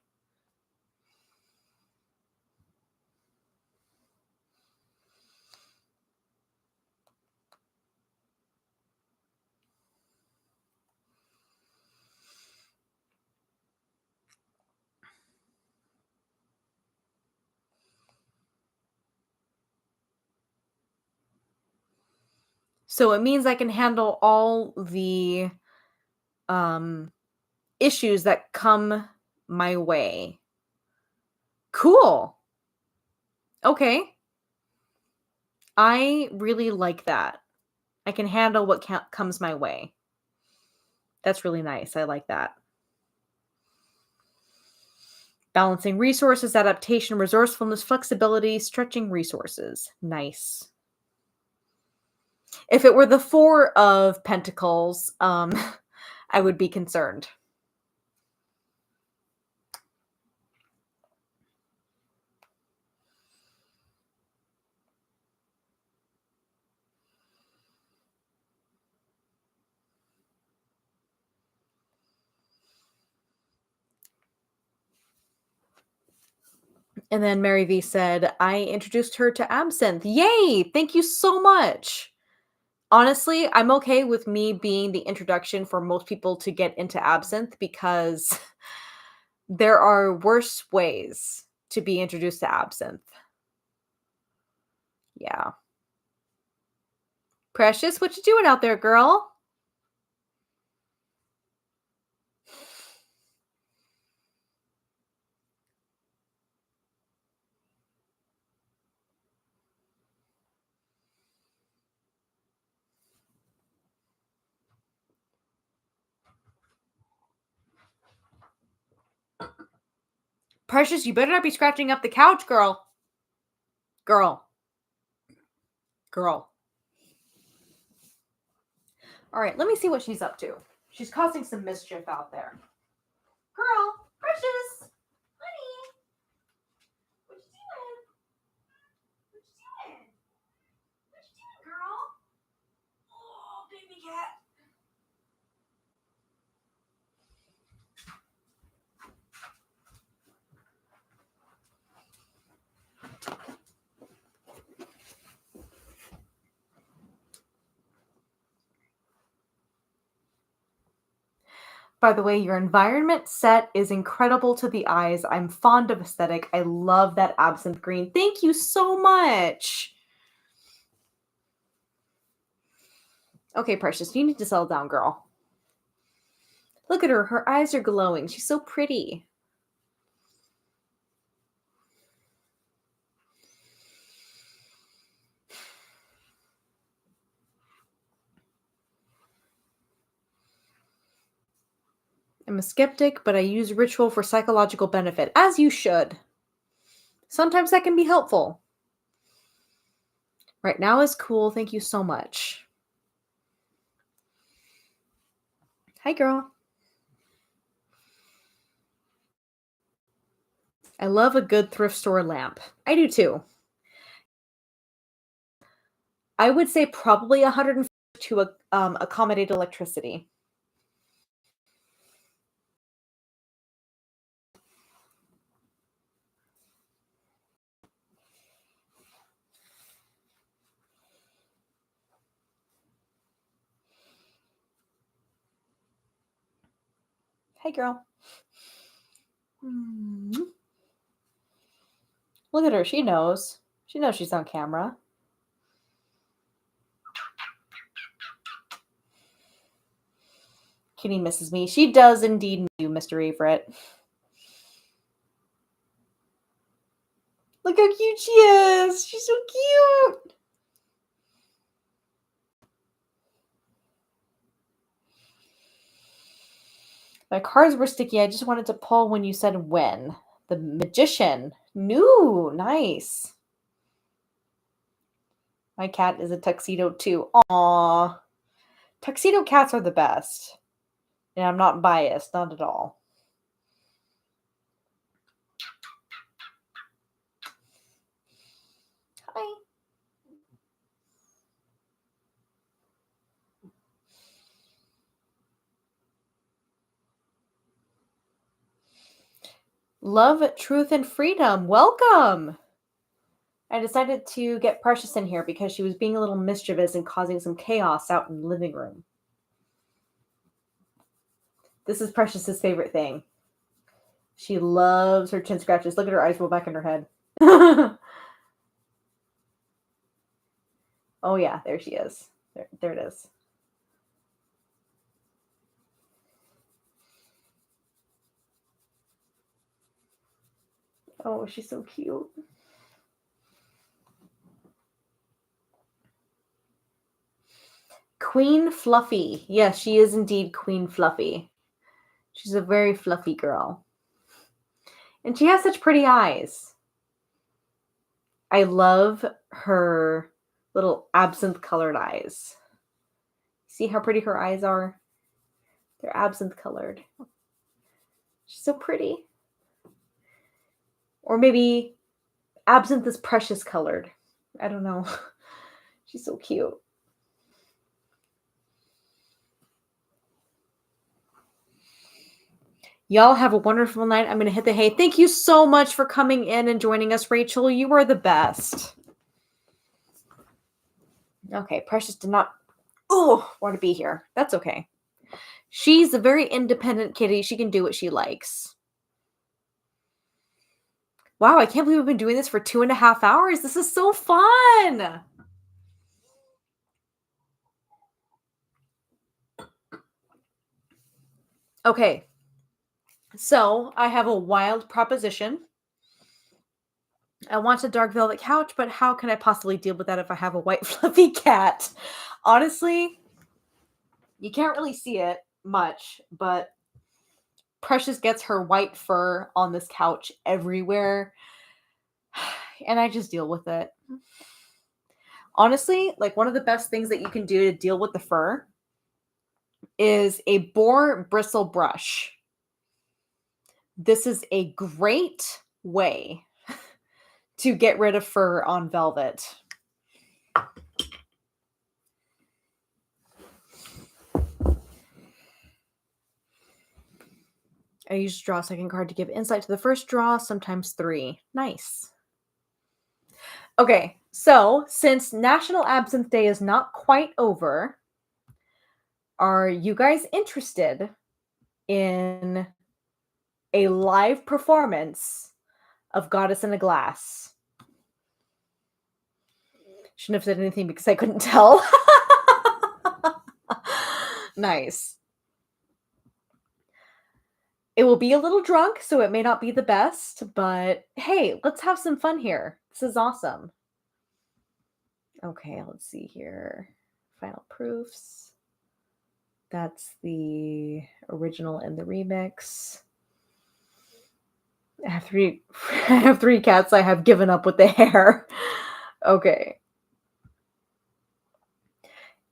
So it means I can handle all the um issues that come my way. Cool. Okay. I really like that. I can handle what comes my way. That's really nice. I like that. Balancing resources, adaptation, resourcefulness, flexibility, stretching resources. Nice. If it were the 4 of pentacles, I would be concerned. And then Mary V said, I introduced her to absinthe. Yay! Thank you so much. Honestly, I'm okay with me being the introduction for most people to get into absinthe because there are worse ways to be introduced to absinthe. Yeah. Precious, what you doing out there, girl? Precious, you better not be scratching up the couch, girl. Girl. Girl. All right, let me see what she's up to. She's causing some mischief out there. Girl, Precious, honey, what you doing? What you doing? What you doing, girl? Oh, baby cat. By the way, your environment set is incredible to the eyes. I'm fond of aesthetic. I love that absinthe green. Thank you so much. Okay, Precious, you need to settle down, girl. Look at her. Her eyes are glowing. She's so pretty. I'm a skeptic, but I use ritual for psychological benefit, as you should. Sometimes that can be helpful. Right now is cool. Thank you so much. Hi, girl. I love a good thrift store lamp. I do too. I would say probably 150 to accommodate electricity. Hey, girl. Look at her. She knows. She knows she's on camera. Kitty misses me. She does indeed miss you, Mr. Everett. Look how cute she is. She's so cute. My cards were sticky. I just wanted to pull when you said when. The magician. New. Nice. My cat is a tuxedo too. Aww. Tuxedo cats are the best. And I'm not biased. Not at all. Hi. Love, truth, and freedom. Welcome. I decided to get Precious in here because she was being a little mischievous and causing some chaos out in the living room. This is Precious's favorite thing. She loves her chin scratches. Look at her eyes roll back in her head. Oh yeah, there she is. There it is. Oh, she's so cute. Queen Fluffy. Yes, she is indeed Queen Fluffy. She's a very fluffy girl. And she has such pretty eyes. I love her little absinthe colored eyes. See how pretty her eyes are? They're absinthe colored. She's so pretty. Or maybe absinthe is precious colored. I don't know. She's so cute. Y'all have a wonderful night. I'm going to hit the hay. Thank you so much for coming in and joining us, Rachel. You are the best. Okay, Precious did not want to be here. That's okay. She's a very independent kitty. She can do what she likes. Wow, I can't believe we've been doing this for 2.5 hours. This is so fun. Okay, so I have a wild proposition. I want a dark velvet couch, but how can I possibly deal with that if I have a white fluffy cat? Honestly, you can't really see it much, but Precious gets her white fur on this couch everywhere, and I just deal with it. Honestly, like one of the best things that you can do to deal with the fur is a boar bristle brush. This is a great way to get rid of fur on velvet. I usually draw a second card to give insight to the first draw, sometimes 3. Nice. Okay, so since National Absinthe Day is not quite over, are you guys interested in a live performance of Goddess in a Glass. Shouldn't have said anything because I couldn't tell. Nice. It will be a little drunk, so it may not be the best, but hey, let's have some fun here. This is awesome. Okay, let's see here. Final proofs. That's the original and the remix. I have three I have 3 cats. I have given up with the hair. Okay.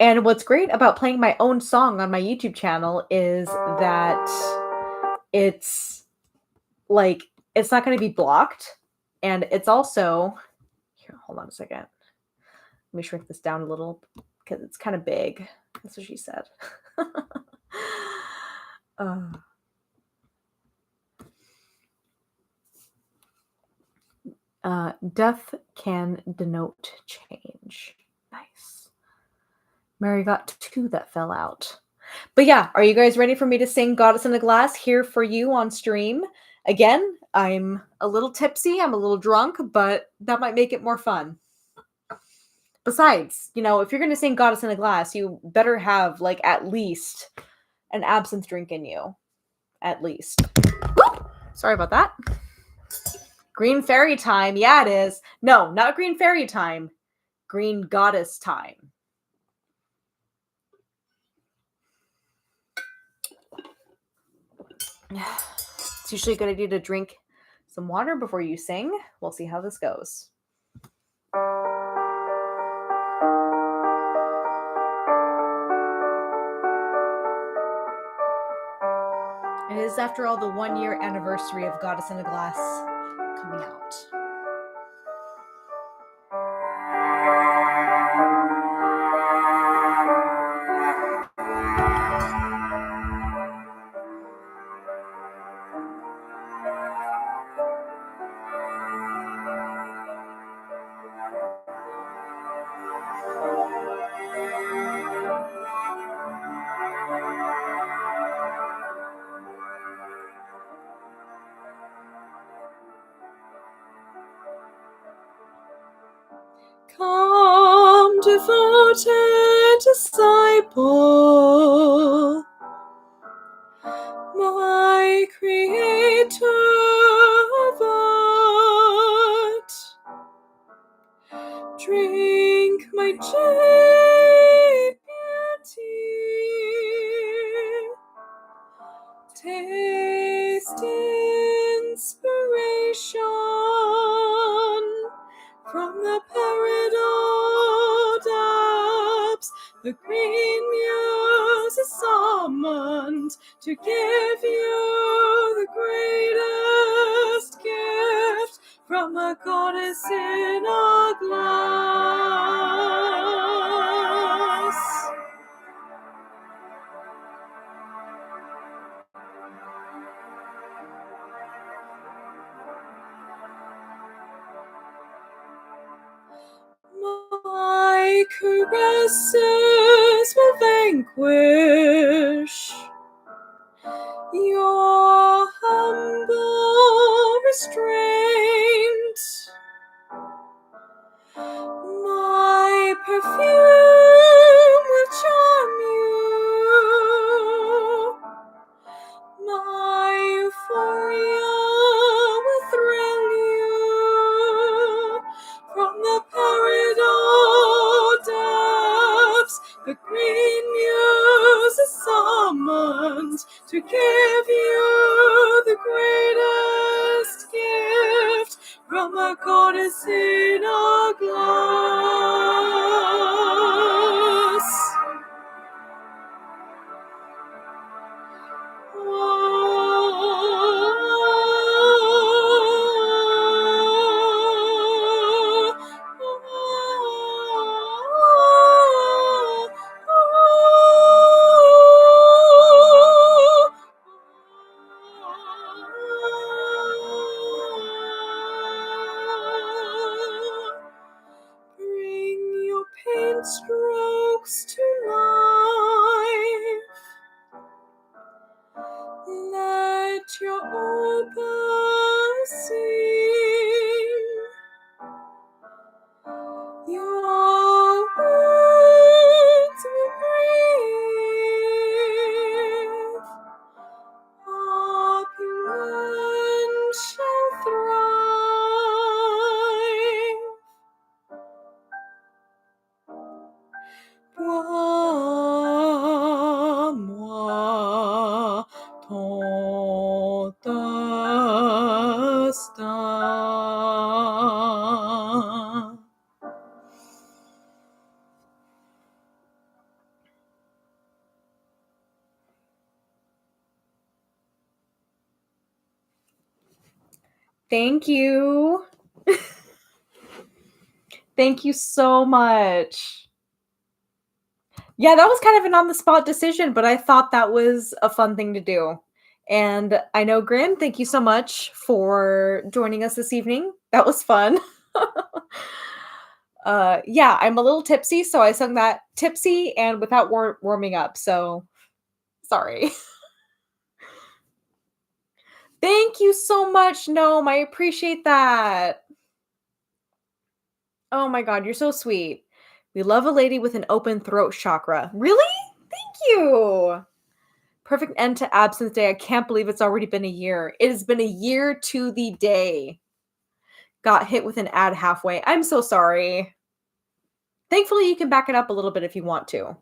And what's great about playing my own song on my YouTube channel is that it's like it's not going to be blocked, and it's also here, hold on a second. Let me shrink this down a little because it's kind of big. That's what she said. Death can denote change. Nice. Mary got 2 that fell out. But yeah, are you guys ready for me to sing Goddess in a Glass here for you on stream? Again, I'm a little tipsy, I'm a little drunk, but that might make it more fun. Besides, you know, if you're going to sing Goddess in a Glass, you better have like at least an absinthe drink in you. At least. Whoop! Sorry about that. Green fairy time. Yeah, it is. No, not green fairy time. Green goddess time. It's usually a good idea to drink some water before you sing. We'll see how this goes. It is, after all, the 1-year anniversary of Goddess in a Glass coming out. Come, devoted disciple, my creator of art, drink my jade beauty, taste inspiration from the peridot depths. The green muse is summoned to give you the greatest gift from a goddess in a glass. My caresses will vanquish your humble restraint. My perfume will charm you. My euphoria will thrill you. From the peridot depths, the green muse is summoned to give you the greatest gift from a goddess in a glass. Bring Thank you. Thank you so much. Yeah, that was kind of an on the spot decision, but I thought that was a fun thing to do. And I know, Grin, thank you so much for joining us this evening. That was fun. Yeah, I'm a little tipsy, so I sung that tipsy and without warming up. So sorry. Thank you so much, Gnome. I appreciate that. Oh my god, you're so sweet. We love a lady with an open throat chakra. Really? Thank you. Perfect end to Absinthe Day. I can't believe it's already been a year. It has been a year to the day. Got hit with an ad halfway. I'm so sorry. Thankfully, you can back it up a little bit if you want to.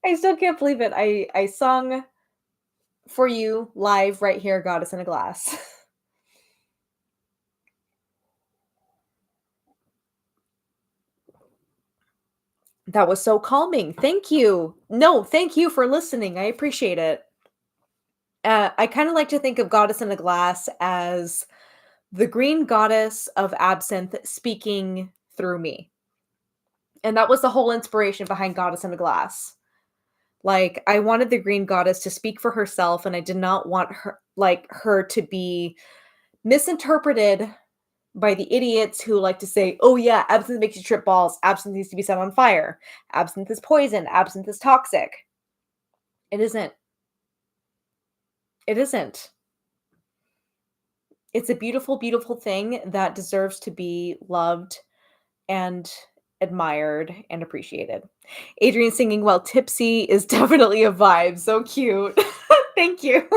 I still can't believe it. I sung for you live right here, Goddess in a Glass. That was so calming. Thank you. No, thank you for listening. I appreciate it. I kind of like to think of Goddess in a Glass as the green goddess of absinthe speaking through me. And that was the whole inspiration behind Goddess in a Glass. Like, I wanted the green goddess to speak for herself, and I did not want her to be misinterpreted by the idiots who like to say, "Oh yeah, absinthe makes you trip balls. Absinthe needs to be set on fire. Absinthe is poison. Absinthe is toxic." It isn't. It isn't. It's a beautiful, beautiful thing that deserves to be loved and admired and appreciated. Adrian singing while tipsy is definitely a vibe. So cute. Thank you.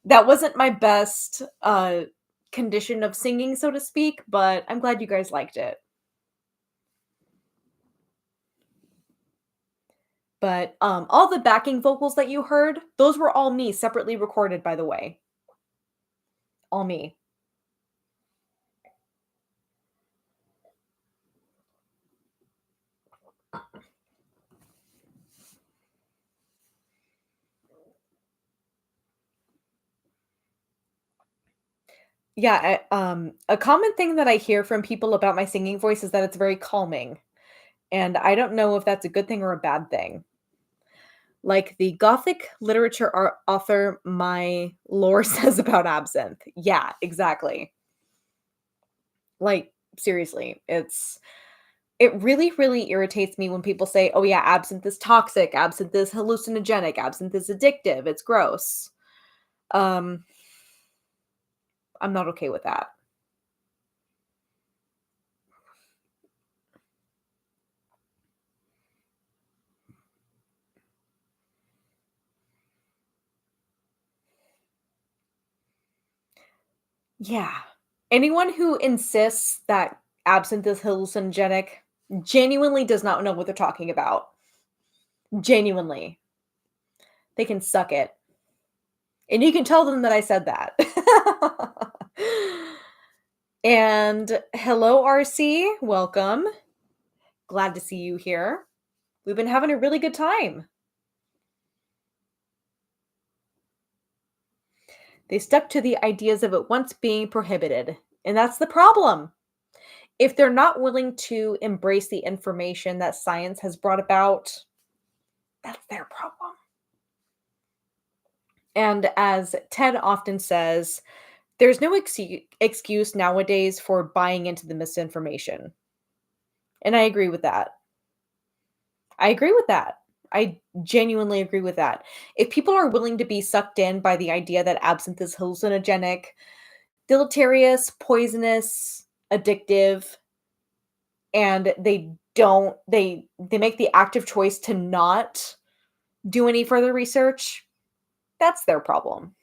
That wasn't my best condition of singing, so to speak, but I'm glad you guys liked it. But all the backing vocals that you heard, those were all me, separately recorded, by the way. All me. Yeah, a common thing that I hear from people about my singing voice is that it's very calming. And I don't know if that's a good thing or a bad thing. Like the Gothic literature author my lore says about absinthe. Yeah, exactly. Like, seriously, it really, really irritates me when people say, "Oh yeah, absinthe is toxic, absinthe is hallucinogenic, absinthe is addictive, it's gross." Um, I'm not okay with that. Yeah. Anyone who insists that absinthe is hallucinogenic genuinely does not know what they're talking about. Genuinely. They can suck it. And you can tell them that I said that. And hello, RC. Welcome. Glad to see you here. We've been having a really good time. They stuck to the ideas of it once being prohibited. And that's the problem. If they're not willing to embrace the information that science has brought about, that's their problem. And as Ted often says, there's no excuse nowadays for buying into the misinformation. And I agree with that. I agree with that. I genuinely agree with that. If people are willing to be sucked in by the idea that absinthe is hallucinogenic, deleterious, poisonous, addictive, and they make the active choice to not do any further research, that's their problem.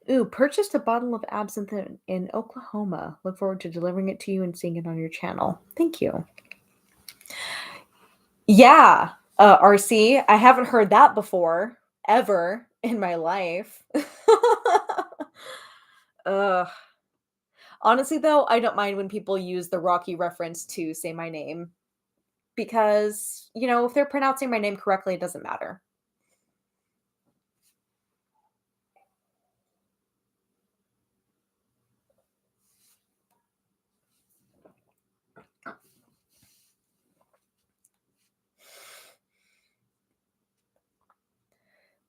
Ooh, purchased a bottle of absinthe in Oklahoma. Look forward to delivering it to you and seeing it on your channel. Thank you. Yeah. RC, I haven't heard that before, ever in my life. Ugh. Honestly, though, I don't mind when people use the Rocky reference to say my name because, if they're pronouncing my name correctly, it doesn't matter.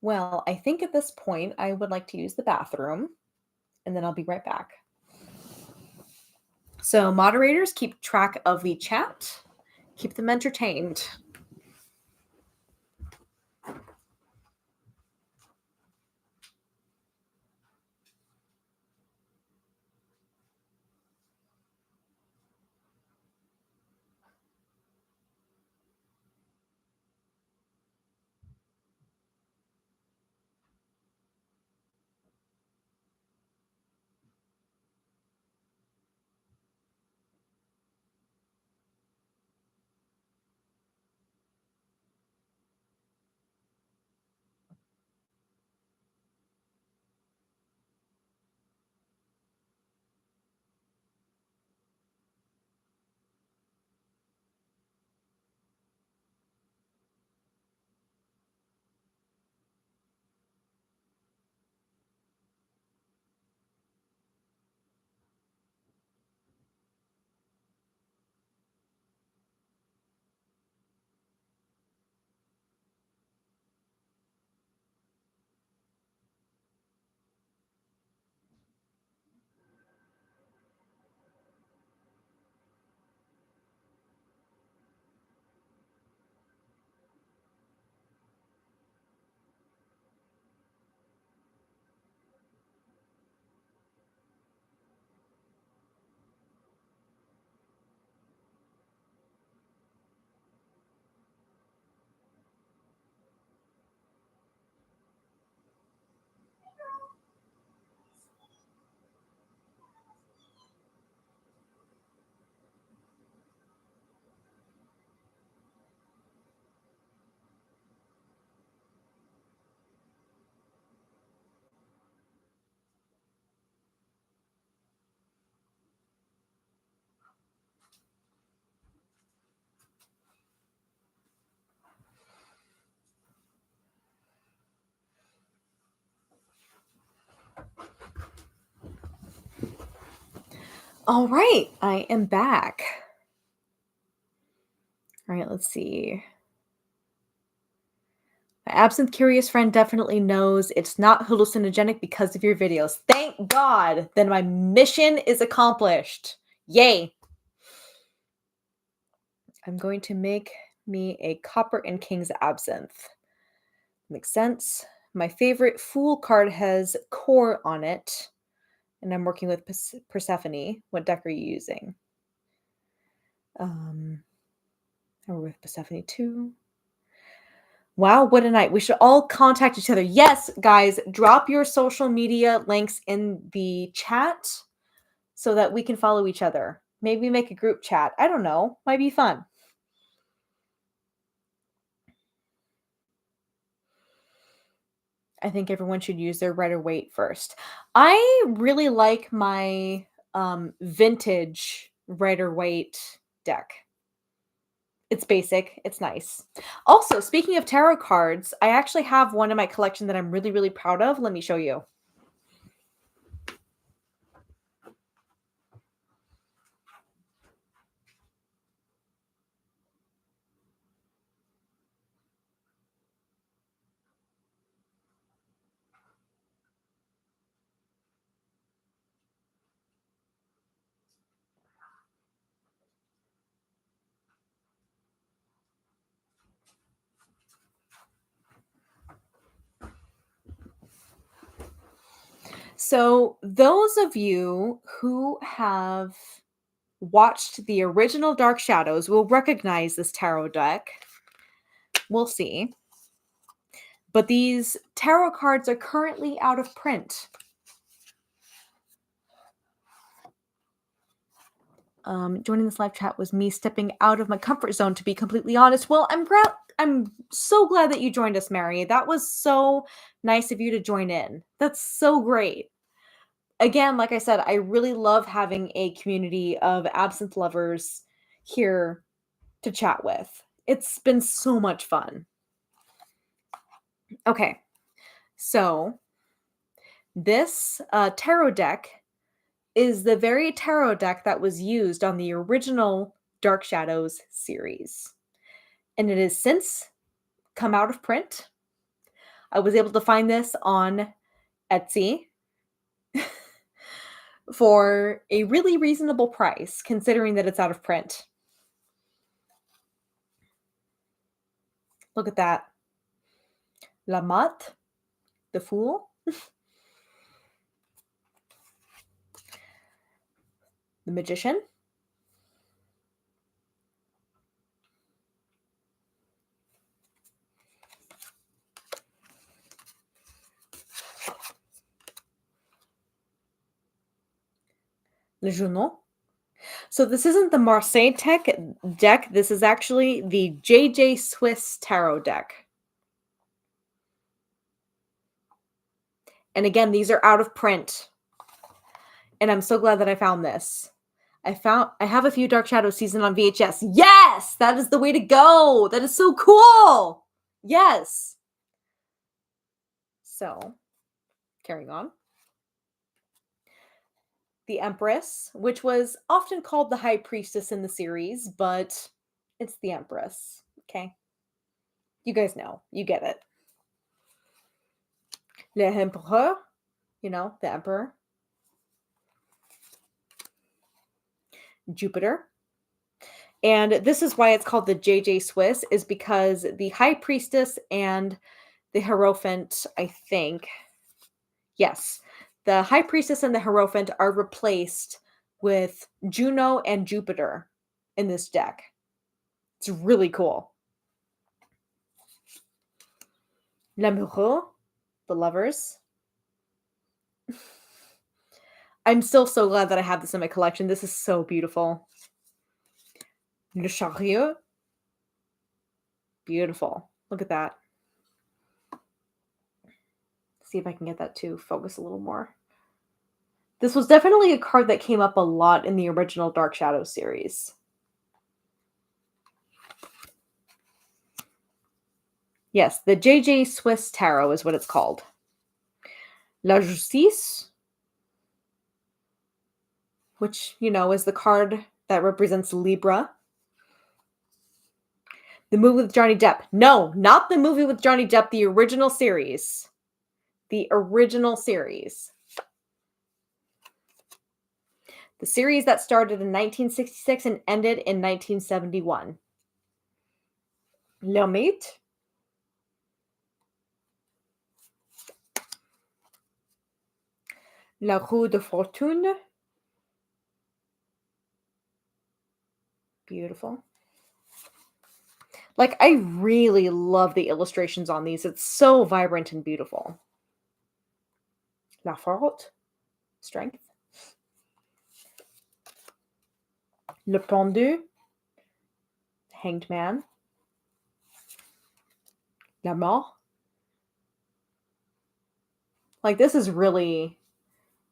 Well, I think at this point, I would like to use the bathroom, and then I'll be right back. So, moderators, keep track of the chat, keep them entertained. All right, I am back. All right, let's see. My absinthe curious friend definitely knows it's not hallucinogenic because of your videos. Thank God. Then my mission is accomplished. Yay. I'm going to make me a Copper and King's absinthe. Makes sense. My favorite Fool card has core on it, and I'm working with Persephone. What deck are you using? We're with Persephone too. Wow, what a night. We should all contact each other. Yes, guys, drop your social media links in the chat so that we can follow each other. Maybe make a group chat. I don't know. Might be fun. I think everyone should use their Rider Waite first. I really like my vintage Rider Waite deck. It's basic. It's nice. Also, speaking of tarot cards, I actually have one in my collection that I'm really, really proud of. Let me show you. So, those of you who have watched the original Dark Shadows will recognize this tarot deck. We'll see. But these tarot cards are currently out of print. Joining this live chat was me stepping out of my comfort zone, to be completely honest. Well, I'm so glad that you joined us, Mary. That was so nice of you to join in. That's so great. Again, like I said, I really love having a community of absinthe lovers here to chat with. It's been so much fun. Okay, so this tarot deck is the very tarot deck that was used on the original Dark Shadows series. And it has since come out of print. I was able to find this on Etsy for a really reasonable price, considering that it's out of print. Look at that. La Mat, the Fool. The Magician. Le Journal. So this isn't the Marseille deck. This is actually the JJ Swiss Tarot deck. And again, these are out of print. And I'm so glad that I found this. I have a few Dark Shadow season on VHS. Yes! That is the way to go! That is so cool! Yes! So, carrying on. The Empress, which was often called the High Priestess in the series, but it's the Empress. Okay? You guys know. You get it. L'Empereur, the Emperor. Jupiter. And this is why it's called the JJ Swiss, is because the High Priestess and the Hierophant, I think, yes, the High Priestess and the Hierophant are replaced with Juno and Jupiter in this deck. It's really cool. L'amoureux, the lovers. I'm still so glad that I have this in my collection. This is so beautiful. Le Chariot. Beautiful. Look at that. See if I can get that to focus a little more. This was definitely a card that came up a lot in the original Dark Shadows series. Yes, the JJ Swiss Tarot is what it's called. La Justice, which, is the card that represents Libra. The movie with Johnny Depp. No, not the movie with Johnny Depp, the original series. The original series. The series that started in 1966 and ended in 1971. L'Hermite. La Roue de Fortune. Beautiful. Like, I really love the illustrations on these. It's so vibrant and beautiful. La Forte. Strength. Le Pendu. Hanged Man. La Mort. Like, this is really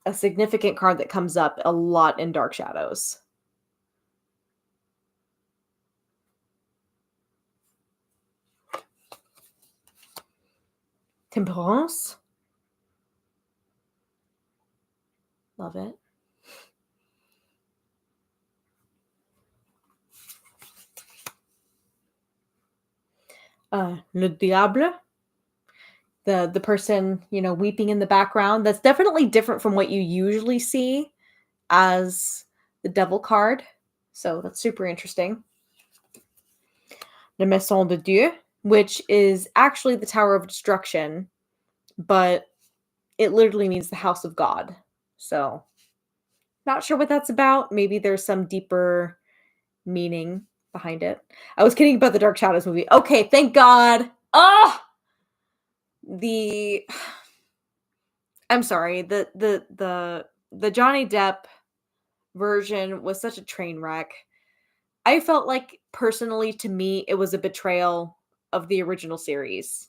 a significant card that comes up a lot in Dark Shadows. Temperance. Love it. Le Diable. The person, weeping in the background. That's definitely different from what you usually see as the devil card. So that's super interesting. Le Maison de Dieu, which is actually the Tower of Destruction, but it literally means the house of God. So not sure what that's about. Maybe there's some deeper meaning behind it. I was kidding about the Dark Shadows movie. Okay, thank God. I'm sorry. The Johnny Depp version was such a train wreck. I felt like, personally, to me, it was a betrayal of the original series,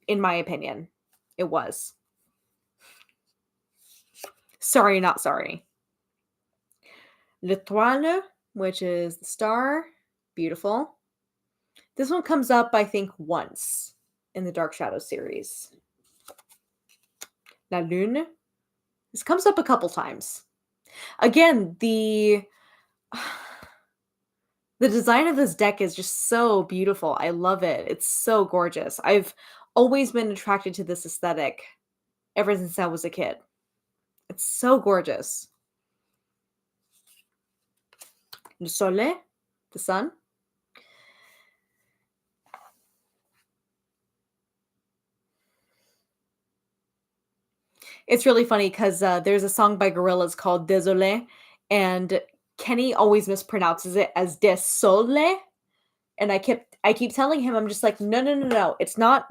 in my opinion. It was. Sorry, not sorry. L'Étoile, which is the star. Beautiful. This one comes up, I think, once in the Dark Shadow series. La Lune. This comes up a couple times. Again, the design of this deck is just so beautiful. I love it. It's so gorgeous. I've always been attracted to this aesthetic ever since I was a kid. It's so gorgeous. Le Soleil, the sun. It's really funny because there's a song by Gorillaz called Désolé, and Kenny always mispronounces it as Désolé. And I keep telling him, I'm just like, no, no, no, no. It's not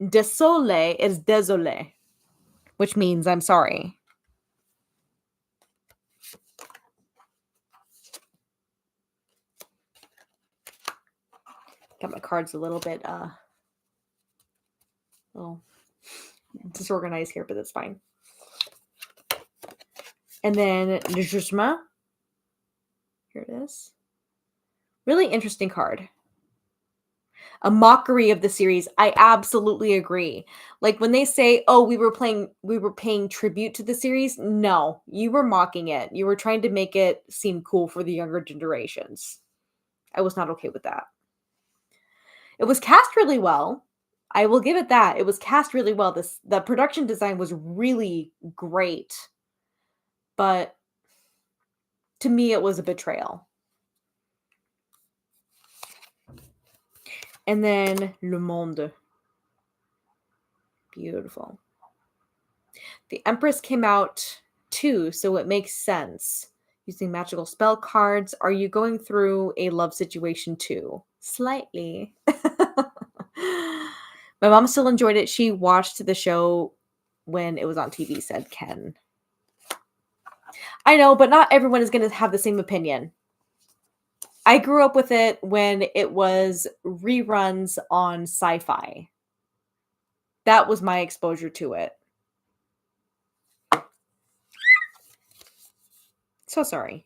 Désolé, it's Désolé, which means I'm sorry. Got my cards a little bit disorganized here, but that's fine. And then Le Jugement. Here it is. Really interesting card. A mockery of the series. I absolutely agree. Like when they say, "Oh, we were paying tribute to the series." No, you were mocking it. You were trying to make it seem cool for the younger generations. I was not okay with that. It was cast really well. I will give it that. It was cast really well. The production design was really great. But to me it was a betrayal. And then Le Monde. Beautiful. The Empress came out too, so it makes sense. Using magical spell cards. Are you going through a love situation too? Slightly. My mom still enjoyed it. She watched the show when it was on TV, said Ken. I know, but not everyone is going to have the same opinion. I grew up with it when it was reruns on Sci-Fi. That was my exposure to it. So sorry.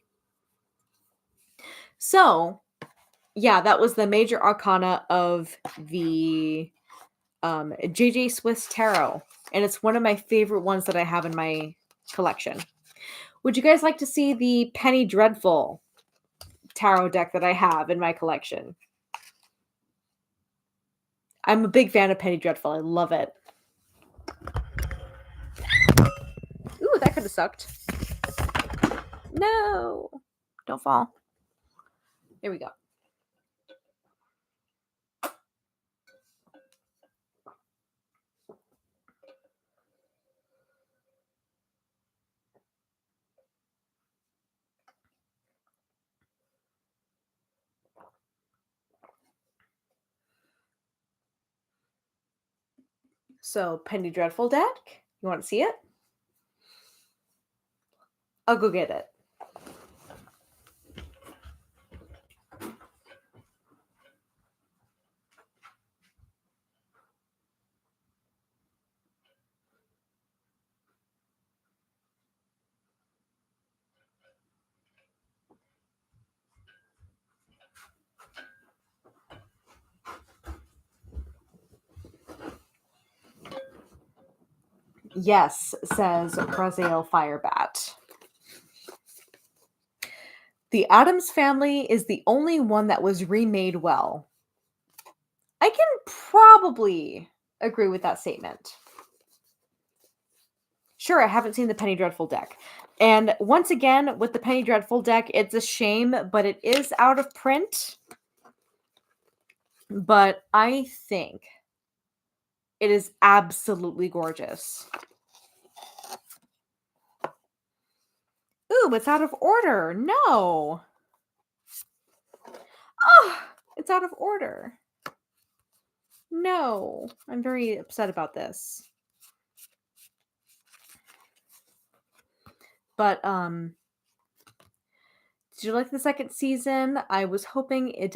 So, yeah, that was the major arcana of the JJ Swiss Tarot. And it's one of my favorite ones that I have in my collection. Would you guys like to see the Penny Dreadful tarot deck that I have in my collection? I'm a big fan of Penny Dreadful. I love it. Ooh, that could have sucked. No. Don't fall. There we go. So, Penny Dreadful deck. You want to see it? I'll go get it. Yes, says Raziel Firebat. The Addams Family is the only one that was remade well. I can probably agree with that statement. Sure, I haven't seen the Penny Dreadful deck. And once again, with the Penny Dreadful deck, it's a shame, but it is out of print. But I think it is absolutely gorgeous. Ooh, it's out of order. No. Oh, it's out of order. No. I'm very upset about this. But Did you like the second season? I was hoping it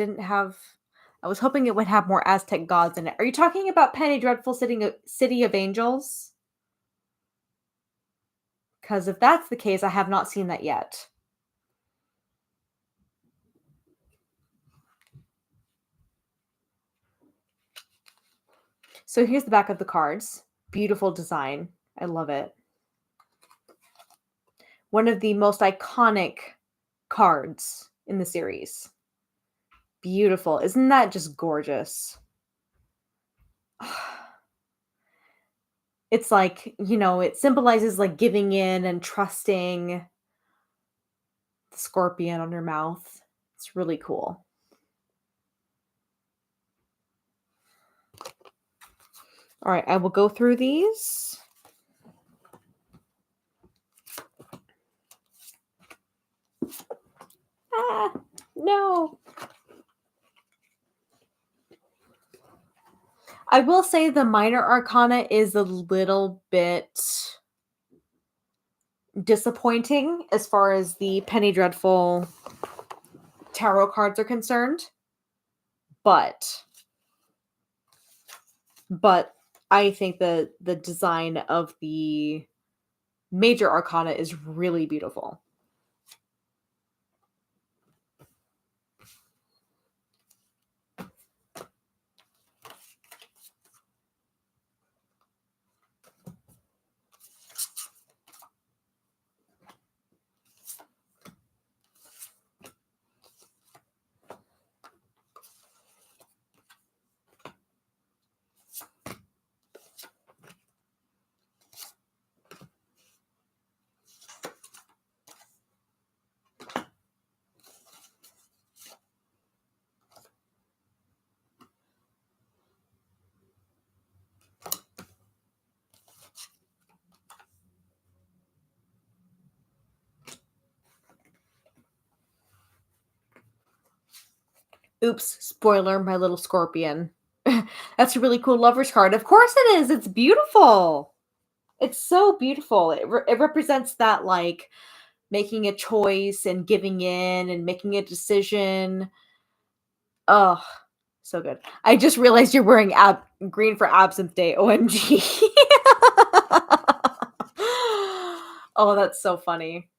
would have more Aztec gods in it. Are you talking about Penny Dreadful City of Angels? Because if that's the case, I have not seen that yet. So here's the back of the cards. Beautiful design. I love it. One of the most iconic cards in the series. Beautiful. Isn't that just gorgeous? It's like, it symbolizes like giving in and trusting the scorpion on your mouth. It's really cool. All right, I will go through these. Ah, no. I will say the minor arcana is a little bit disappointing as far as the Penny Dreadful tarot cards are concerned. But I think the design of the major arcana is really beautiful. Oops, spoiler, my little scorpion. That's a really cool lover's card. Of course it is. It's beautiful. It's so beautiful. It represents that, like, making a choice and giving in and making a decision. Oh, so good. I just realized you're wearing green for Absinthe Day. OMG. Oh, that's so funny.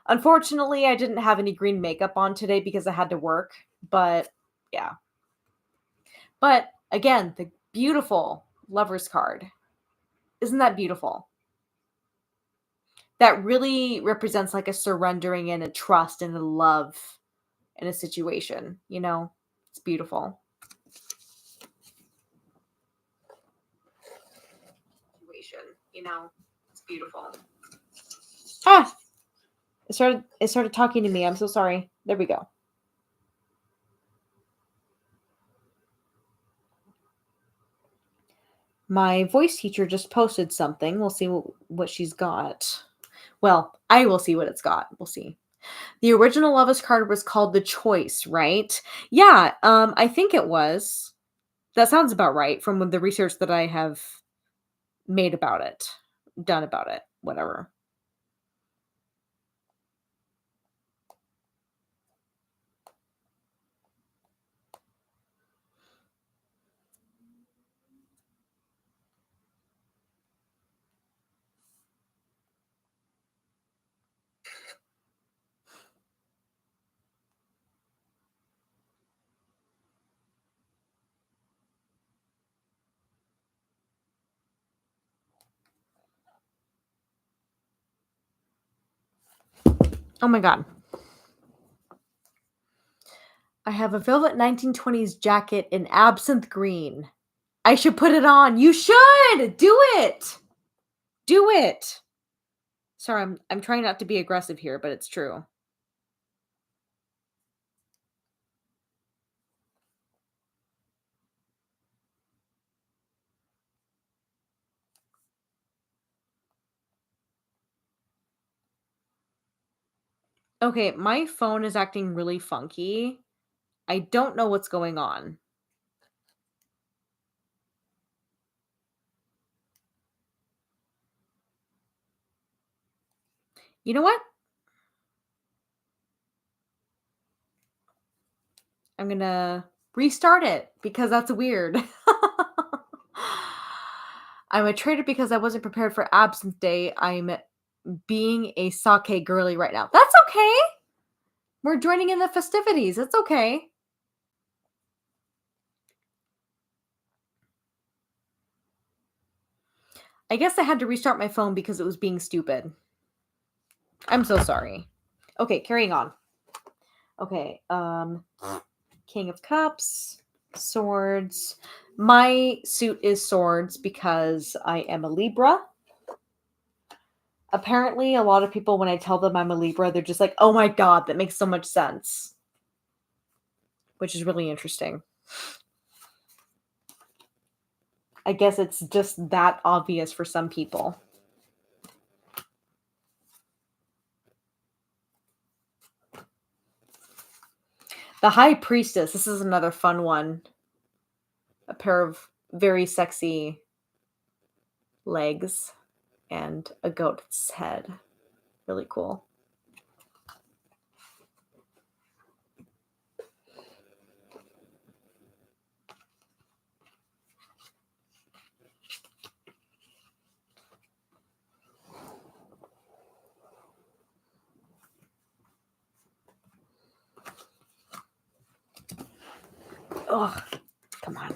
Unfortunately, I didn't have any green makeup on today because I had to work, but yeah. But again, the beautiful lover's card. Isn't that beautiful? That really represents like a surrendering and a trust and a love in a situation, It's beautiful. Situation, It's beautiful. Ah, it started talking to me. I'm so sorry. There we go. My voice teacher just posted something. We'll see what she's got. Well, I will see what it's got. We'll see. The original Lovis card was called The Choice, right? Yeah, I think it was. That sounds about right from the research that I have made about it, done about it, whatever. Oh my god. I have a velvet 1920s jacket in absinthe green. I should put it on. You should! Do it! Do it! Sorry, I'm trying not to be aggressive here, but it's true. Okay, my phone is acting really funky. I don't know what's going on. You know what? I'm gonna restart it because that's weird. I'm a traitor because I wasn't prepared for Absinthe Day. I'm being a sake girly right now. That's okay. We're joining in the festivities. It's okay. I guess I had to restart my phone because it was being stupid. I'm so sorry. Okay, carrying on. Okay, King of Cups, swords. My suit is swords because I am a Libra. Apparently, a lot of people, when I tell them I'm a Libra, they're just like, oh my god, that makes so much sense. Which is really interesting. I guess it's just that obvious for some people. The High Priestess. This is another fun one. A pair of very sexy legs and a goat's head. Really cool. Ugh, come on.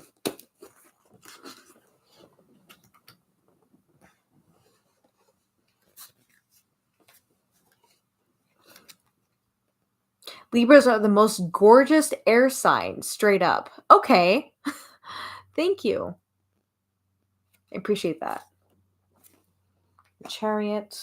Libras are the most gorgeous air sign, straight up. Okay. Thank you. I appreciate that. Chariot.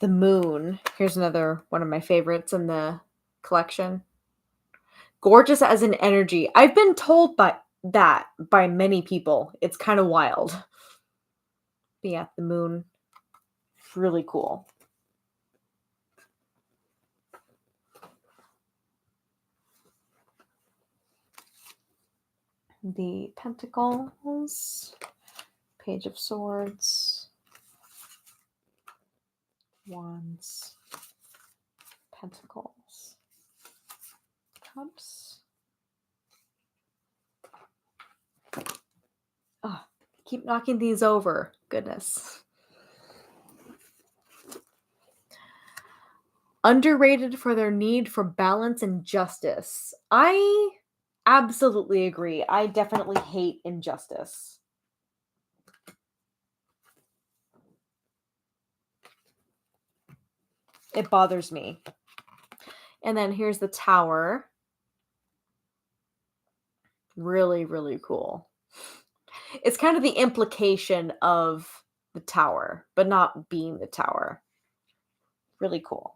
The moon. Here's another one of my favorites in the collection. Gorgeous as an energy. I've been told by many people. It's kind of wild. But yeah, the moon. Really cool. The pentacles. Page of Swords. Wands. Pentacles. Cups. Oh, keep knocking these over. Goodness. Underrated for their need for balance and justice. I absolutely agree. I definitely hate injustice. It bothers me. And then here's the tower. Really, really cool. It's kind of the implication of the tower, but not being the tower. Really cool.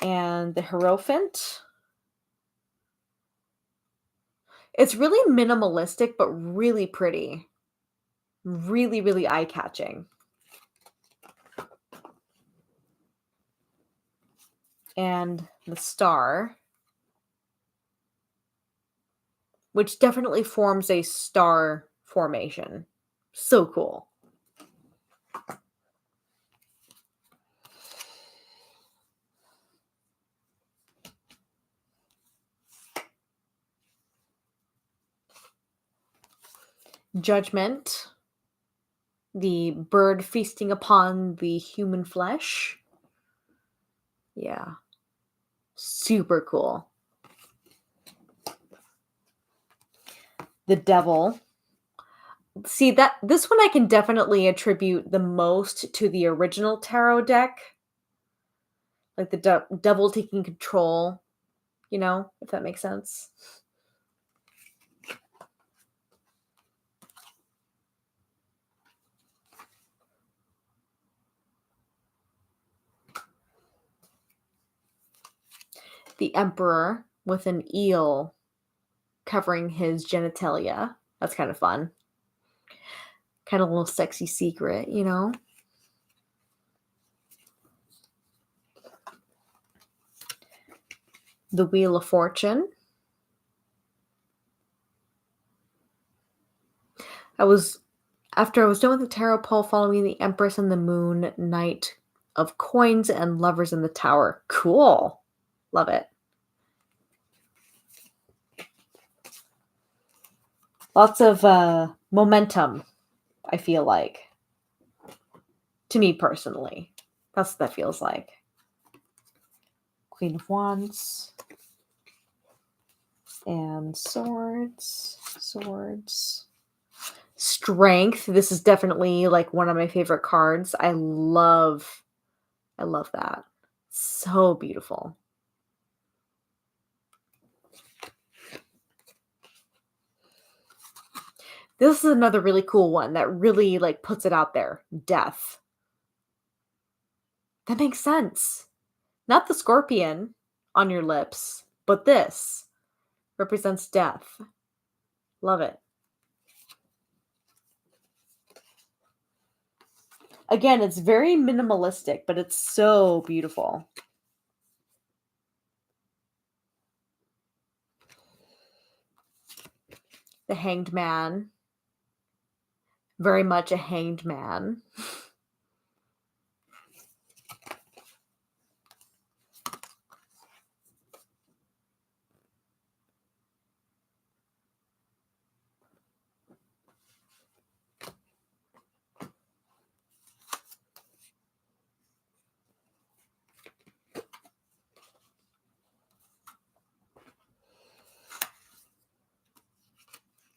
And the Hierophant. It's really minimalistic, but really pretty. Really, really eye-catching. And the star, which definitely forms a star formation. So cool. Judgment, the bird feasting upon the human flesh. Yeah. Super cool. The devil. See, that this one I can definitely attribute the most to the original tarot deck. Like the devil taking control, if that makes sense. The emperor with an eel covering his genitalia. That's kind of fun. Kind of a little sexy secret, you know? The Wheel of Fortune. I was After I was done with the tarot pull following the Empress and the Moon, Knight of Coins, and Lovers in the Tower. Cool. Love it. Lots of momentum, I feel like. To me personally. That's what that feels like. Queen of Wands. And Swords. Swords. Strength. This is definitely like one of my favorite cards. I love that. So beautiful. This is another really cool one that really like puts it out there. Death. That makes sense. Not the scorpion on your lips, but this represents death. Love it. Again, it's very minimalistic, but it's so beautiful. The Hanged Man. Very much a hanged man.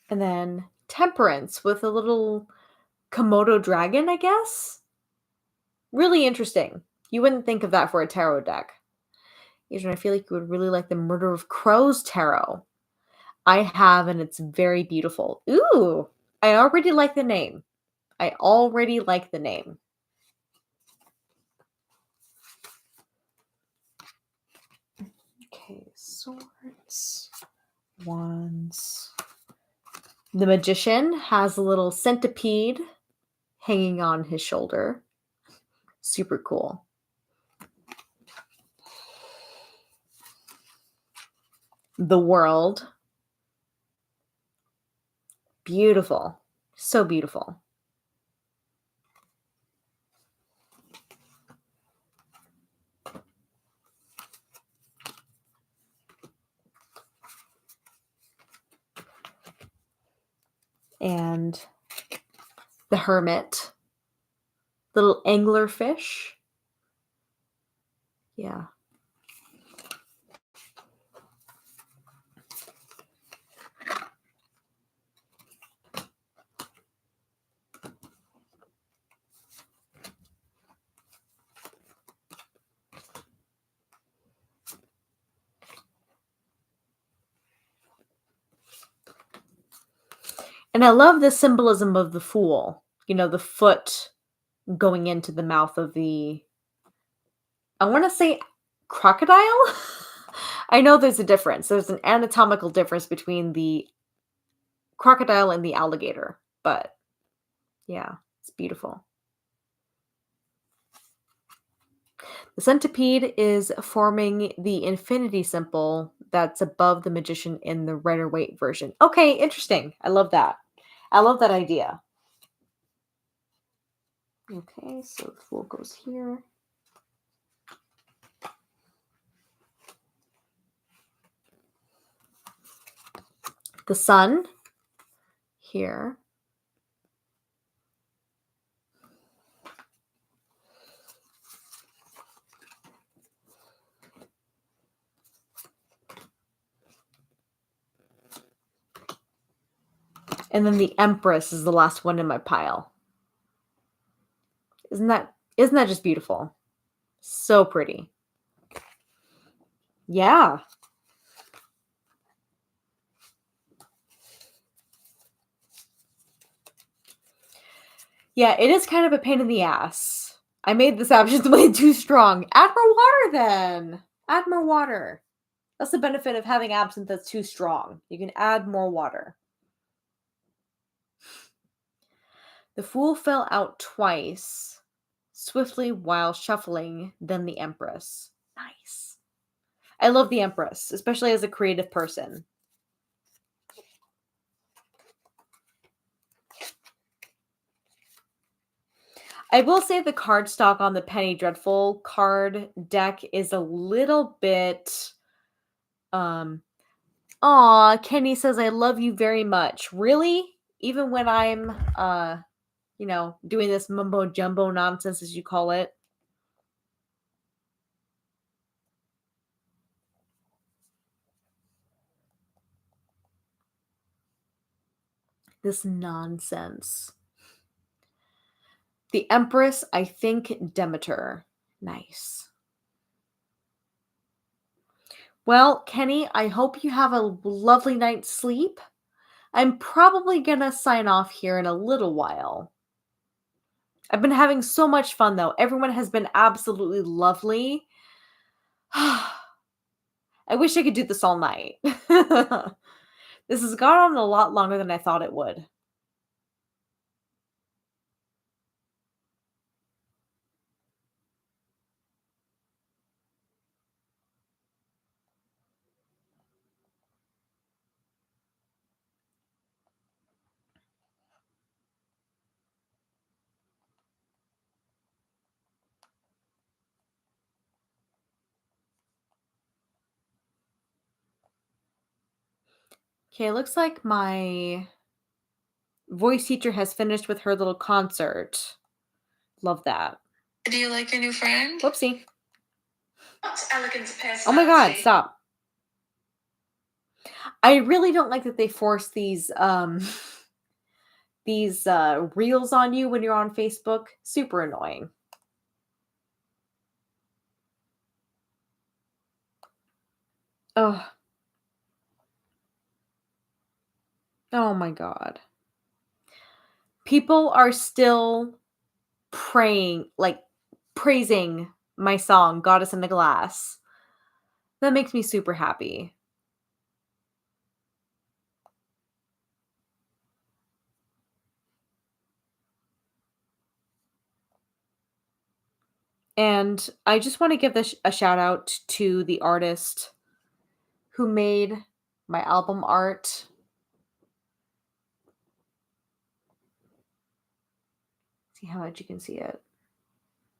And then Temperance with a little Komodo dragon, I guess? Really interesting. You wouldn't think of that for a tarot deck. Adrian, I feel like you would really like the Murder of Crows tarot. I have, and it's very beautiful. Ooh, I already like the name. I already like the name. Okay, swords, wands. The Magician has a little centipede hanging on his shoulder. Super cool. The World. Beautiful. So beautiful. And the Hermit. Little anglerfish. Yeah. And I love the symbolism of the Fool. You know, the foot going into the mouth of the, I want to say crocodile? I know there's a difference. There's an anatomical difference between the crocodile and the alligator, but yeah, it's beautiful. The centipede is forming the infinity symbol that's above the magician in the Rider-Waite version. Okay, interesting. I love that. I love that idea. Okay, so the Fool goes here. The Sun here. And then the Empress is the last one in my pile. Isn't that just beautiful? So pretty. Yeah. Yeah, it is kind of a pain in the ass. I made this option way too strong. Add more water then. Add more water. That's the benefit of having absinthe that's too strong. You can add more water. The fool fell out twice, swiftly while shuffling, then the Empress. Nice. I love the Empress, especially as a creative person. I will say the card stock on the Penny Dreadful card deck is a little bit aw, Kenny says I love you very much. Really? Even when I'm doing this mumbo jumbo nonsense as you call it. This nonsense. The Empress, I think Demeter. Nice. Well, Kenny, I hope you have a lovely night's sleep. I'm probably gonna sign off here in a little while. I've been having so much fun, though. Everyone has been absolutely lovely. I wish I could do this all night. This has gone on a lot longer than I thought it would. Okay, it looks like my voice teacher has finished with her little concert. Love that. Do you like your new friend? Whoopsie. Elegant Oh my god, personality. stop. I really don't like that they force these these reels on you when you're on Facebook. Super annoying. Ugh. Oh my god. People are still praising my song, Goddess in the Glass. That makes me super happy. And I just want to give a shout out to the artist who made my album art. See how much you can see it.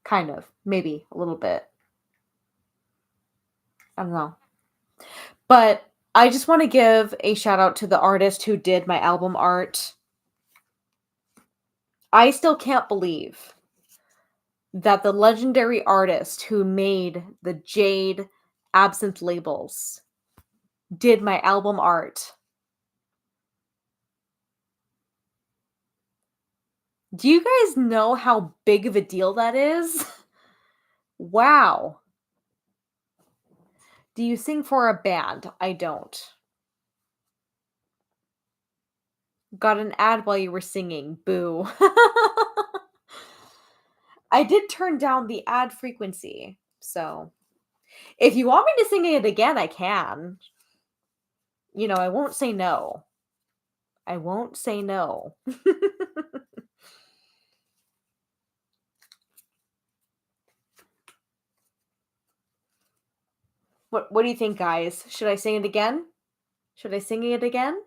Kind of, maybe a little bit. I don't know. But I just want to give a shout out to the artist who did my album art. I still can't believe that the legendary artist who made the Jade Absinthe labels did my album art. Do you guys know how big of a deal that is? Wow. Do you sing for a band? I don't. Got an ad while you were singing. Boo. I did turn down the ad frequency. So, if you want me to sing it again, I can. I won't say no. I won't say no. What do you think, guys? Should I sing it again? Should I sing it again?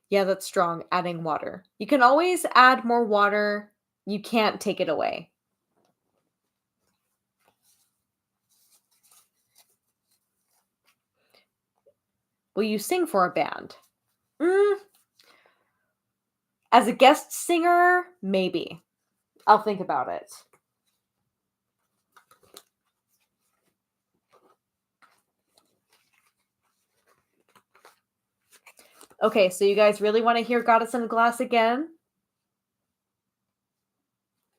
Yeah, that's strong. Adding water. You can always add more water. You can't take it away. Will you sing for a band? As a guest singer, maybe. I'll think about it. Okay, so you guys really want to hear Goddess in a Glass again?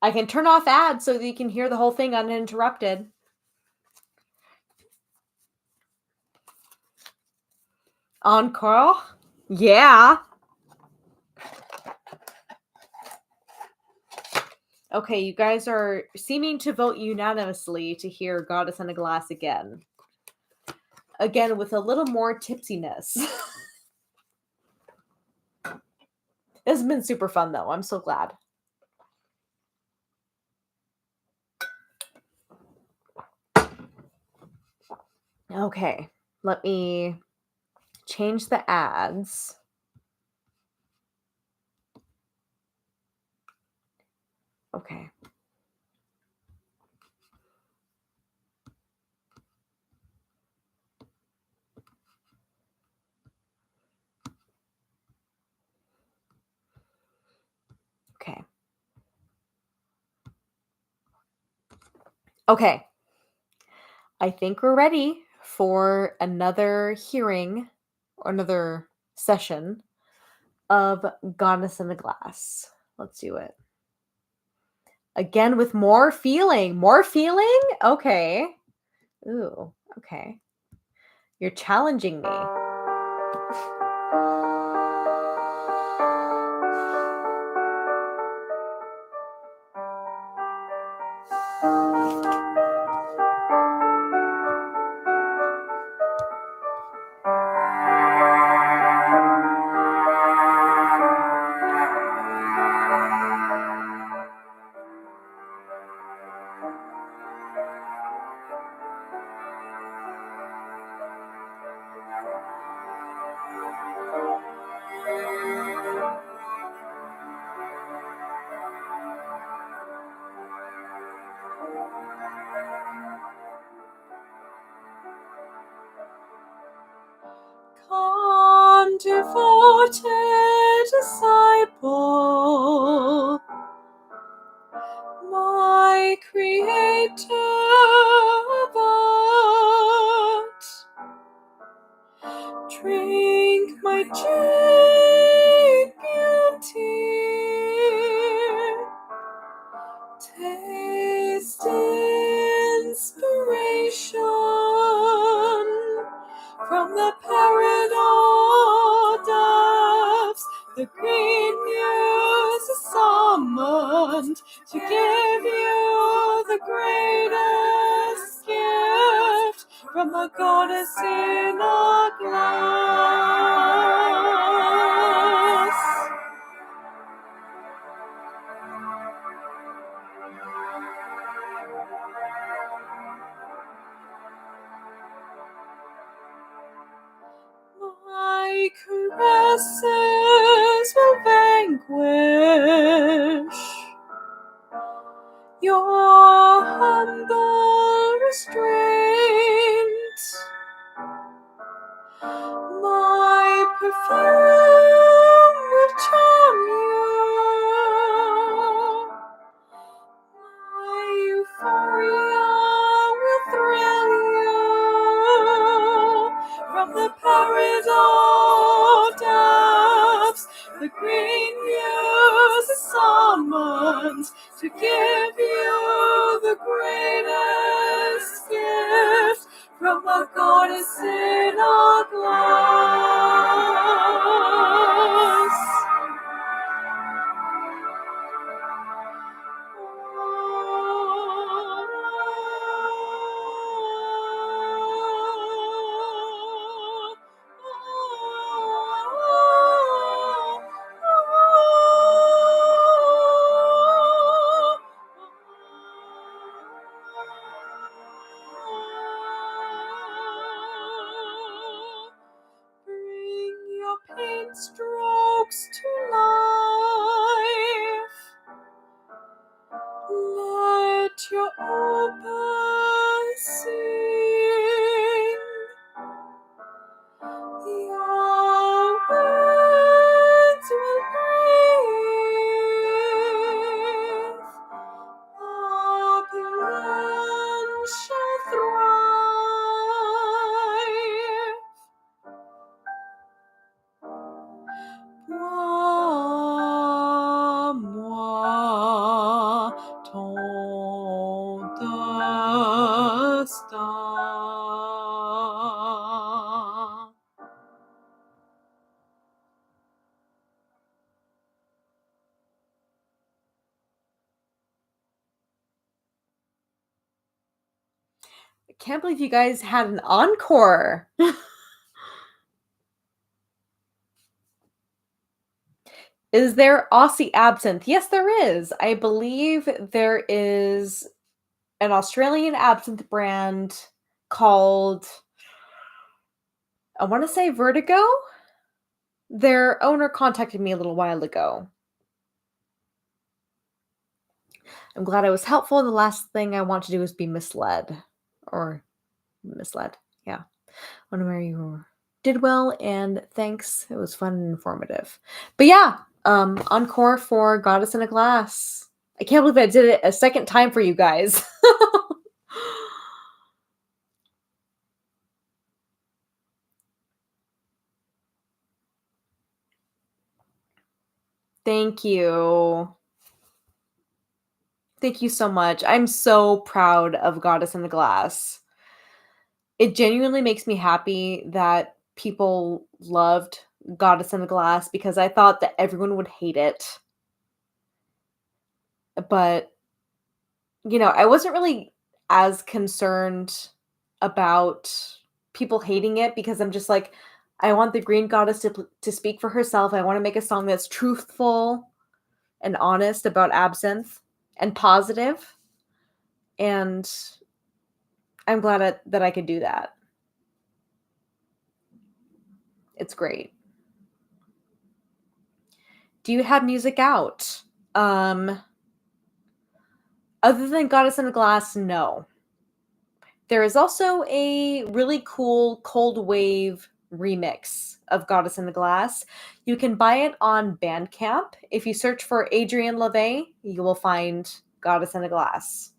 I can turn off ads so that you can hear the whole thing uninterrupted. Encore? Yeah. Okay, you guys are seeming to vote unanimously to hear Goddess in a Glass again. Again, with a little more tipsiness. This has been super fun, though. I'm so glad. Okay, let me change the ads. Okay. Okay. Okay. I think we're ready for another hearing or another session of Goddess in the Glass. Let's do it. Again with more feeling. More feeling? Okay. Ooh, okay. You're challenging me. Come, devoted disciple, my creator abide. Drink my jade beauty, taste inspiration from the peridot depths. The green muse is summoned to give you the greatest gift from the goddess in a glass. My caresses will vanquish your humble restraint. My perfume will charm you. My euphoria will thrill you. From the peridot depths, the green muse is summoned to give you the greatest gift from a goddess in a glass. Bring your paint strokes to life. Let your opus sing. Your words will breathe. Opulence shall thrive. Moi, ton destin. I can't believe you guys had an encore. Is there Aussie absinthe? Yes, there is. I believe there is an Australian absinthe brand called, I want to say Vertigo. Their owner contacted me a little while ago. I'm glad I was helpful. The last thing I want to do is be misled or misled. Yeah. One where you did well and thanks. It was fun and informative. But yeah, encore for Goddess in a Glass. I can't believe I did it a second time for you guys. Thank you. Thank you so much. I'm so proud of Goddess in the Glass. It genuinely makes me happy that people loved Goddess in the Glass because I thought that everyone would hate it. But, I wasn't really as concerned about people hating it because I'm just like, I want the green goddess to speak for herself. I want to make a song that's truthful and honest about absinthe and positive, and I'm glad that I could do that. It's great. Do you have music out? Um, Other than Goddess in the Glass, no. There is also a really cool cold wave remix of Goddess in the Glass. You can buy it on Bandcamp. If you search for Adrienne LeVay, you will find Goddess in the Glass.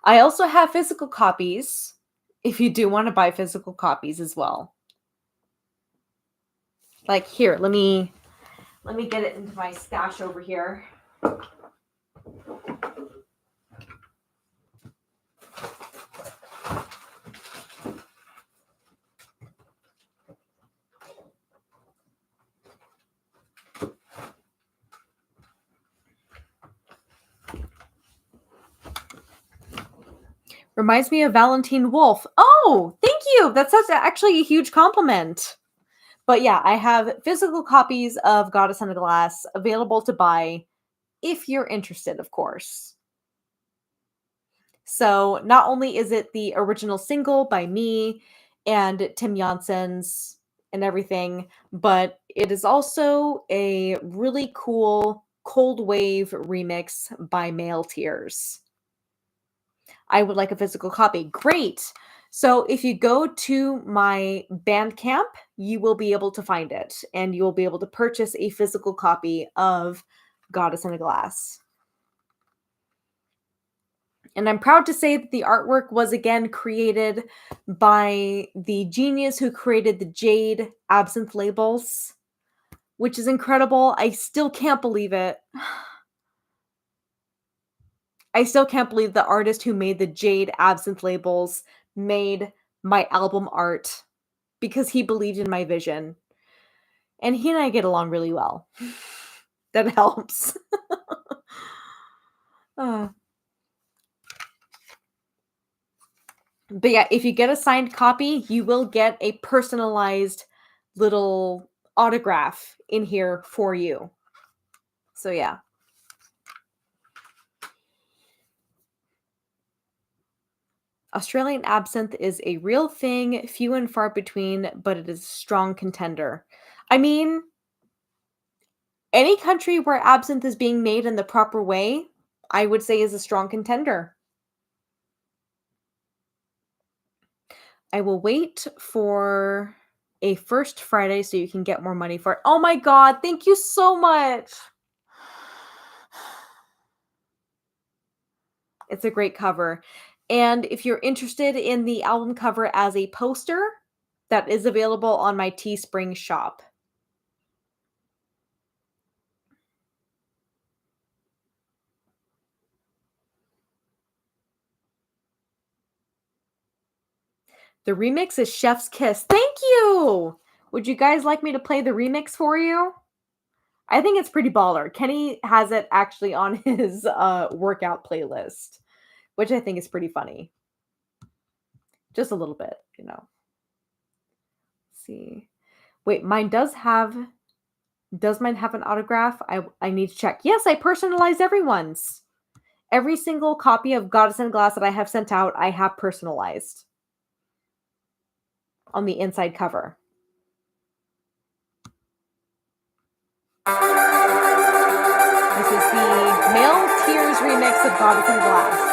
I also have physical copies if you do want to buy physical copies as well. Like here, let me get it into my stash over here. Reminds me of Valentine Wolf. Oh, thank you. That's actually a huge compliment. But yeah, I have physical copies of Goddess in the Glass available to buy if you're interested, of course. So not only is it the original single by me and Tim Janssens and everything, but it is also a really cool Cold Wave remix by Male Tears. I would like a physical copy. Great. So if you go to my Bandcamp, you will be able to find it and you will be able to purchase a physical copy of Goddess in a Glass. And I'm proud to say that the artwork was again created by the genius who created the Jade Absinthe labels, which is incredible. I still can't believe it. I still can't believe the artist who made the Jade Absinthe labels made my album art because he believed in my vision. And he and I get along really well. That helps. Uh, but yeah, if you get a signed copy, you will get a personalized little autograph in here for you. So yeah. Australian absinthe is a real thing, few and far between, but it is a strong contender. I mean, any country where absinthe is being made in the proper way, I would say is a strong contender. I will wait for a first Friday so you can get more money for it. Oh my god, thank you so much. It's a great cover. And if you're interested in the album cover as a poster, that is available on my Teespring shop. The remix is Chef's Kiss. Thank you! Would you guys like me to play the remix for you? I think it's pretty baller. Kenny has it actually on his workout playlist, which I think is pretty funny. Just a little bit, Let's see. Wait, does mine have an autograph? I need to check. Yes, I personalized everyone's. Every single copy of Goddess in Glass that I have sent out, I have personalized on the inside cover. This is the Male Tears remix of Goddess in Glass.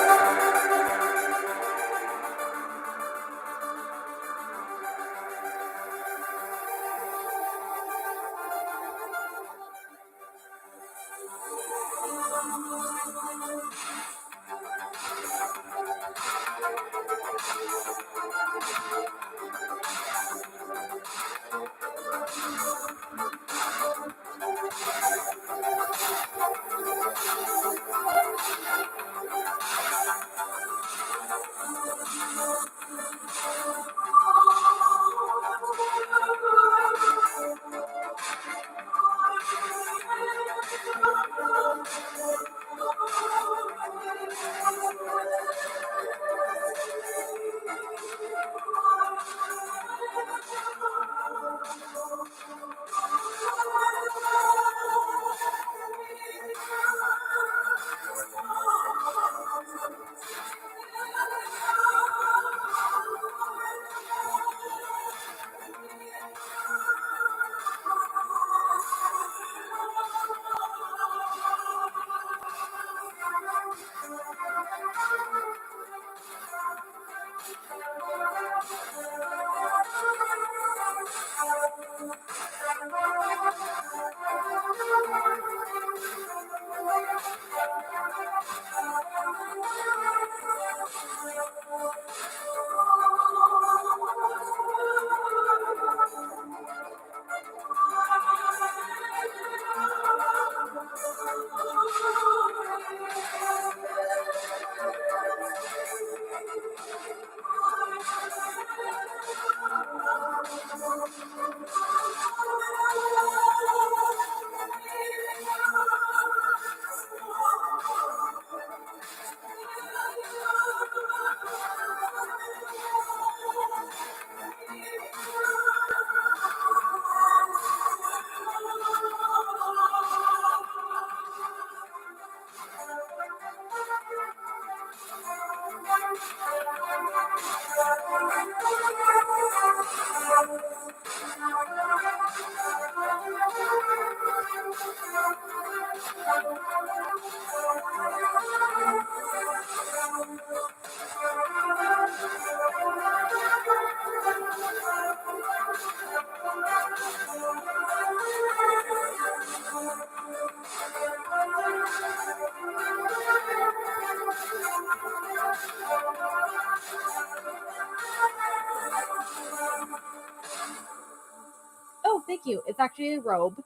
Oh, thank you. It's actually a robe.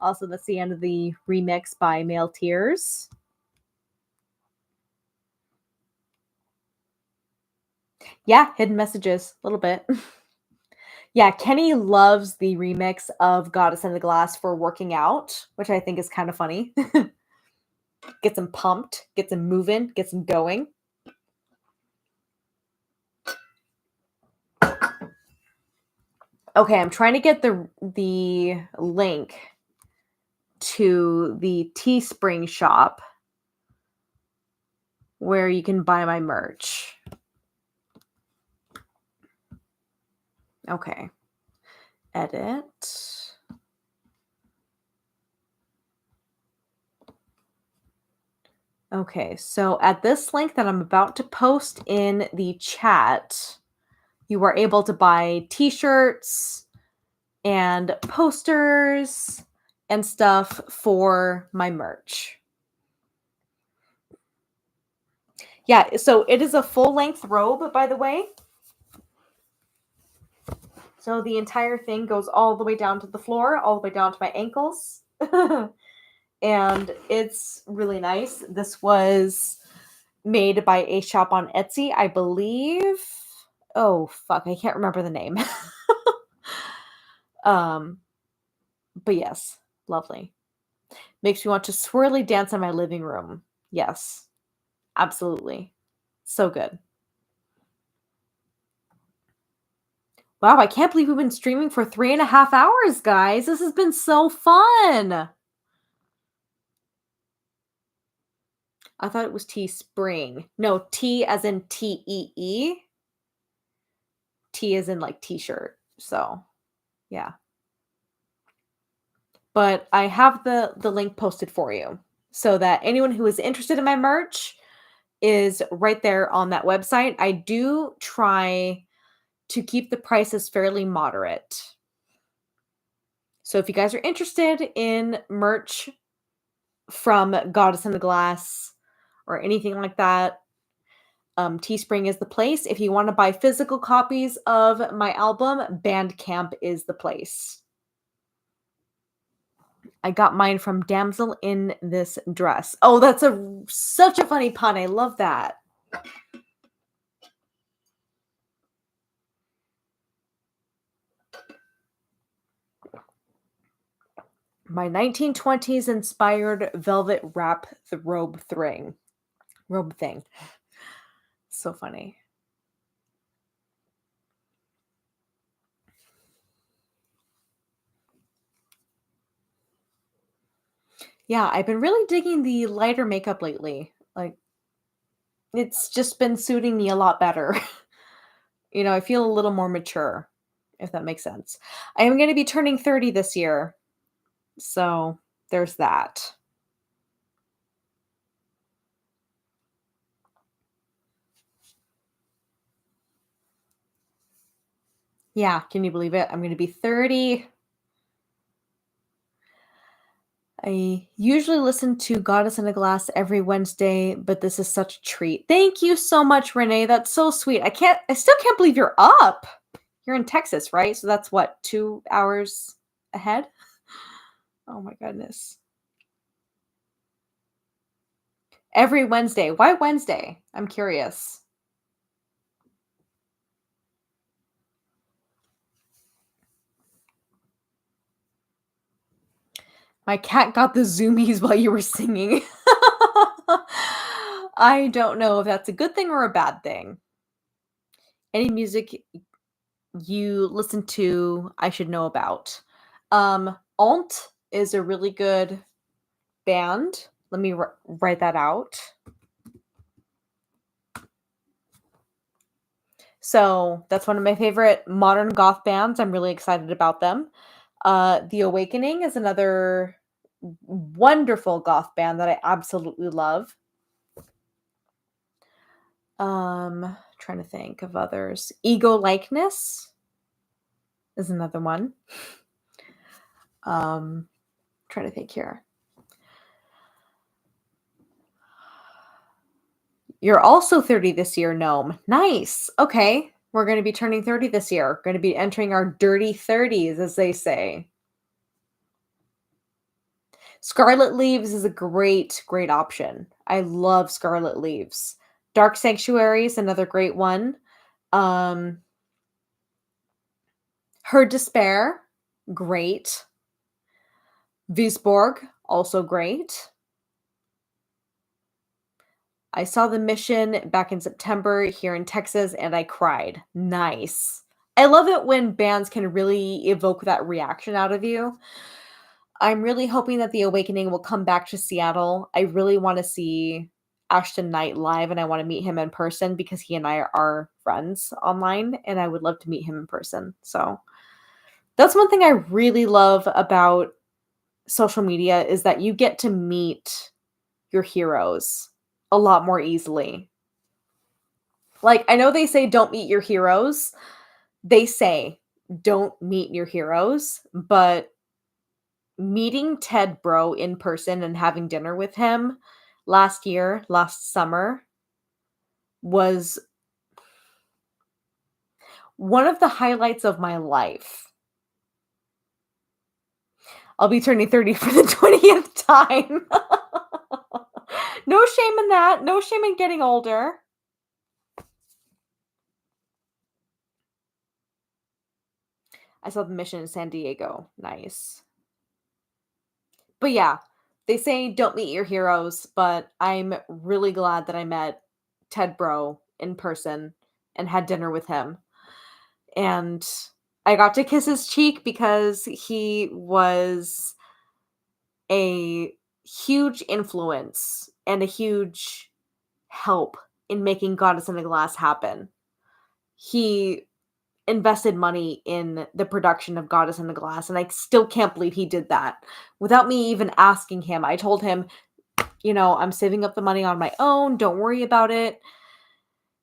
Also, that's the end of the remix by Male Tears. Yeah, hidden messages, a little bit. Yeah, Kenny loves the remix of Goddess in the Glass for working out, which I think is kind of funny. Gets him pumped, gets him moving, gets him going. Okay, I'm trying to get the link to the Teespring shop where you can buy my merch. Okay. Edit. Okay, so at this link that I'm about to post in the chat, you are able to buy t-shirts and posters and stuff for my merch. Yeah, so it is a full-length robe, by the way. So the entire thing goes all the way down to the floor, all the way down to my ankles. And it's really nice. This was made by a shop on Etsy, I believe. Oh, fuck, I can't remember the name. But yes, lovely. Makes me want to swirly dance in my living room. Yes, absolutely. So good. Wow, I can't believe we've been streaming for 3.5 hours, guys. This has been so fun. I thought it was Teespring. No, T as in Tee. T as in like t-shirt. So, yeah. But I have the link posted for you so that anyone who is interested in my merch is right there on that website. I do try to keep the prices fairly moderate. So if you guys are interested in merch from Goddess in the Glass or anything like that, Teespring is the place. If you want to buy physical copies of my album, Bandcamp is the place. I got mine from Damsel in This Dress. Oh, that's such a funny pun. I love that. My 1920s inspired velvet wrap the robe thing. Robe thing. So funny. Yeah, I've been really digging the lighter makeup lately. Like, it's just been suiting me a lot better. I feel a little more mature, if that makes sense. I am going to be turning 30 this year. So there's that. Yeah, can you believe it? I'm going to be 30. I usually listen to Goddess in a Glass every Wednesday, but this is such a treat. Thank you so much, Renee. That's so sweet. I still can't believe you're up. You're in Texas, right? So that's what, 2 hours ahead? Oh my goodness. Every Wednesday. Why Wednesday? I'm curious. My cat got the zoomies while you were singing. I don't know if that's a good thing or a bad thing. Any music you listen to, I should know about. Alt is a really good band. Let me write that out. So that's one of my favorite modern goth bands. I'm really excited about them. The Awakening is another wonderful goth band that I absolutely love. Trying to think of others. Ego Likeness is another one. Trying to think here. You're also 30 this year, Gnome. Nice. Okay. We're going to be turning 30 this year. Going to be entering our dirty 30s, as they say. Scarlet Leaves is a great, great option. I love Scarlet Leaves. Dark Sanctuary is another great one. Her Despair, great. Visborg, also great. I saw the Mission back in September here in Texas and I cried. Nice. I love it when bands can really evoke that reaction out of you. I'm really hoping that The Awakening will come back to Seattle. I really want to see Ashton Knight live and I want to meet him in person because he and I are friends online and I would love to meet him in person. So that's one thing I really love about social media is that you get to meet your heroes a lot more easily. Like, I know they say don't meet your heroes. They say don't meet your heroes, but meeting Ted Bro in person and having dinner with him last summer, was one of the highlights of my life. I'll be turning 30 for the 20th time. No shame in that. No shame in getting older. I saw the Mission in San Diego. Nice. But yeah, they say don't meet your heroes, but I'm really glad that I met Ted Bro in person and had dinner with him. And I got to kiss his cheek because he was a huge influence and a huge help in making Goddess in a Glass happen. He invested money in the production of Goddess in the Glass, and I still can't believe he did that without me even asking him. I told him, I'm saving up the money on my own. Don't worry about it.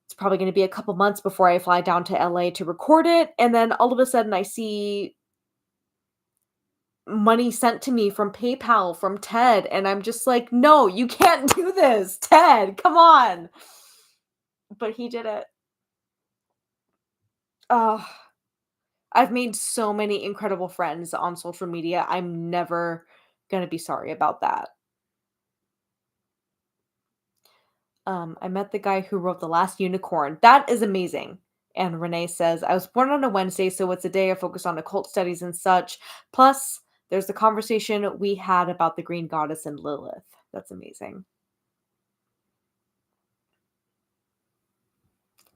It's probably going to be a couple months before I fly down to LA to record it. And then all of a sudden, I see money sent to me from PayPal from Ted. And I'm just like, no, you can't do this, Ted. Come on. But he did it. Oh, I've made so many incredible friends on social media. I'm never going to be sorry about that. I met the guy who wrote The Last Unicorn. That is amazing. And Renee says, I was born on a Wednesday, so it's a day I focus on occult studies and such. Plus, there's the conversation we had about the Green Goddess and Lilith. That's amazing.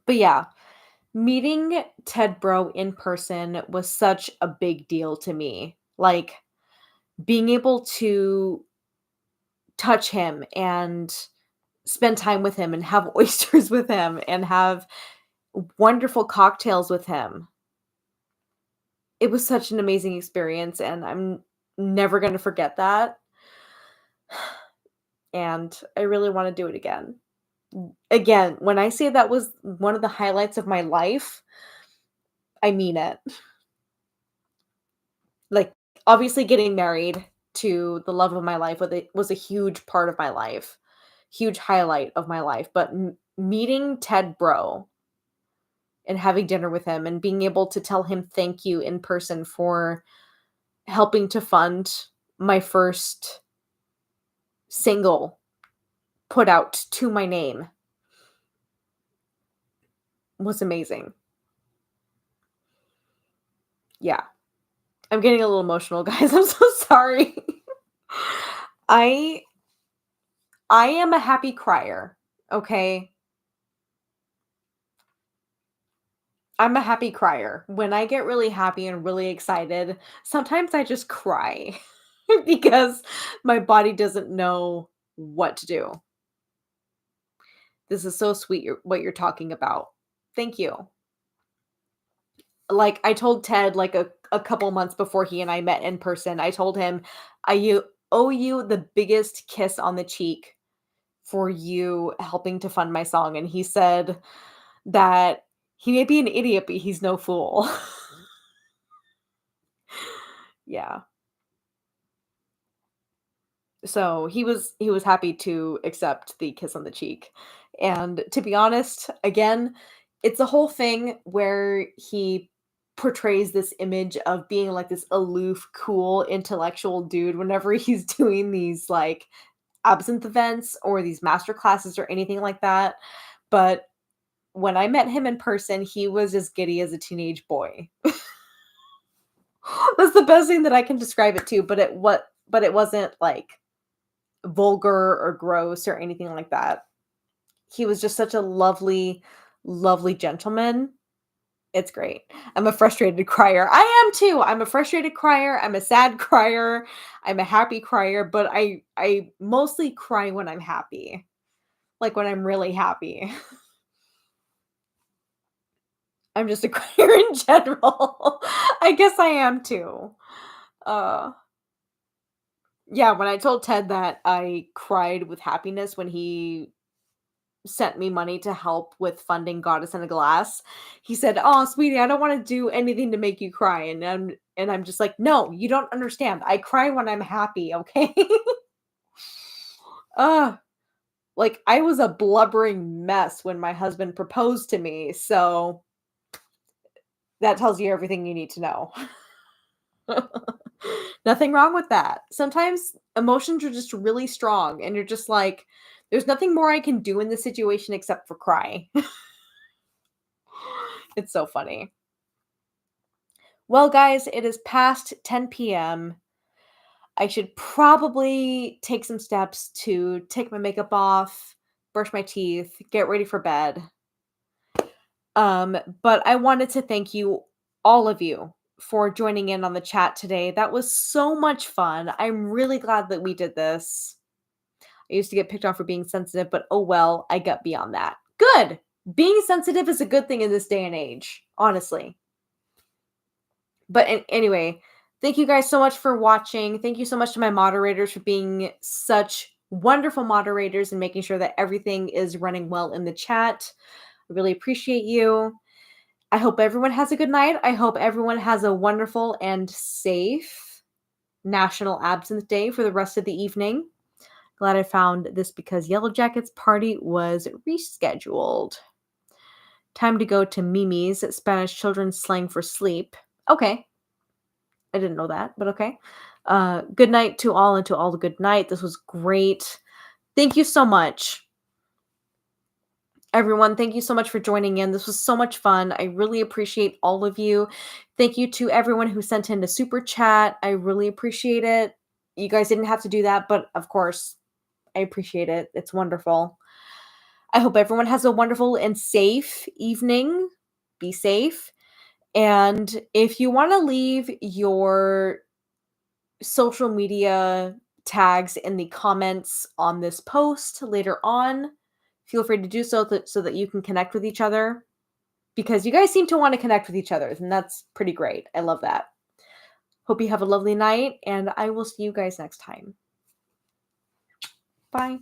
But yeah, meeting Ted Bro in person was such a big deal to me. Like, being able to touch him and spend time with him and have oysters with him and have wonderful cocktails with him. It was such an amazing experience, and I'm never gonna forget that, and I really wanna do it again. Again, when I say that was one of the highlights of my life, I mean it. Like, obviously getting married to the love of my life was a huge part of my life, huge highlight of my life, but meeting Ted Bro and having dinner with him and being able to tell him thank you in person for helping to fund my first single put out to my name was amazing. Yeah. I'm getting a little emotional, guys. I'm so sorry. I I am a happy crier, okay? I'm a happy crier. When I get really happy and really excited, sometimes I just cry because my body doesn't know what to do. This is so sweet what you're talking about. Thank you. Like, I told Ted, like, a couple months before he and I met in person, I told him, "I owe you the biggest kiss on the cheek for you helping to fund my song," and he said that he may be an idiot, but he's no fool. Yeah. So, he was happy to accept the kiss on the cheek, and to be honest, again, it's a whole thing where he portrays this image of being, like, this aloof, cool, intellectual dude whenever he's doing these, like, absinthe events or these master classes or anything like that, but when I met him in person, he was as giddy as a teenage boy. That's the best thing that I can describe it to, but it wasn't, like, vulgar or gross or anything like that. He was just such a lovely, lovely gentleman. It's great. I'm a frustrated crier. I am too. I'm a frustrated crier. I'm a sad crier. I'm a happy crier, but I mostly cry when I'm happy. Like when I'm really happy. I'm just a crier in general. I guess I am too. Uh yeah, when I told Ted that I cried with happiness when he sent me money to help with funding Goddess in a Glass. He said, "Oh, sweetie, I don't want to do anything to make you cry." And I'm just like, "No, you don't understand. I cry when I'm happy, okay?" uh like I was a blubbering mess when my husband proposed to me. So that tells you everything you need to know. Nothing wrong with that. Sometimes emotions are just really strong and you're just like, there's nothing more I can do in this situation except for cry. It's so funny. Well, guys, it is past 10 p.m. I should probably take some steps to take my makeup off, brush my teeth, get ready for bed. But I wanted to thank you, all of you, for joining in on the chat today. That was so much fun. I'm really glad that we did this. I used to get picked on for being sensitive, but oh well, I got beyond that. Good. Being sensitive is a good thing in this day and age, honestly. But anyway, thank you guys so much for watching. Thank you so much to my moderators for being such wonderful moderators and making sure that everything is running well in the chat. I really appreciate you. I hope everyone has a good night. I hope everyone has a wonderful and safe National Absinthe Day for the rest of the evening. Glad I found this because Yellow Jackets party was rescheduled. Time to go to Mimi's, Spanish children's slang for sleep. Okay. I didn't know that, but okay. Good night to all, and to all the good night. This was great. Thank you so much. Everyone, thank you so much for joining in. This was so much fun. I really appreciate all of you. Thank you to everyone who sent in a super chat. I really appreciate it. You guys didn't have to do that, but of course, I appreciate it. It's wonderful. I hope everyone has a wonderful and safe evening. Be safe. And if you want to leave your social media tags in the comments on this post later on, feel free to do so so that you can connect with each other, because you guys seem to want to connect with each other, and that's pretty great. I love that. Hope you have a lovely night, and I will see you guys next time. Bye.